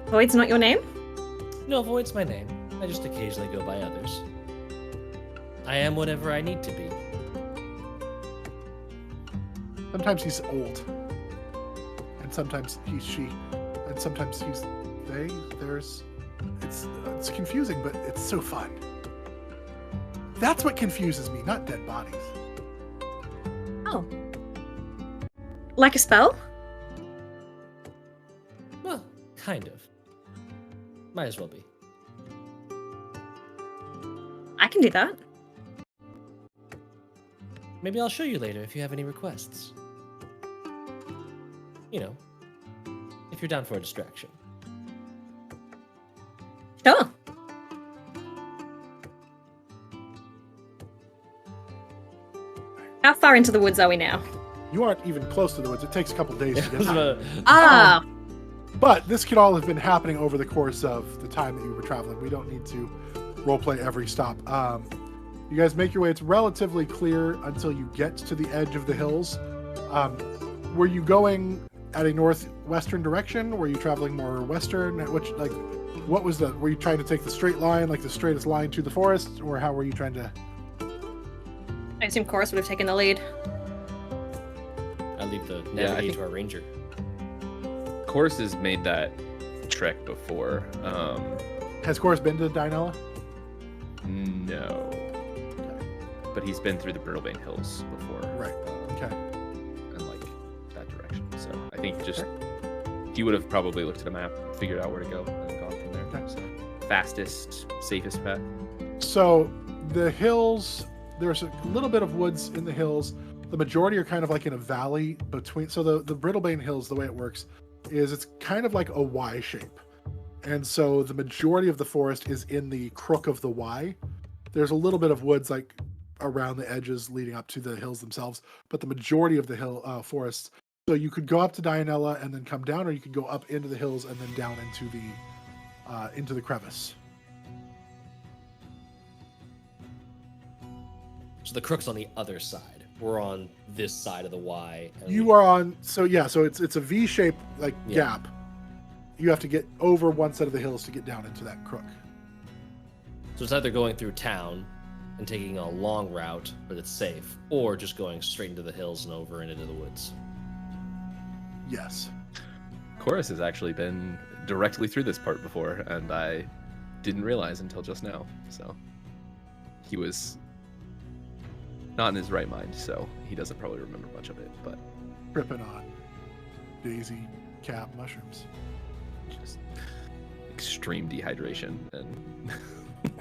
Void's not your name? No, Void's my name. I just occasionally go by others. I am whatever I need to be. Sometimes he's old. And sometimes he's she. And sometimes he's they. It's confusing, but it's so fun. That's what confuses me, not dead bodies. Oh. Like a spell? Well, kind of. Might as well be. I can do that. Maybe I'll show you later if you have any requests. You know, if you're down for a distraction. Sure. How far into the woods are we now? You aren't even close to the woods. It takes a couple days to get there. Ah, But this could all have been happening over the course of the time that you were traveling. We don't need to roleplay every stop. You guys make your way. It's relatively clear until you get to the edge of the hills. Were you going at a northwestern direction? Were you traveling more western? What was the? Were you trying to take the straight line, like the straightest line to the forest, or how were you trying to? I assume Chorus would have taken the lead. I'll leave the I navigator think- to our ranger. Chorus has made that trek before. Has Chorus been to Dinella? No. But he's been through the Brittlebane Hills before. Right. Okay. And like that direction. So I think just he would have probably looked at a map, figured out where to go, and gone from there. Okay. So fastest, safest path. So the hills, there's a little bit of woods in the hills. The majority are kind of like in a valley between. So the Brittlebane Hills, the way it works is it's kind of like a Y shape. And so the majority of the forest is in the crook of the Y. There's a little bit of woods like around the edges leading up to the hills themselves, but the majority of the hill forests. So you could go up to Dianella and then come down, or you could go up into the hills and then down into the crevice. So the crook's on the other side. We're on this side of the Y. and You we- are on. So yeah. So it's a V shape like Yeah. gap. You have to get over one side of the hills to get down into that crook. So it's either going through town and taking a long route, but it's safe, or just going straight into the hills and over and into the woods. Yes. Chorus has actually been directly through this part before, and I didn't realize until just now. So he was not in his right mind, so he doesn't probably remember much of it, but Tripping on daisy cap mushrooms. just extreme dehydration and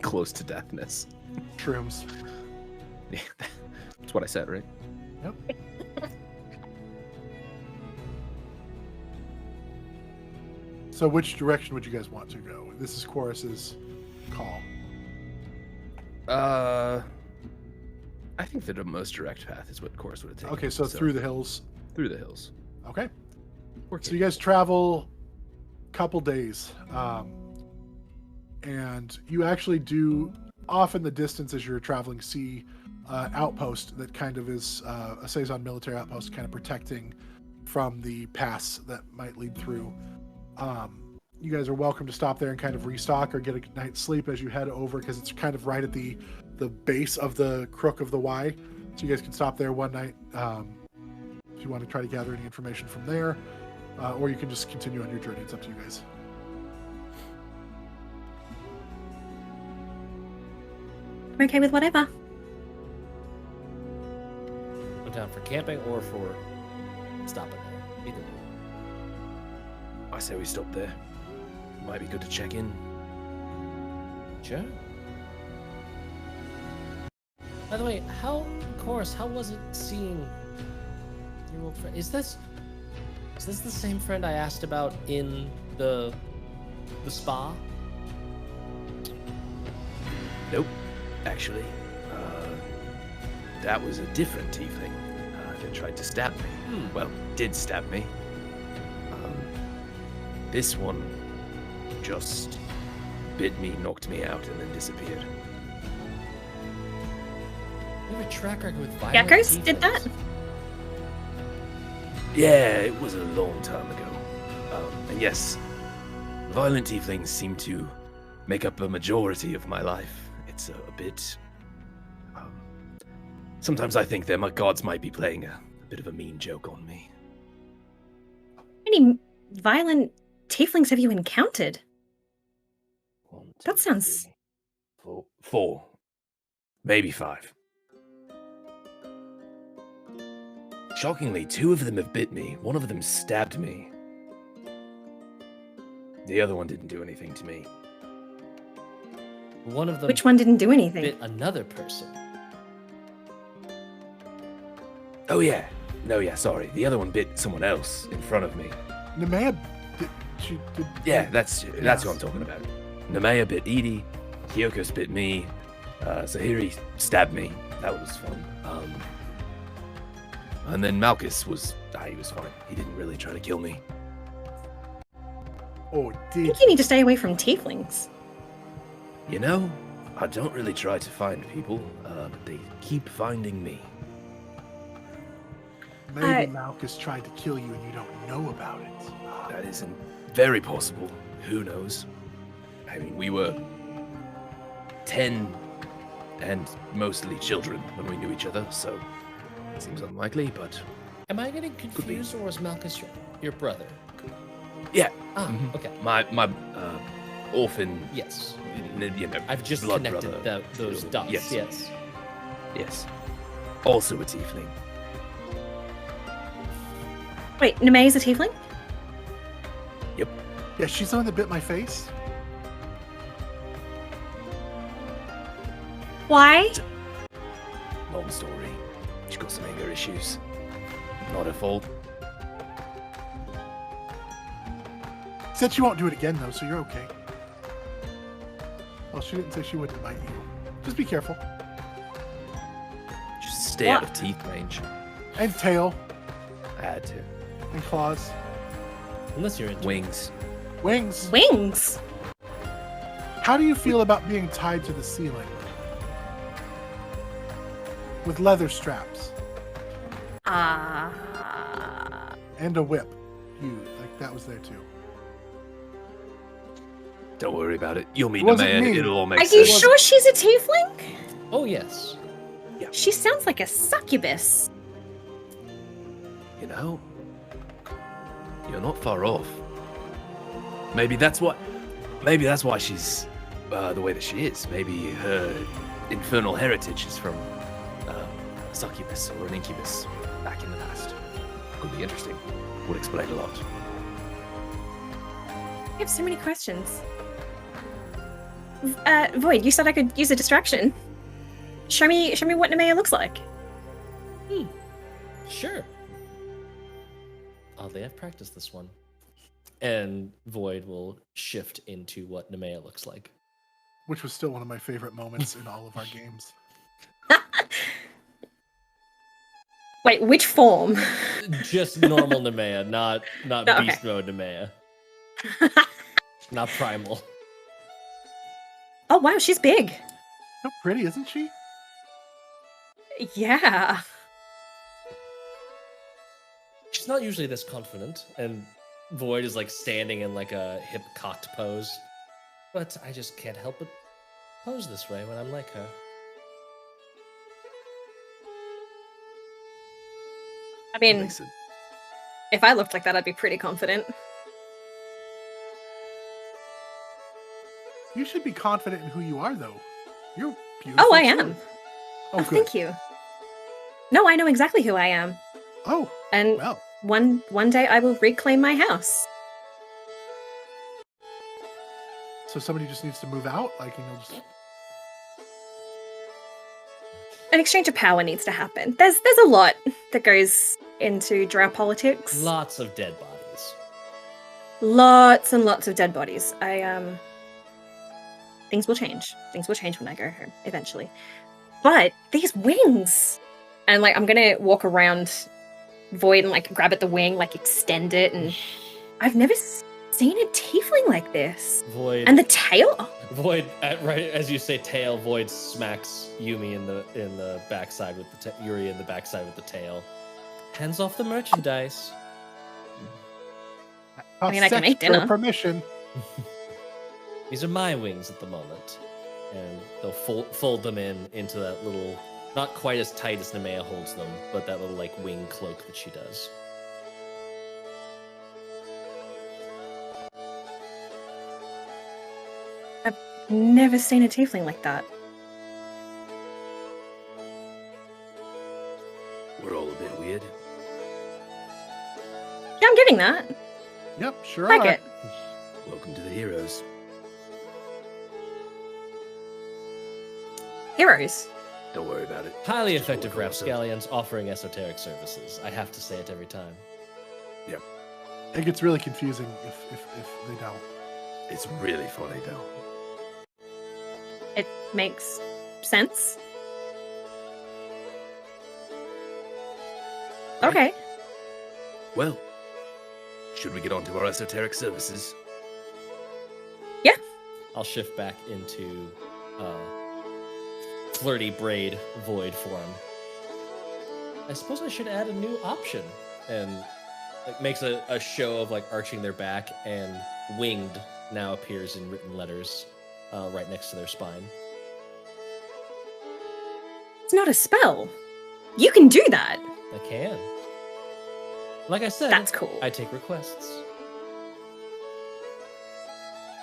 close to deathness. Shrooms. Yeah, that's what I said, right? Yep. So which direction would you guys want to go? This is Chorus's call. I think that the most direct path is what Chorus would have taken. Okay, so through the hills. through the hills. Okay. Work So it. you guys travel a couple days, and you actually do off in the distance as you're traveling see outpost that kind of is a Saison military outpost, kind of protecting from the pass that might lead through. You guys are welcome to stop there and kind of restock or get a night's sleep as you head over, because it's kind of right at the base of the crook of the Y. So you guys can stop there one night if you want to try to gather any information from there. Or you can just continue on your journey. It's up to you guys. I'm okay with whatever. I'm down out for camping or for stopping there. Either way. I say we stop there. Might be good to check in. Sure. By the way, how was it seeing your old friend? Is this the same friend I asked about in the spa? Nope. Actually, that was a different tiefling that tried to stab me. Well, did stab me. This one just bit me, knocked me out, and then disappeared. We have a track record with violent Geckos tieflings. did that? Yeah, it was a long time ago. And yes, violent tieflings seem to make up a majority of my life. It's a bit... sometimes I think that my gods might be playing a bit of a mean joke on me. How many violent tieflings have you encountered? 1, 2, That sounds... 3, 4. Maybe 5. Shockingly, 2 of them have bit me. 1 of them stabbed me. The other one didn't do anything to me. One of them Which one didn't do anything? bit another person. Oh yeah. No, yeah, sorry. The other one bit someone else in front of me. Nemeia, did. Yeah, that's what I'm talking about. Nemeia bit Edie. H.E.R.O.E.S bit me. Zahiri stabbed me. That was fun. And then Malchus was... he was fine. He didn't really try to kill me. Oh, I did think you need to stay away from tieflings. You know, I don't really try to find people, but they keep finding me. maybe Malchus tried to kill you and you don't know about it? That isn't very possible. Who knows? I mean, we were 10 and mostly children when we knew each other, so it seems unlikely, but... Am I getting confused, or was Malchus your brother? Yeah. Okay. My orphan... Yes. You know, I've just blood connected brother. those dots. Yes. Yes. Yes. Also a tiefling. Wait, Nemeia's a tiefling? Yeah, she's the one that bit my face. Why? Long story. She's got some anger issues. Not her fault. Said she won't do it again though, so you're okay. Well, she didn't say she wouldn't bite you. Just be careful. Just stay out of teeth range. And tail, I had to. and claws, Unless you're into Wings. wings. Wings! How do you feel about being tied to the ceiling? With leather straps Ah. and a whip. That was there too. Don't worry about it. You'll meet It wasn't Nemeia. me. It'll all make Are you sense. sure she's a tiefling? Oh yes. She sounds like a succubus. You know, you're not far off. Maybe that's why she's the way that she is. Maybe her infernal heritage is from a succubus or an incubus back in the past. Could be interesting. Would explain a lot. I have so many questions. Void, you said I could use a distraction. Show me what Nemeia looks like. Sure. Oddly, I've practiced this one. And Void will shift into what Nemeia looks like. Which was still one of my favorite moments in all of our games. Wait, which form? Just normal Nemeia, not Okay. beast mode Nemeia. Not primal. Oh wow, she's big. So pretty, isn't she? Yeah. She's not usually this confident, and Void is like standing in like a hip cocked pose. But I just can't help but pose this way when I'm like her. I mean, Makes sense. if I looked like that, I'd be pretty confident. You should be confident in who you are, though. You're beautiful. Oh, I too. am. Oh, good. Thank you. No, I know exactly who I am. Oh, And well. one day I will reclaim my house. So somebody just needs to move out? Like, just... An exchange of power needs to happen. There's a lot that goes into drow politics. Lots of dead bodies. Lots and lots of dead bodies. Things will change. Things will change when I go home, eventually. But these wings! And, I'm gonna walk around Void and, grab at the wing, extend it, and I've never seen a tiefling like this. Void. And the tail? Void, right as you say tail, Void smacks Yumi in the backside with the Yuri in the backside with the tail. Hands off the merchandise. I mean, I can make dinner. Permission. These are my wings at the moment, and they'll fold them into that little, not quite as tight as Nemeia holds them, but that little wing cloak that she does. I've never seen a tiefling like that. We're all a bit weird. Yeah, I'm getting that. Yep, sure Like are. it. Welcome to the Heroes. Heroes. Don't worry about it. Highly Just effective walk ourselves. rapscallions offering esoteric services. I have to say it every time. It gets really confusing if they don't. It's really funny though. It makes sense. Okay. Well, should we get on to our esoteric services? I'll shift back into flirty braid Void form. I suppose I should add a new option. And makes a show of arching their back, and winged now appears in written letters right next to their spine. It's not a spell. You can do that. I can. Like I said, That's cool. I take requests.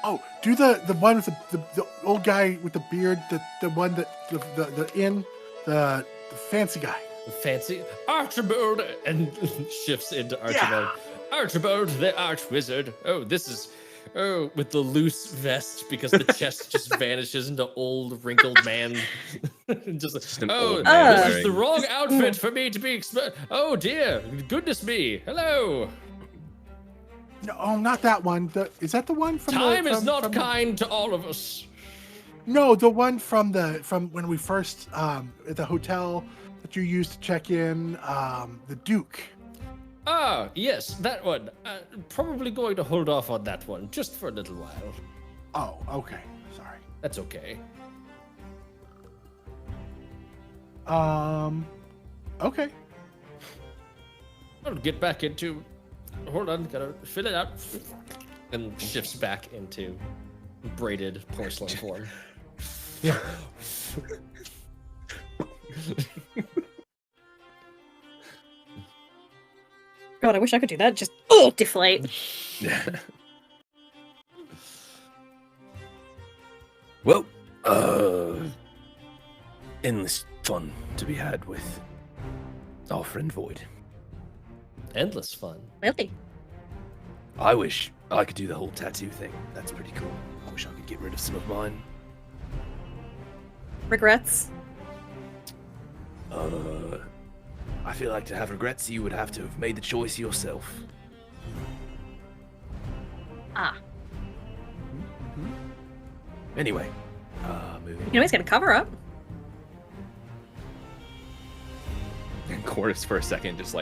Oh, do the one with the old guy with the beard, the one that the fancy guy. The fancy Archibald, and shifts into Archibald. Yeah. Archibald, the arch wizard. Oh, this is with the loose vest because the chest just vanishes into old wrinkled man. just an oh, old man this is the wearing- wrong outfit for me to be. Oh dear, goodness me. Hello. No, not that one. Is that the one from? Time is not from kind to all of us. No, the one from when we first at the hotel that you used to check in. The Duke. Ah, yes, that one. Probably going to hold off on that one just for a little while. Oh, okay. Sorry. That's okay. Okay. I'll get back into. Hold on, gotta fill it out. And shifts back into braided porcelain form. Yeah. God, I wish I could do that. Just deflate. Well, endless fun to be had with our friend Void. Endless fun. Really? I wish I could do the whole tattoo thing. That's pretty cool. I wish I could get rid of some of mine. Regrets? I feel like to have regrets, you would have to have made the choice yourself. Ah. Anyway, moving. You know he's gonna cover up. And Chorus for a second just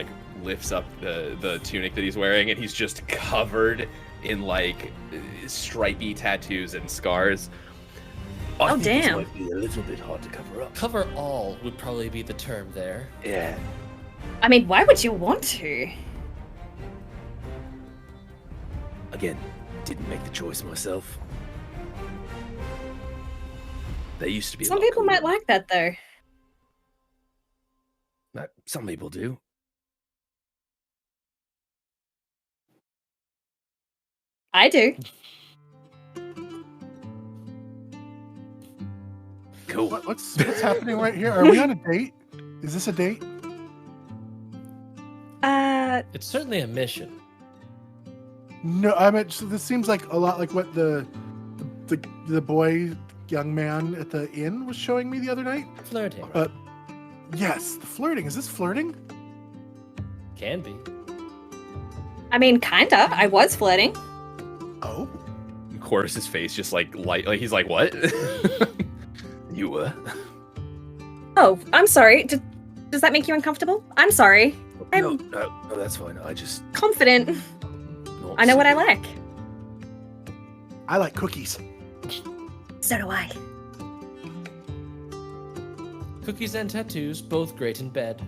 lifts up the tunic that he's wearing, and he's just covered in stripy tattoos and scars. I Oh, think this damn. might be a little bit hard to cover up. Cover all would probably be the term there. Yeah. I mean, why would you want to? Again, didn't make the choice myself. They used to be. a Some lot people might cooler. like that, though. Some people do. I do. Cool. What's happening right here? Are we on a date? Is this a date? It's certainly a mission. No, I mean, so this seems like a lot like what the young man at the inn was showing me the other night. Flirting. Yes, the flirting. Is this flirting? Can be. I mean, kinda. I was flirting. Oh. Chorus's face just like he's like, what? You were? Oh, I'm sorry. Does that make you uncomfortable? I'm sorry. I'm No, that's fine. I just confident. not I know what I silly. like. I like cookies. So do I. Cookies and tattoos, both great in bed.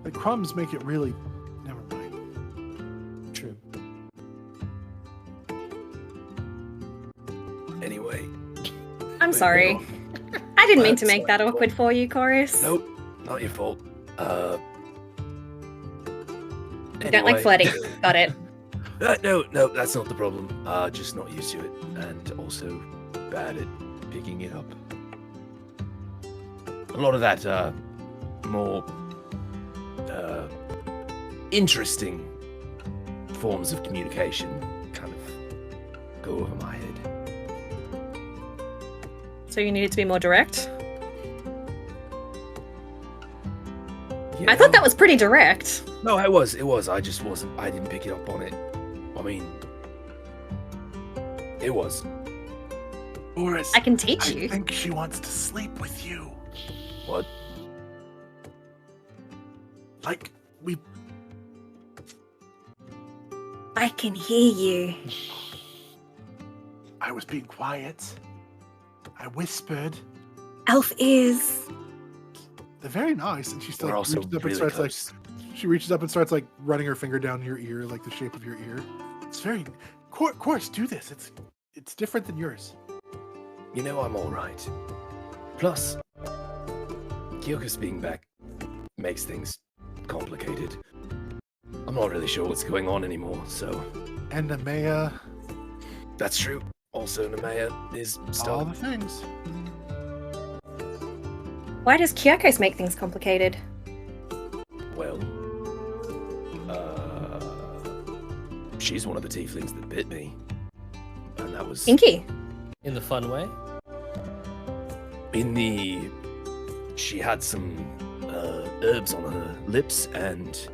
The crumbs make it really. Never mind. True. Anyway. I'm moving sorry. on. I didn't mean to That's make that my awkward for you, Chorus. Nope, not your fault. You don't like flirting. Got it. No, that's not the problem. Just not used to it, and also bad at picking it up. A lot of that, more, interesting forms of communication kind of go over my head. So you needed to be more direct? You I thought know? that was pretty direct. No, it was. I just wasn't. I didn't pick it up on it. I mean, it was. Boris, I can teach I you. think she wants to sleep with you. What? Like, we. I can hear you. I was being quiet. I whispered. Elf ears. They're very nice, and she's We're like also reaches up and really starts close. she reaches up and starts like running her finger down your ear, like the shape of your ear. It's very. Course, do this. It's different than yours. You know I'm all right. Plus, Kyoko's being back makes things complicated. I'm not really sure what's going on anymore, so And Nemeia, that's true. Also, Nemeia is all still. the things. Why does Kyokos make things complicated? Well, she's one of the tieflings that bit me, and that was Inky. In the fun way? in the. She had some herbs on her lips and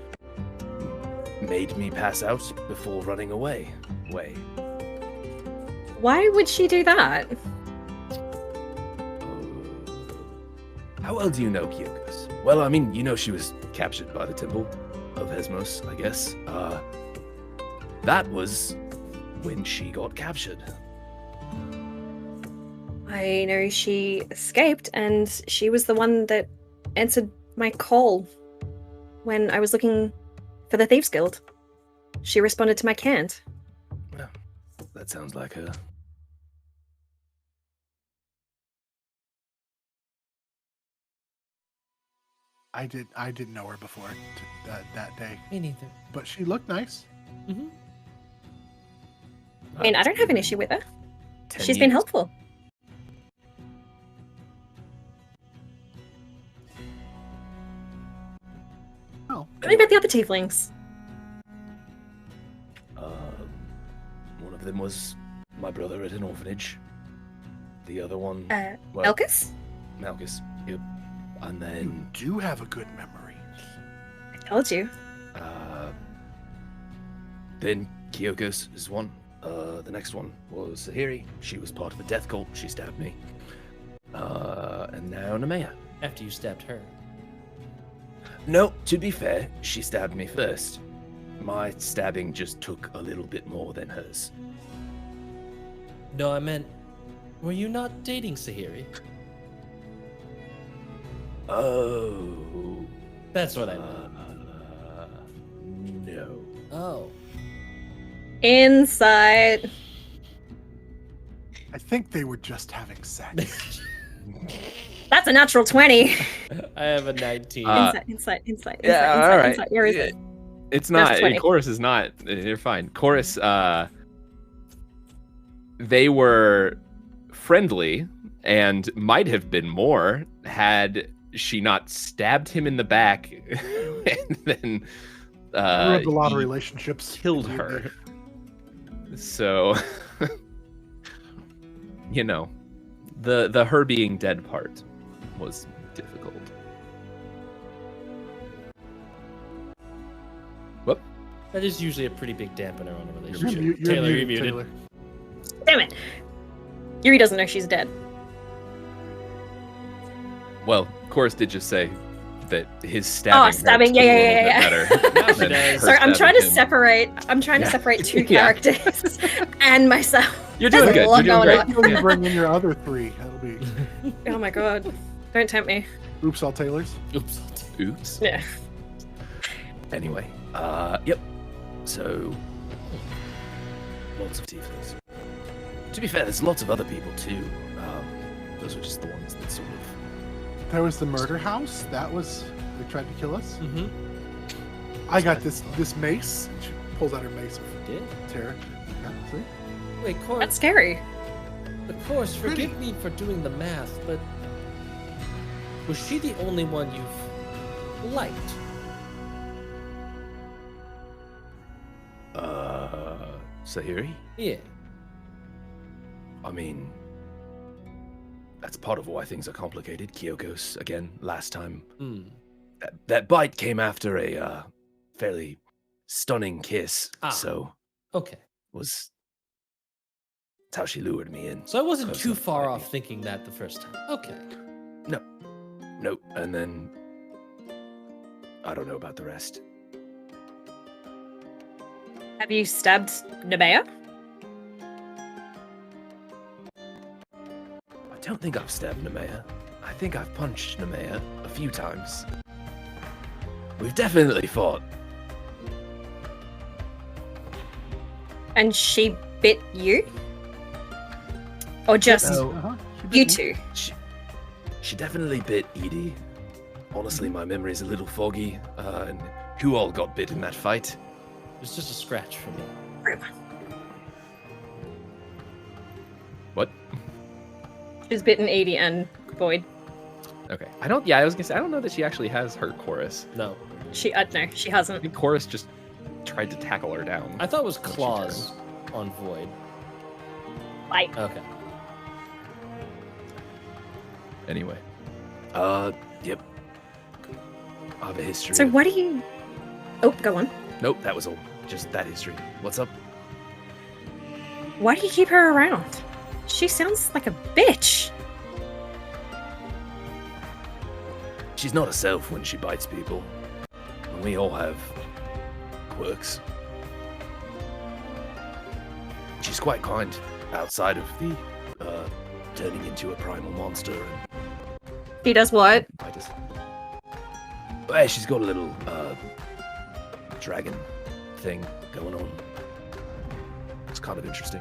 made me pass out before running away. Why would she do that? How well do you know Kyokos? Well, I mean, you know she was captured by the Temple of H.E.R.O.E.S, I guess. That was when she got captured. I know she escaped, and she was the one that answered my call when I was looking for the Thieves Guild. She responded to my cant. Well, that sounds like her. I didn't know her before that day, Me neither. but she looked nice. Mm-hmm. I mean, I don't have an issue with her. 10 She's been years. helpful. Oh, Tell me about the other tieflings. One of them was my brother at an orphanage. The other one, well, Elkus? Malchus. Yep. And you then, do have a good memory. I told you. then Kyokos is one. The next one was Sahiri. She was part of a death cult. She stabbed me. And now Nemeia. After you stabbed her. No, to be fair, she stabbed me first. My stabbing just took a little bit more than hers. No, I meant, were you not dating Sahiri? Oh. That's what I meant. No. Oh. Insight. I think they were just having sex. That's a natural 20. I have a 19. Insight. Yeah, all right. Where is it? It's not. 20. Chorus is not. You're fine. Chorus. They were friendly and might have been more had she not stabbed him in the back and then Ruined a lot of he relationships. killed her. So, you know, the her being dead part was difficult. Whoop. That is usually a pretty big dampener on a relationship. You're Taylor, muted, you're muted. Taylor. Damn it. Yuri doesn't know she's dead. Well, Chorus did just say that his stabbing. Stabbing, hurts yeah. a little bit better Now she than does. her Sorry, I'm trying to stabbing him. separate two Yeah. characters and myself. You're doing There's a good. lot You're doing going great. When you bring in your other three, that'll be. Oh my god. Don't tempt me. Oops, all Taylors. Oops. Oops. Yeah. Anyway, yep. So, lots of tieflings. To be fair, there's lots of other people too. Those are just the ones that sort of. There was the murder house. That was they tried to kill us. Mm-hmm. I got this mace. She pulls out her mace. Did? Terror. Yeah, see? Wait, Cor, That's scary. of course, forgive me for doing the math, but was she the only one you've liked? Sahiri? Yeah. I mean, that's part of why things are complicated. Kyokos, again, last time. Hmm. That bite came after a fairly stunning kiss, Ah. so Okay. that's how she lured me in. So I wasn't Close too enough, far maybe. off thinking that the first time. Okay. Nope, and then I don't know about the rest. Have you stabbed Nemeia? I don't think I've stabbed Nemeia. I think I've punched Nemeia a few times. We've definitely fought. And she bit you? Or just No, Uh-huh. you two? she definitely bit Edie. Honestly, my memory is a little foggy, and who all got bit in that fight? It was just a scratch for me. What? She's bitten Edie and Boyd. Okay. I was gonna say I don't know that she actually has her Chorus. No. No, she I hasn't. think Chorus just tried to tackle her down. I thought it was when she claws on Void. Bite. Okay. Anyway. Yep. I have a history. So what do you... Oh, go on. Nope, that was all. Just that history. What's up? Why do you keep her around? She sounds like a bitch. She's not herself when she bites people. And we all have quirks. She's quite kind outside of the turning into a primal monster and She does what? bite us. But yeah, she's got a little dragon thing going on. It's kind of interesting.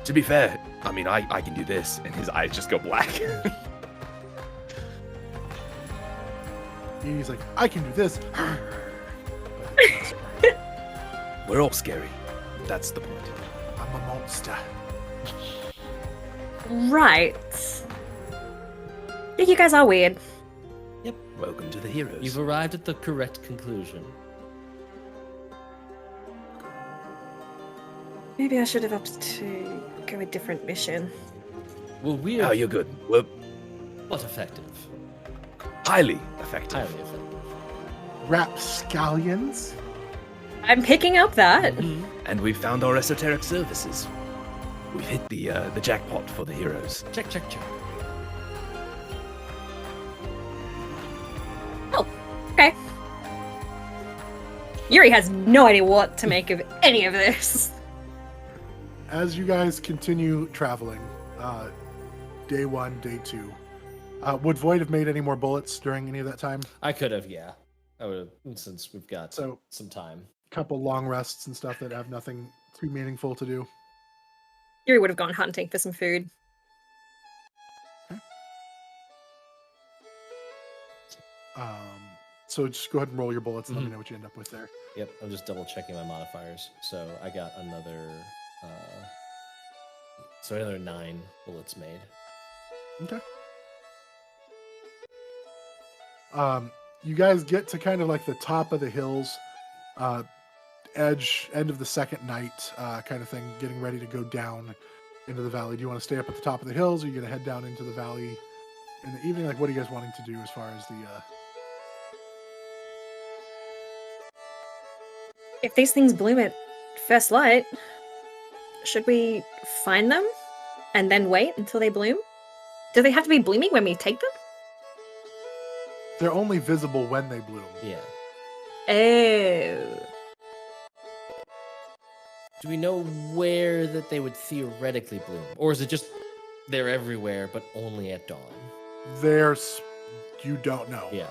To be fair, I mean, I can do this. And his eyes just go black. He's like, I can do this. We're all scary. That's the point. I'm a monster. Right. Yeah, you guys are weird. Welcome to the heroes. You've arrived at the correct conclusion. Maybe I should have opted to go a different mission. Well, we're Oh, you're good. We're but effective. highly effective. Highly effective. Rapscallions. I'm picking up that. Mhm. And we've found our esoteric services. We've hit the jackpot for the heroes. Check, check, check. Oh, okay. Yuri has no idea what to make of any of this. As you guys continue traveling, day 1, day 2, would Void have made any more bullets during any of that time? I could have, yeah. I would have, since we've got So, some time. a couple long rests and stuff that have nothing too meaningful to do. Yuri would have gone hunting for some food. So just go ahead and roll your bullets and let me know what you end up with there. Yep, I'm just double checking my modifiers. So I got another, another 9 bullets made. Okay. You guys get to kind of like the top of the hills, end of the second night, kind of thing, getting ready to go down into the valley. Do you want to stay up at the top of the hills, or are you going to head down into the valley in the evening? Like, what are you guys wanting to do as far as the... If these things bloom at first light, should we find them and then wait until they bloom? Do they have to be blooming when we take them? They're only visible when they bloom. Yeah. Oh. Do we know where that they would theoretically bloom? Or is it just they're everywhere, but only at dawn? You don't know. Yeah.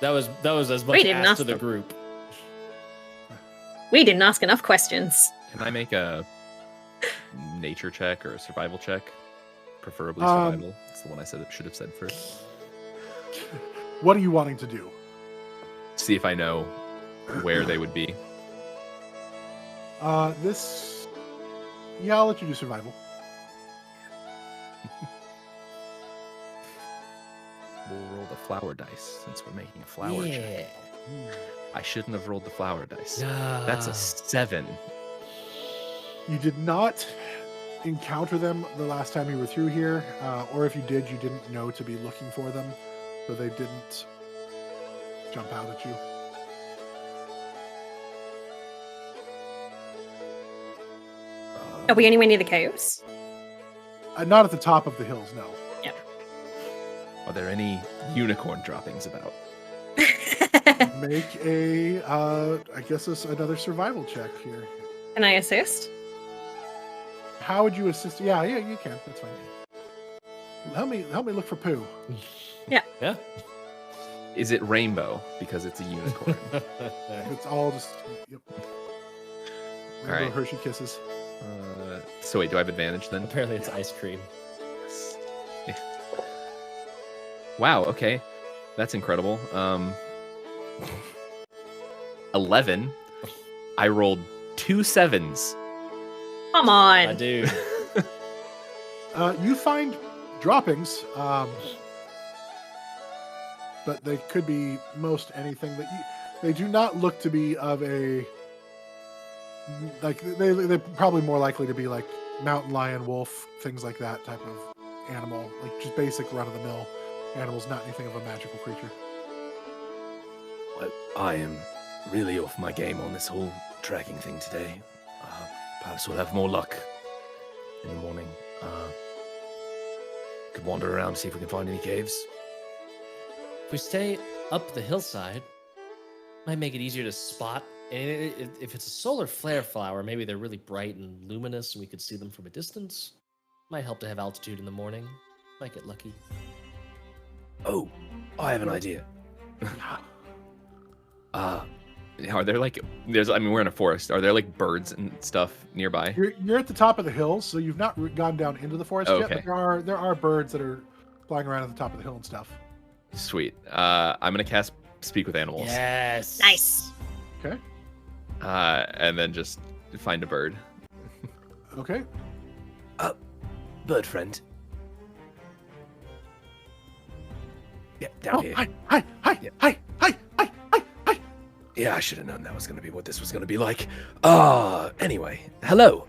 That was as much didn't asked ask to the them. group. We didn't ask enough questions. Can I make a nature check or a survival check? Preferably survival. That's the one I should have said first. What are you wanting to do? See if I know where they would be. Yeah, I'll let you do survival. We'll roll the flower dice since we're making a flower check. I shouldn't have rolled the flower dice. That's a 7. You did not encounter them the last time you were through here, or if you did, you didn't know to be looking for them, so they didn't jump out at you. Are we anywhere near the caves? Not at the top of the hills, no. Yeah. Are there any unicorn droppings about? Make another survival check here. Can I assist? How would you assist? Yeah, you can. That's fine. Help me look for poo. Yeah. Is it rainbow because it's a unicorn? It's all just. Yep. All right. Hershey kisses. So wait, do I have advantage then? Apparently it's ice cream. Yeah. Wow, okay. That's incredible. 11. I rolled 2 7s. Come on. I do. You find droppings, but they could be most anything that they do not look to be of a like they're probably more likely to be like mountain lion, wolf, things like that type of animal, like just basic run of the mill animals, not anything of a magical creature. Well, I am really off my game on this whole tracking thing today. Perhaps we'll have more luck in the morning. Could wander around, see if we can find any caves. If we stay up the hillside, might make it easier to spot. And if it's a solar flare flower, maybe they're really bright and luminous and we could see them from a distance. Might help to have altitude in the morning. Might get lucky. Oh, I have an idea. Are there like we're in a forest. Are there like birds and stuff nearby? You're at the top of the hills, so you've not gone down into the forest yet. Okay. But there are birds that are flying around at the top of the hill and stuff. Sweet. I'm gonna cast Speak with Animals. Yes. Nice. Okay. And then just find a bird. Okay. Bird friend. Yeah, down here. Hi. Yeah, I should have known that was going to be what this was going to be like. Anyway, hello.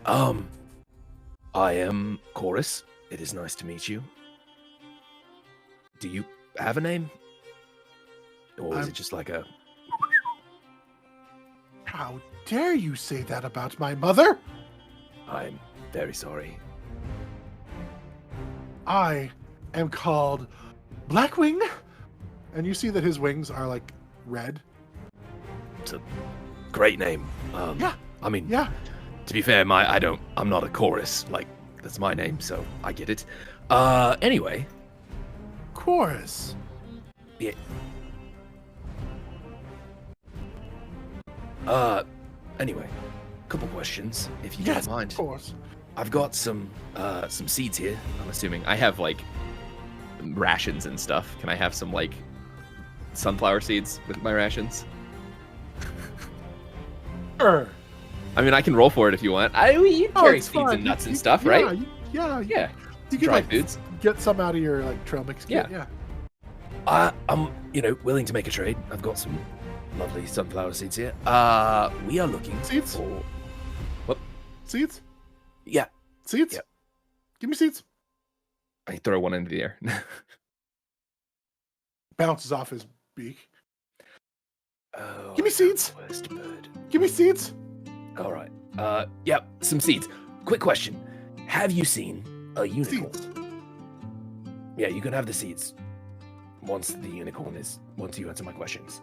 I am Chorus. It is nice to meet you. Do you have a name? Or is it just like a... How dare you say that about my mother? I'm very sorry. I am called Blackwing. And you see that his wings are like red. It's a great name. Yeah. I mean, Yeah. to be fair, I'm not a Chorus. Like, that's my name, so I get it. Anyway. Chorus. Yeah. Anyway, couple questions, if you Yes, don't mind. of course. I've got some seeds here. I'm assuming I have like rations and stuff. Can I have some like sunflower seeds with my rations? Sure. I mean, I can roll for it if you want. You carry it's seeds fine. and nuts and You- stuff, yeah, right? Yeah. Yeah. You can Dry like foods. get some out of your like trail mix kit. Yeah. I'm, willing to make a trade. I've got some lovely sunflower seeds here. We are looking Seeds? for... Seeds? Yeah. Seeds? Yep. Give me seeds. I throw one into the air. Bounces off his beak. Oh, Give me seeds. Worst bird. Give me seeds. All right. Some seeds. Quick question. Have you seen a unicorn? Seeds. Yeah, you can have the seeds. Once you answer my questions.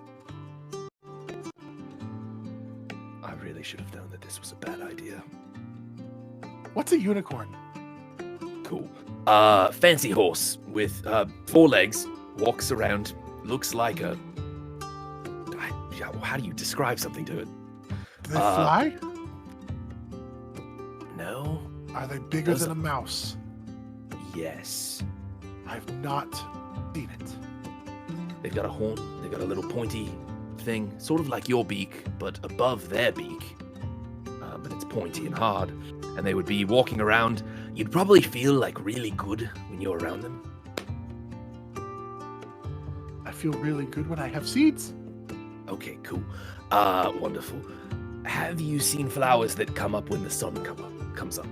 I really should have known that this was a bad idea. What's a unicorn? Cool. Fancy horse with 4 legs, walks around, looks like a... How do you describe something to it? Do they fly? No. Are they bigger Those than a mouse? Yes. I've not seen it. They've got a horn, they've got a little pointy thing, sort of like your beak, but above their beak. But it's pointy and hard. And they would be walking around. You'd probably feel like really good when you're around them. I feel really good when I have seeds. Okay, cool. Wonderful. Have you seen flowers that come up when the sun comes up?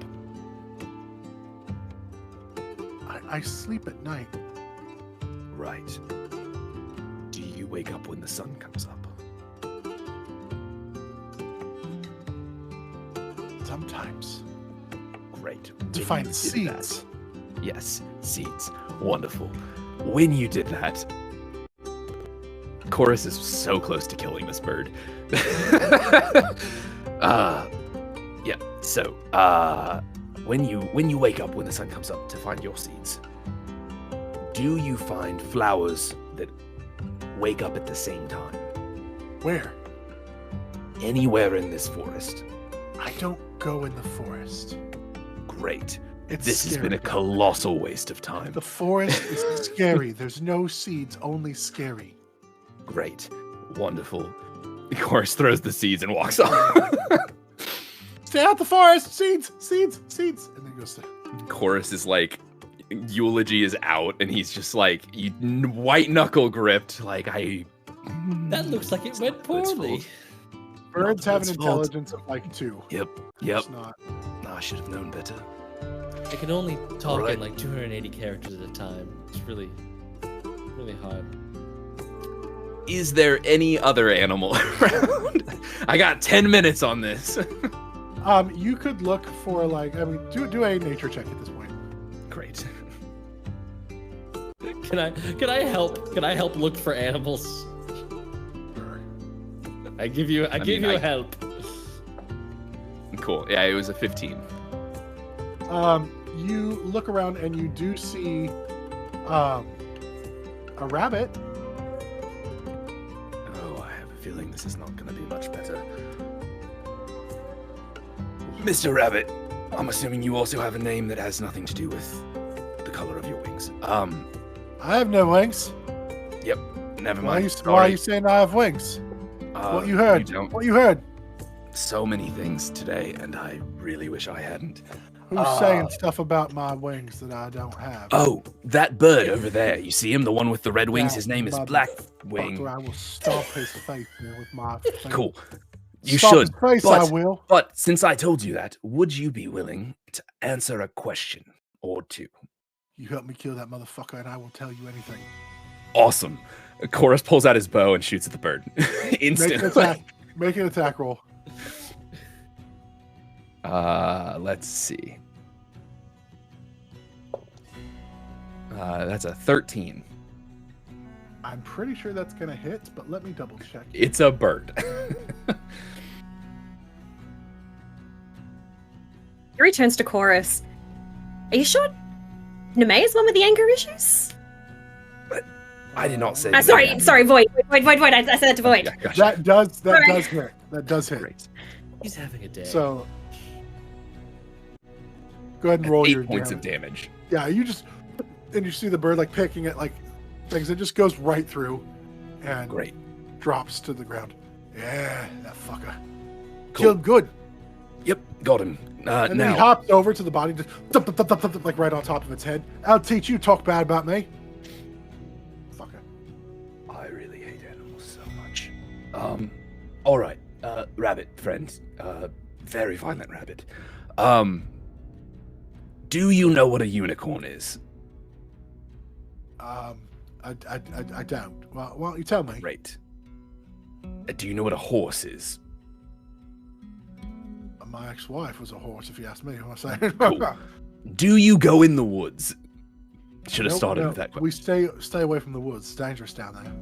I sleep at night. Right. Do you wake up when the sun comes up? Sometimes. Great. To When find you did seeds. that- Yes, seeds. Wonderful. When you did that, Chorus is so close to killing this bird. yeah. So, when you wake up when the sun comes up to find your seeds, do you find flowers that wake up at the same time? Where? Anywhere in this forest? I don't go in the forest. Great. It's This has scary. been a colossal waste of time. The forest is scary. There's no seeds, only scary. Great. Wonderful. Chorus throws the seeds and walks off. Stay out the forest. Seeds, seeds, seeds. And then goes to... Chorus is like, eulogy is out, and he's just like, white knuckle gripped. Like, That looks like it went poorly. Birds have an It's fault. intelligence of like 2. Yep. It's not. I should have known better. I can only talk Alright. in like 280 characters at a time. It's really, really hard. is there any other animal around? I got 10 minutes on this. You could look for like, do a nature check at this point. Great. Can I help look for animals? I give you a help. Cool. Yeah, it was a 15. You look around and you do see a rabbit. Oh, I have a feeling this is not going to be much better. Mr. Rabbit, I'm assuming you also have a name that has nothing to do with the color of your wings. I have no wings. Yep, never Why mind. are you saying I have wings? What you heard? don't. What you heard? So many things today, and I really wish I hadn't. Who's saying stuff about my wings that I don't have? Oh, that bird over there. You see him? The one with the red wings? That His name is motherfucker, Blackwing. I will stomp his face in with my finger. Cool. You Stomp should. his face, but, I will. But since I told you that, would you be willing to answer a question or two? You help me kill that motherfucker, and I will tell you anything. Awesome. Chorus pulls out his bow and shoots at the bird. Instantly. Make an attack roll. Let's see. That's a 13. I'm pretty sure that's gonna hit, but let me double check. It's a bird. He returns to Chorus. Are you sure Nemeia is one with the anger issues? I did not say Sorry, Void. I said that to Void. Yeah, gotcha. That does Sorry. hit. That does hit. Great. He's having a day. So go ahead and roll 8 your points damage. of damage. Yeah, you see the bird like picking at like things. It just goes right through and Great. drops to the ground. Yeah, that fucker. Cool. Killed good. Yep, got him. And then he hopped over to the body, just thump, thump, thump, thump, like right on top of its head. I'll teach you talk bad about me. Fucker. All right, rabbit friend, very violent rabbit. Do you know what a unicorn is? I don't. Well, why don't you tell me? Great. Do you know what a horse is? My ex-wife was a horse, if you ask me. I'm saying. Cool. Do you go in the woods? Should have Nope, started no, with that question. We stay away from the woods. It's dangerous down there.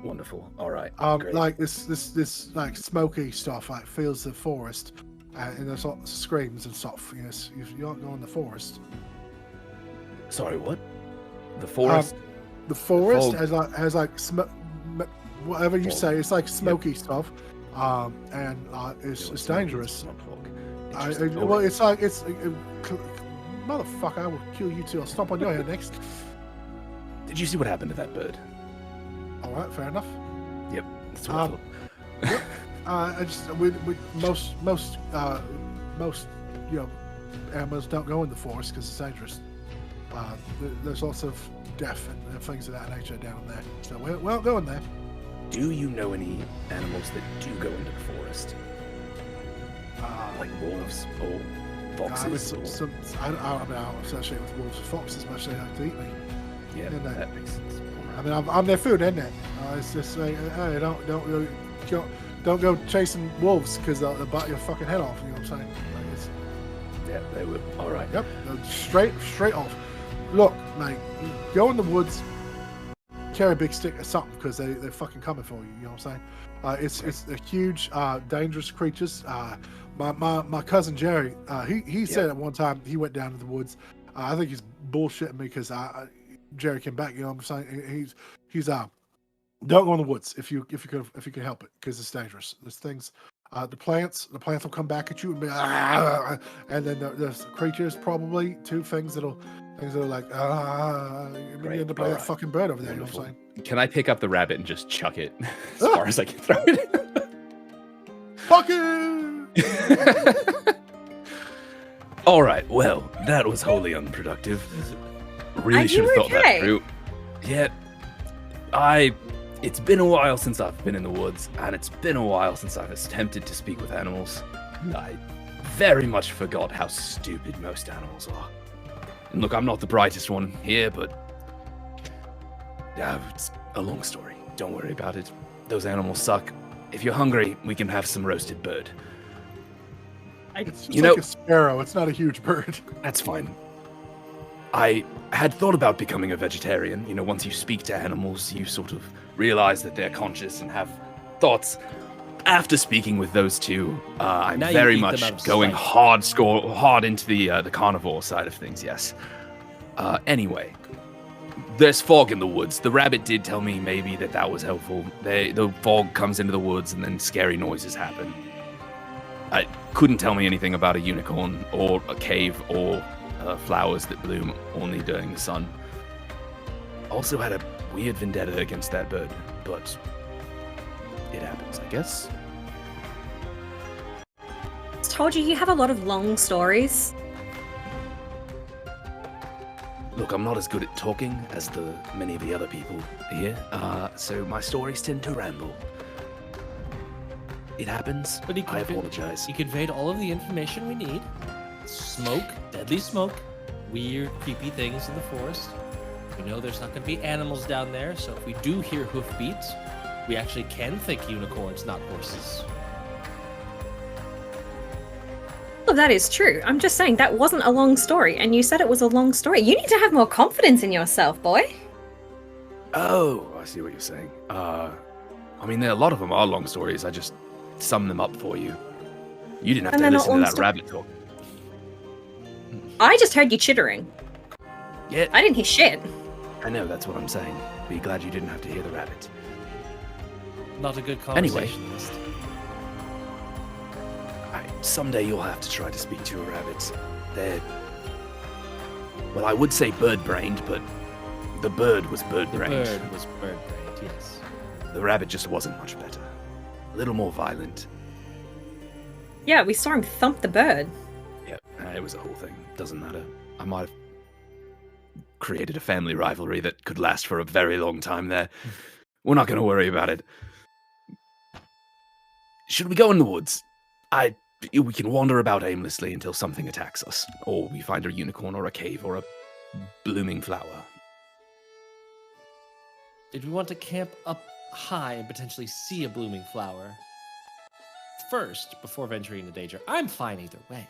Wonderful. All right. Great. Like this like smoky stuff, like fills the forest, and there's lots of screams and stuff. Yes, you don't go in the forest. Sorry, what? The forest? The forest fog. has like whatever you say. It's like smoky stuff, and it's dangerous. Not fog. Well, it's like motherfucker. I will kill you too. I'll stomp on your head next. Did you see what happened to that bird? All right, fair enough. Yep. That's what I thought. Yep. I just most animals don't go in the forest because it's dangerous. There's lots of death and things of that nature down there. So we won't go in there. Do you know any animals that do go into the forest? Like wolves or foxes? I don't associate with wolves and foxes much. They like to eat me. Yeah, that makes sense. I mean, I'm their food, isn't it? It's just like, hey, don't go chasing wolves because they'll bite your fucking head off. You know what I'm saying? Like yeah, they would. All right. Yep, straight off. Look, mate, go in the woods, carry a big stick or something because they're fucking coming for you. You know what I'm saying? It's a huge, dangerous creatures. My cousin Jerry, he said at one time he went down to the woods. I think he's bullshitting me because Jerry came back. You know what I'm saying? He's don't go in the woods if you can help it because it's dangerous. There's things. The plants will come back at you and be and then there's creatures, probably things that are like you end up like that fucking bird over there. Wonderful. You know what I'm saying? Can I pick up the rabbit and just chuck it as far as I can throw it? Fuck it! All right. Well, that was wholly unproductive. Really should have thought that through. Yeah. It's been a while since I've been in the woods, and it's been a while since I've attempted to speak with animals. I very much forgot how stupid most animals are. And look, I'm not the brightest one here, but it's a long story. Don't worry about it. Those animals suck. If you're hungry, we can have some roasted bird. It's just like a sparrow. It's not a huge bird. That's fine. I had thought about becoming a vegetarian. You know, once you speak to animals, you sort of realize that they're conscious and have thoughts. After speaking with those two, I'm very much going hard into the carnivore side of things, yes. Anyway, there's fog in the woods. The rabbit did tell me maybe that was helpful. The fog comes into the woods and then scary noises happen. I couldn't tell me anything about a unicorn or a cave or flowers that bloom only during the sun. Also had a weird vendetta against that bird, but it happens, I guess. I told you have a lot of long stories. Look, I'm not as good at talking as many of the other people here, so my stories tend to ramble. It happens. But I apologize. He conveyed all of the information we need. Smoke, deadly smoke, weird, creepy things in the forest. We know there's not going to be animals down there, so if we do hear hoofbeats, we actually can think unicorns, not horses. Well, that is true. I'm just saying that wasn't a long story, and you said it was a long story. You need to have more confidence in yourself, boy. Oh, I see what you're saying. I mean, a lot of them are long stories. I just sum them up for you. You didn't have to listen to that rabbit talk. I just heard you chittering. Yeah. I didn't hear shit. I know, that's what I'm saying. Be glad you didn't have to hear the rabbit. Not a good conversation. Anyway. Someday you'll have to try to speak to a rabbit. They're... Well, I would say bird-brained, but the bird was bird-brained. The bird was bird-brained, yes. The rabbit just wasn't much better. A little more violent. Yeah, we saw him thump the bird. Yeah, it was a whole thing. Doesn't matter. I might have created a family rivalry that could last for a very long time there. We're not going to worry about it. should we go in the woods? We can wander about aimlessly until something attacks us, or we find a unicorn or a cave or a blooming flower. Did we want to camp up high and potentially see a blooming flower first before venturing into danger? I'm fine either way.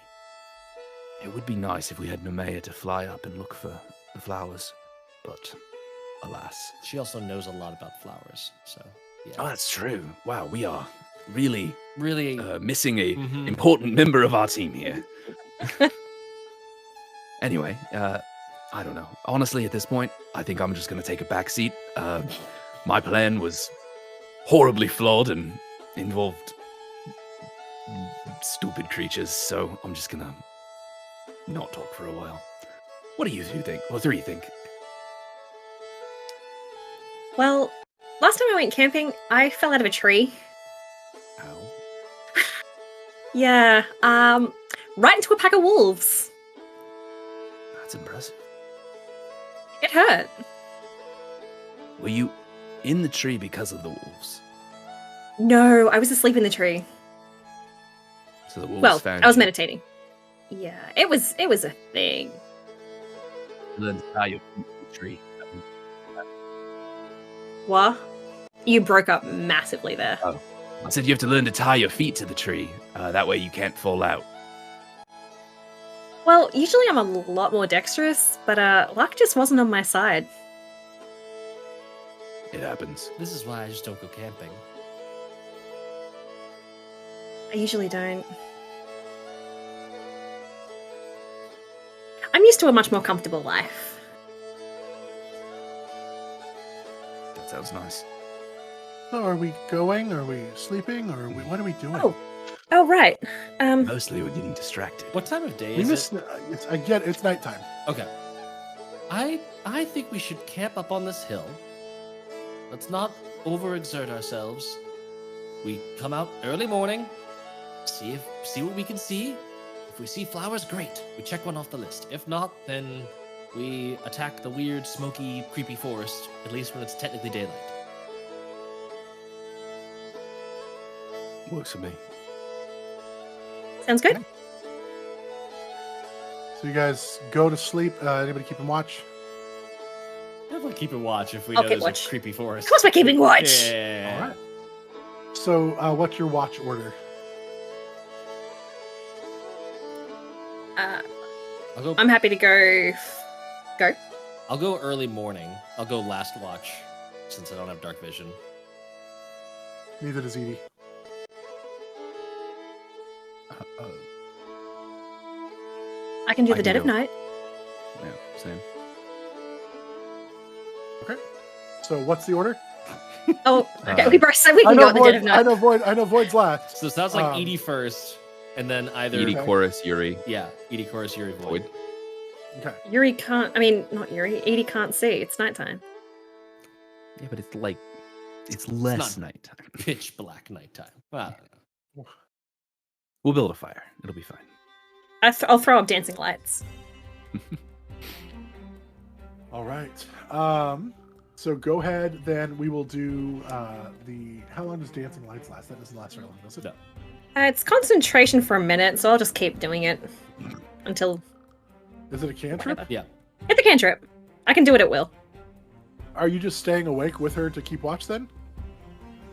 It would be nice if we had Nemeia to fly up and look for the flowers, but alas. She also knows a lot about flowers, so yeah. Oh, that's true. Wow, we are really missing a important member of our team here. Anyway, I don't know. Honestly, at this point, I think I'm just going to take a back seat. My plan was horribly flawed and involved stupid creatures, so I'm just going to not talk for a while. What do you two think? What do you think? Well, last time I went camping, I fell out of a tree. How? Yeah, right into a pack of wolves. That's impressive. It hurt. Were you in the tree because of the wolves? No, I was asleep in the tree. So the wolves Well, found I was you. meditating. Yeah, it was a thing. And then tie your feet to the tree. What? You broke up massively there. I said you have to learn to tie your feet to the tree. That way you can't fall out. Well, usually I'm a lot more dexterous, but luck just wasn't on my side. It happens. This is why I just don't go camping. I usually don't. I'm used to a much more comfortable life. That sounds nice. So are we going? Are we sleeping? Or what are we doing? Oh, right. Mostly we're getting distracted. What time of day we is missed. it? I get it's nighttime. Okay. I think we should camp up on this hill. Let's not overexert ourselves. We come out early morning, see what we can see. If we see flowers, great. We check one off the list. If not, then we attack the weird, smoky, creepy forest, at least when it's technically daylight. Works for me. Sounds good. So you guys go to sleep. Anybody keeping watch? Definitely keep a watch if we I'll know keep there's watch. a creepy forest. Of course we're keeping watch! Yeah. All right. So what's your watch order? I'll go. I'm happy to go. Go. I'll go early morning. I'll go last watch, since I don't have dark vision. Neither does Edie. I can do I the can dead of go. night. Yeah, same. Okay. So what's the order? Oh, okay. Uh, we both said we can go at the dead of night. I know Void's last. So it sounds like Um, Edie first, and then either Edie, Okay. Chorus, Yuri. yeah, Edie, Chorus, Yuri, Void. Void. Okay. Yuri can't. I mean, not Yuri. Edie can't see. It's nighttime. Yeah, but it's like it's less not- nighttime. Pitch black nighttime. I don't know. We'll build a fire. It'll be fine. I'll throw up dancing lights. All right. So go ahead. Then we will do the. How long does Dancing Lights last? That doesn't last very long, does it? No. It's concentration for a minute, so I'll just keep doing it until Is it a cantrip? whatever. Yeah. Hit the cantrip. I can do it at will. Are you just staying awake with her to keep watch then?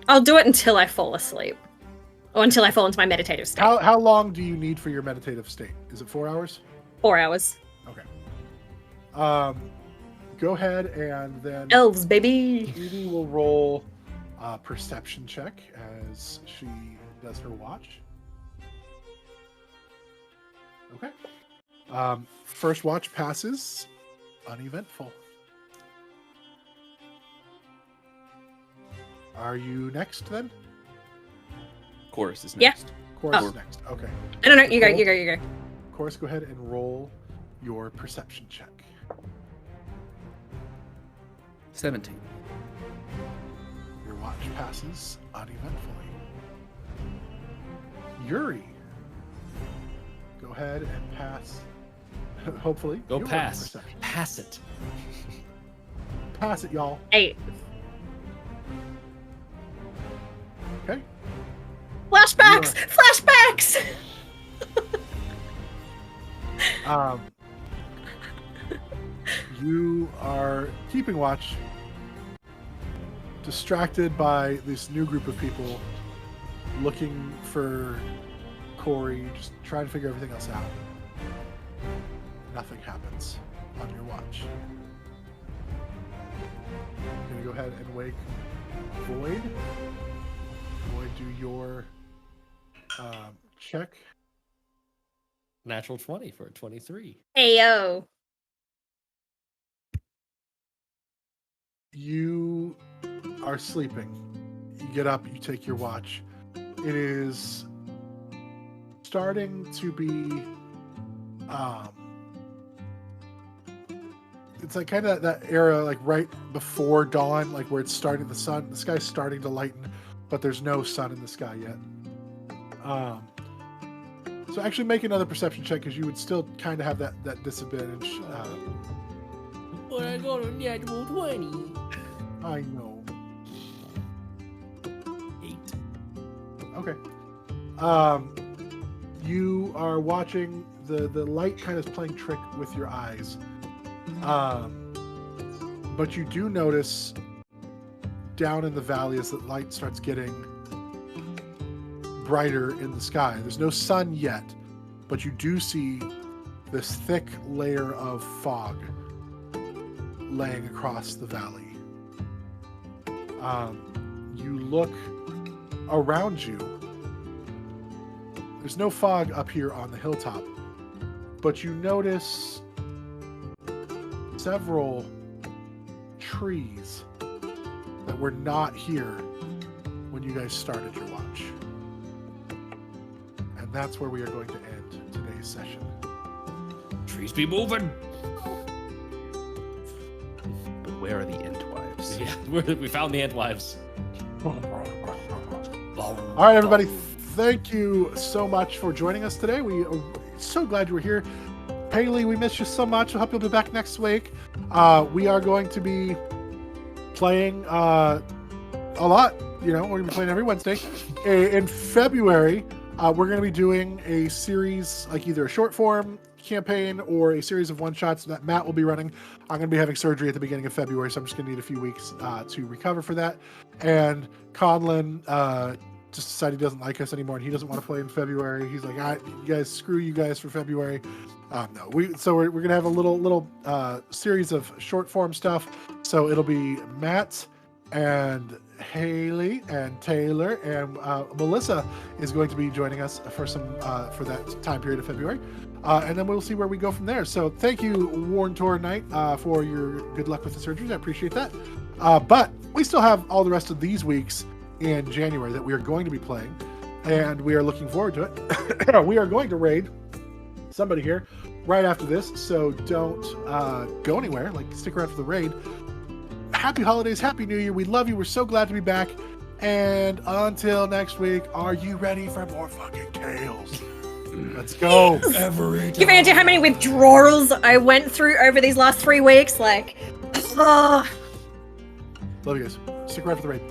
I'll do it until I fall asleep, or until I fall into my meditative state. How long do you need for your meditative state? Is it 4 hours? 4 hours. Okay. Go ahead and then Elves, baby. Edie will roll a perception check as she does her watch. Okay. First watch passes uneventful. Are you next then? Chorus is Yeah. next. Chorus Oh. is next. Okay. No, you go, you go, you go. Chorus, go ahead and roll your perception check. 17. Your watch passes uneventfully. Yuri, go ahead and pass. Hopefully, Go your pass. perception. Pass it. Pass it, y'all. 8. Okay. Flashbacks! Flashbacks! You are keeping watch, distracted by this new group of people looking for Kori, just trying to figure everything else out. Nothing happens on your watch. I'm gonna go ahead and wake Void. Void, do your check. Natural 20 for a 23. Ayo. You are sleeping. You get up, you take your watch. It is starting to be it's like kind of that era, like right before dawn, like where it's starting, the sky's starting to lighten, but there's no sun in the sky yet. So actually make another perception check, because you would still kind of have that disadvantage. But I got a natural 20. I know. 8. Okay. You are watching the light kind of playing trick with your eyes. But you do notice down in the valley as the light starts getting brighter in the sky. There's no sun yet, but you do see this thick layer of fog laying across the valley. You look around you. There's no fog up here on the hilltop, but you notice several trees that were not here when you guys started your watch. And that's where we are going to end today's session. Trees be moving. But where are the Entwives? Yeah, we found the Entwives. All right, everybody. Thank you so much for joining us today. We are so glad you were here. Haley, we miss you so much. I hope you'll be back next week. We are going to be playing a lot. You know, we're going to be playing every Wednesday. In February, we're going to be doing a series, like either a short form campaign or a series of one-shots that Matt will be running. I'm going to be having surgery at the beginning of February, so I'm just going to need a few weeks to recover for that. And Conlon just decided he doesn't like us anymore, and he doesn't want to play in February. He's like, you guys, screw you guys for February. No, we're gonna have a little series of short form stuff. So it'll be Matt and Haley and Taylor and Melissa is going to be joining us for for that time period of February, and then we'll see where we go from there. So thank you, Warren Tor Knight, for your good luck with the surgeries. I appreciate that. But we still have all the rest of these weeks in January that we are going to be playing, and we are looking forward to it. We are going to raid somebody here right after this, so don't go anywhere. Like, stick around for the raid. Happy holidays, happy new year. We love you. We're so glad to be back, and until next week, are you ready for more fucking tales? Let's go. Give an idea how many withdrawals I went through over these last 3 weeks. Like, Love you guys. Stick around for the raid.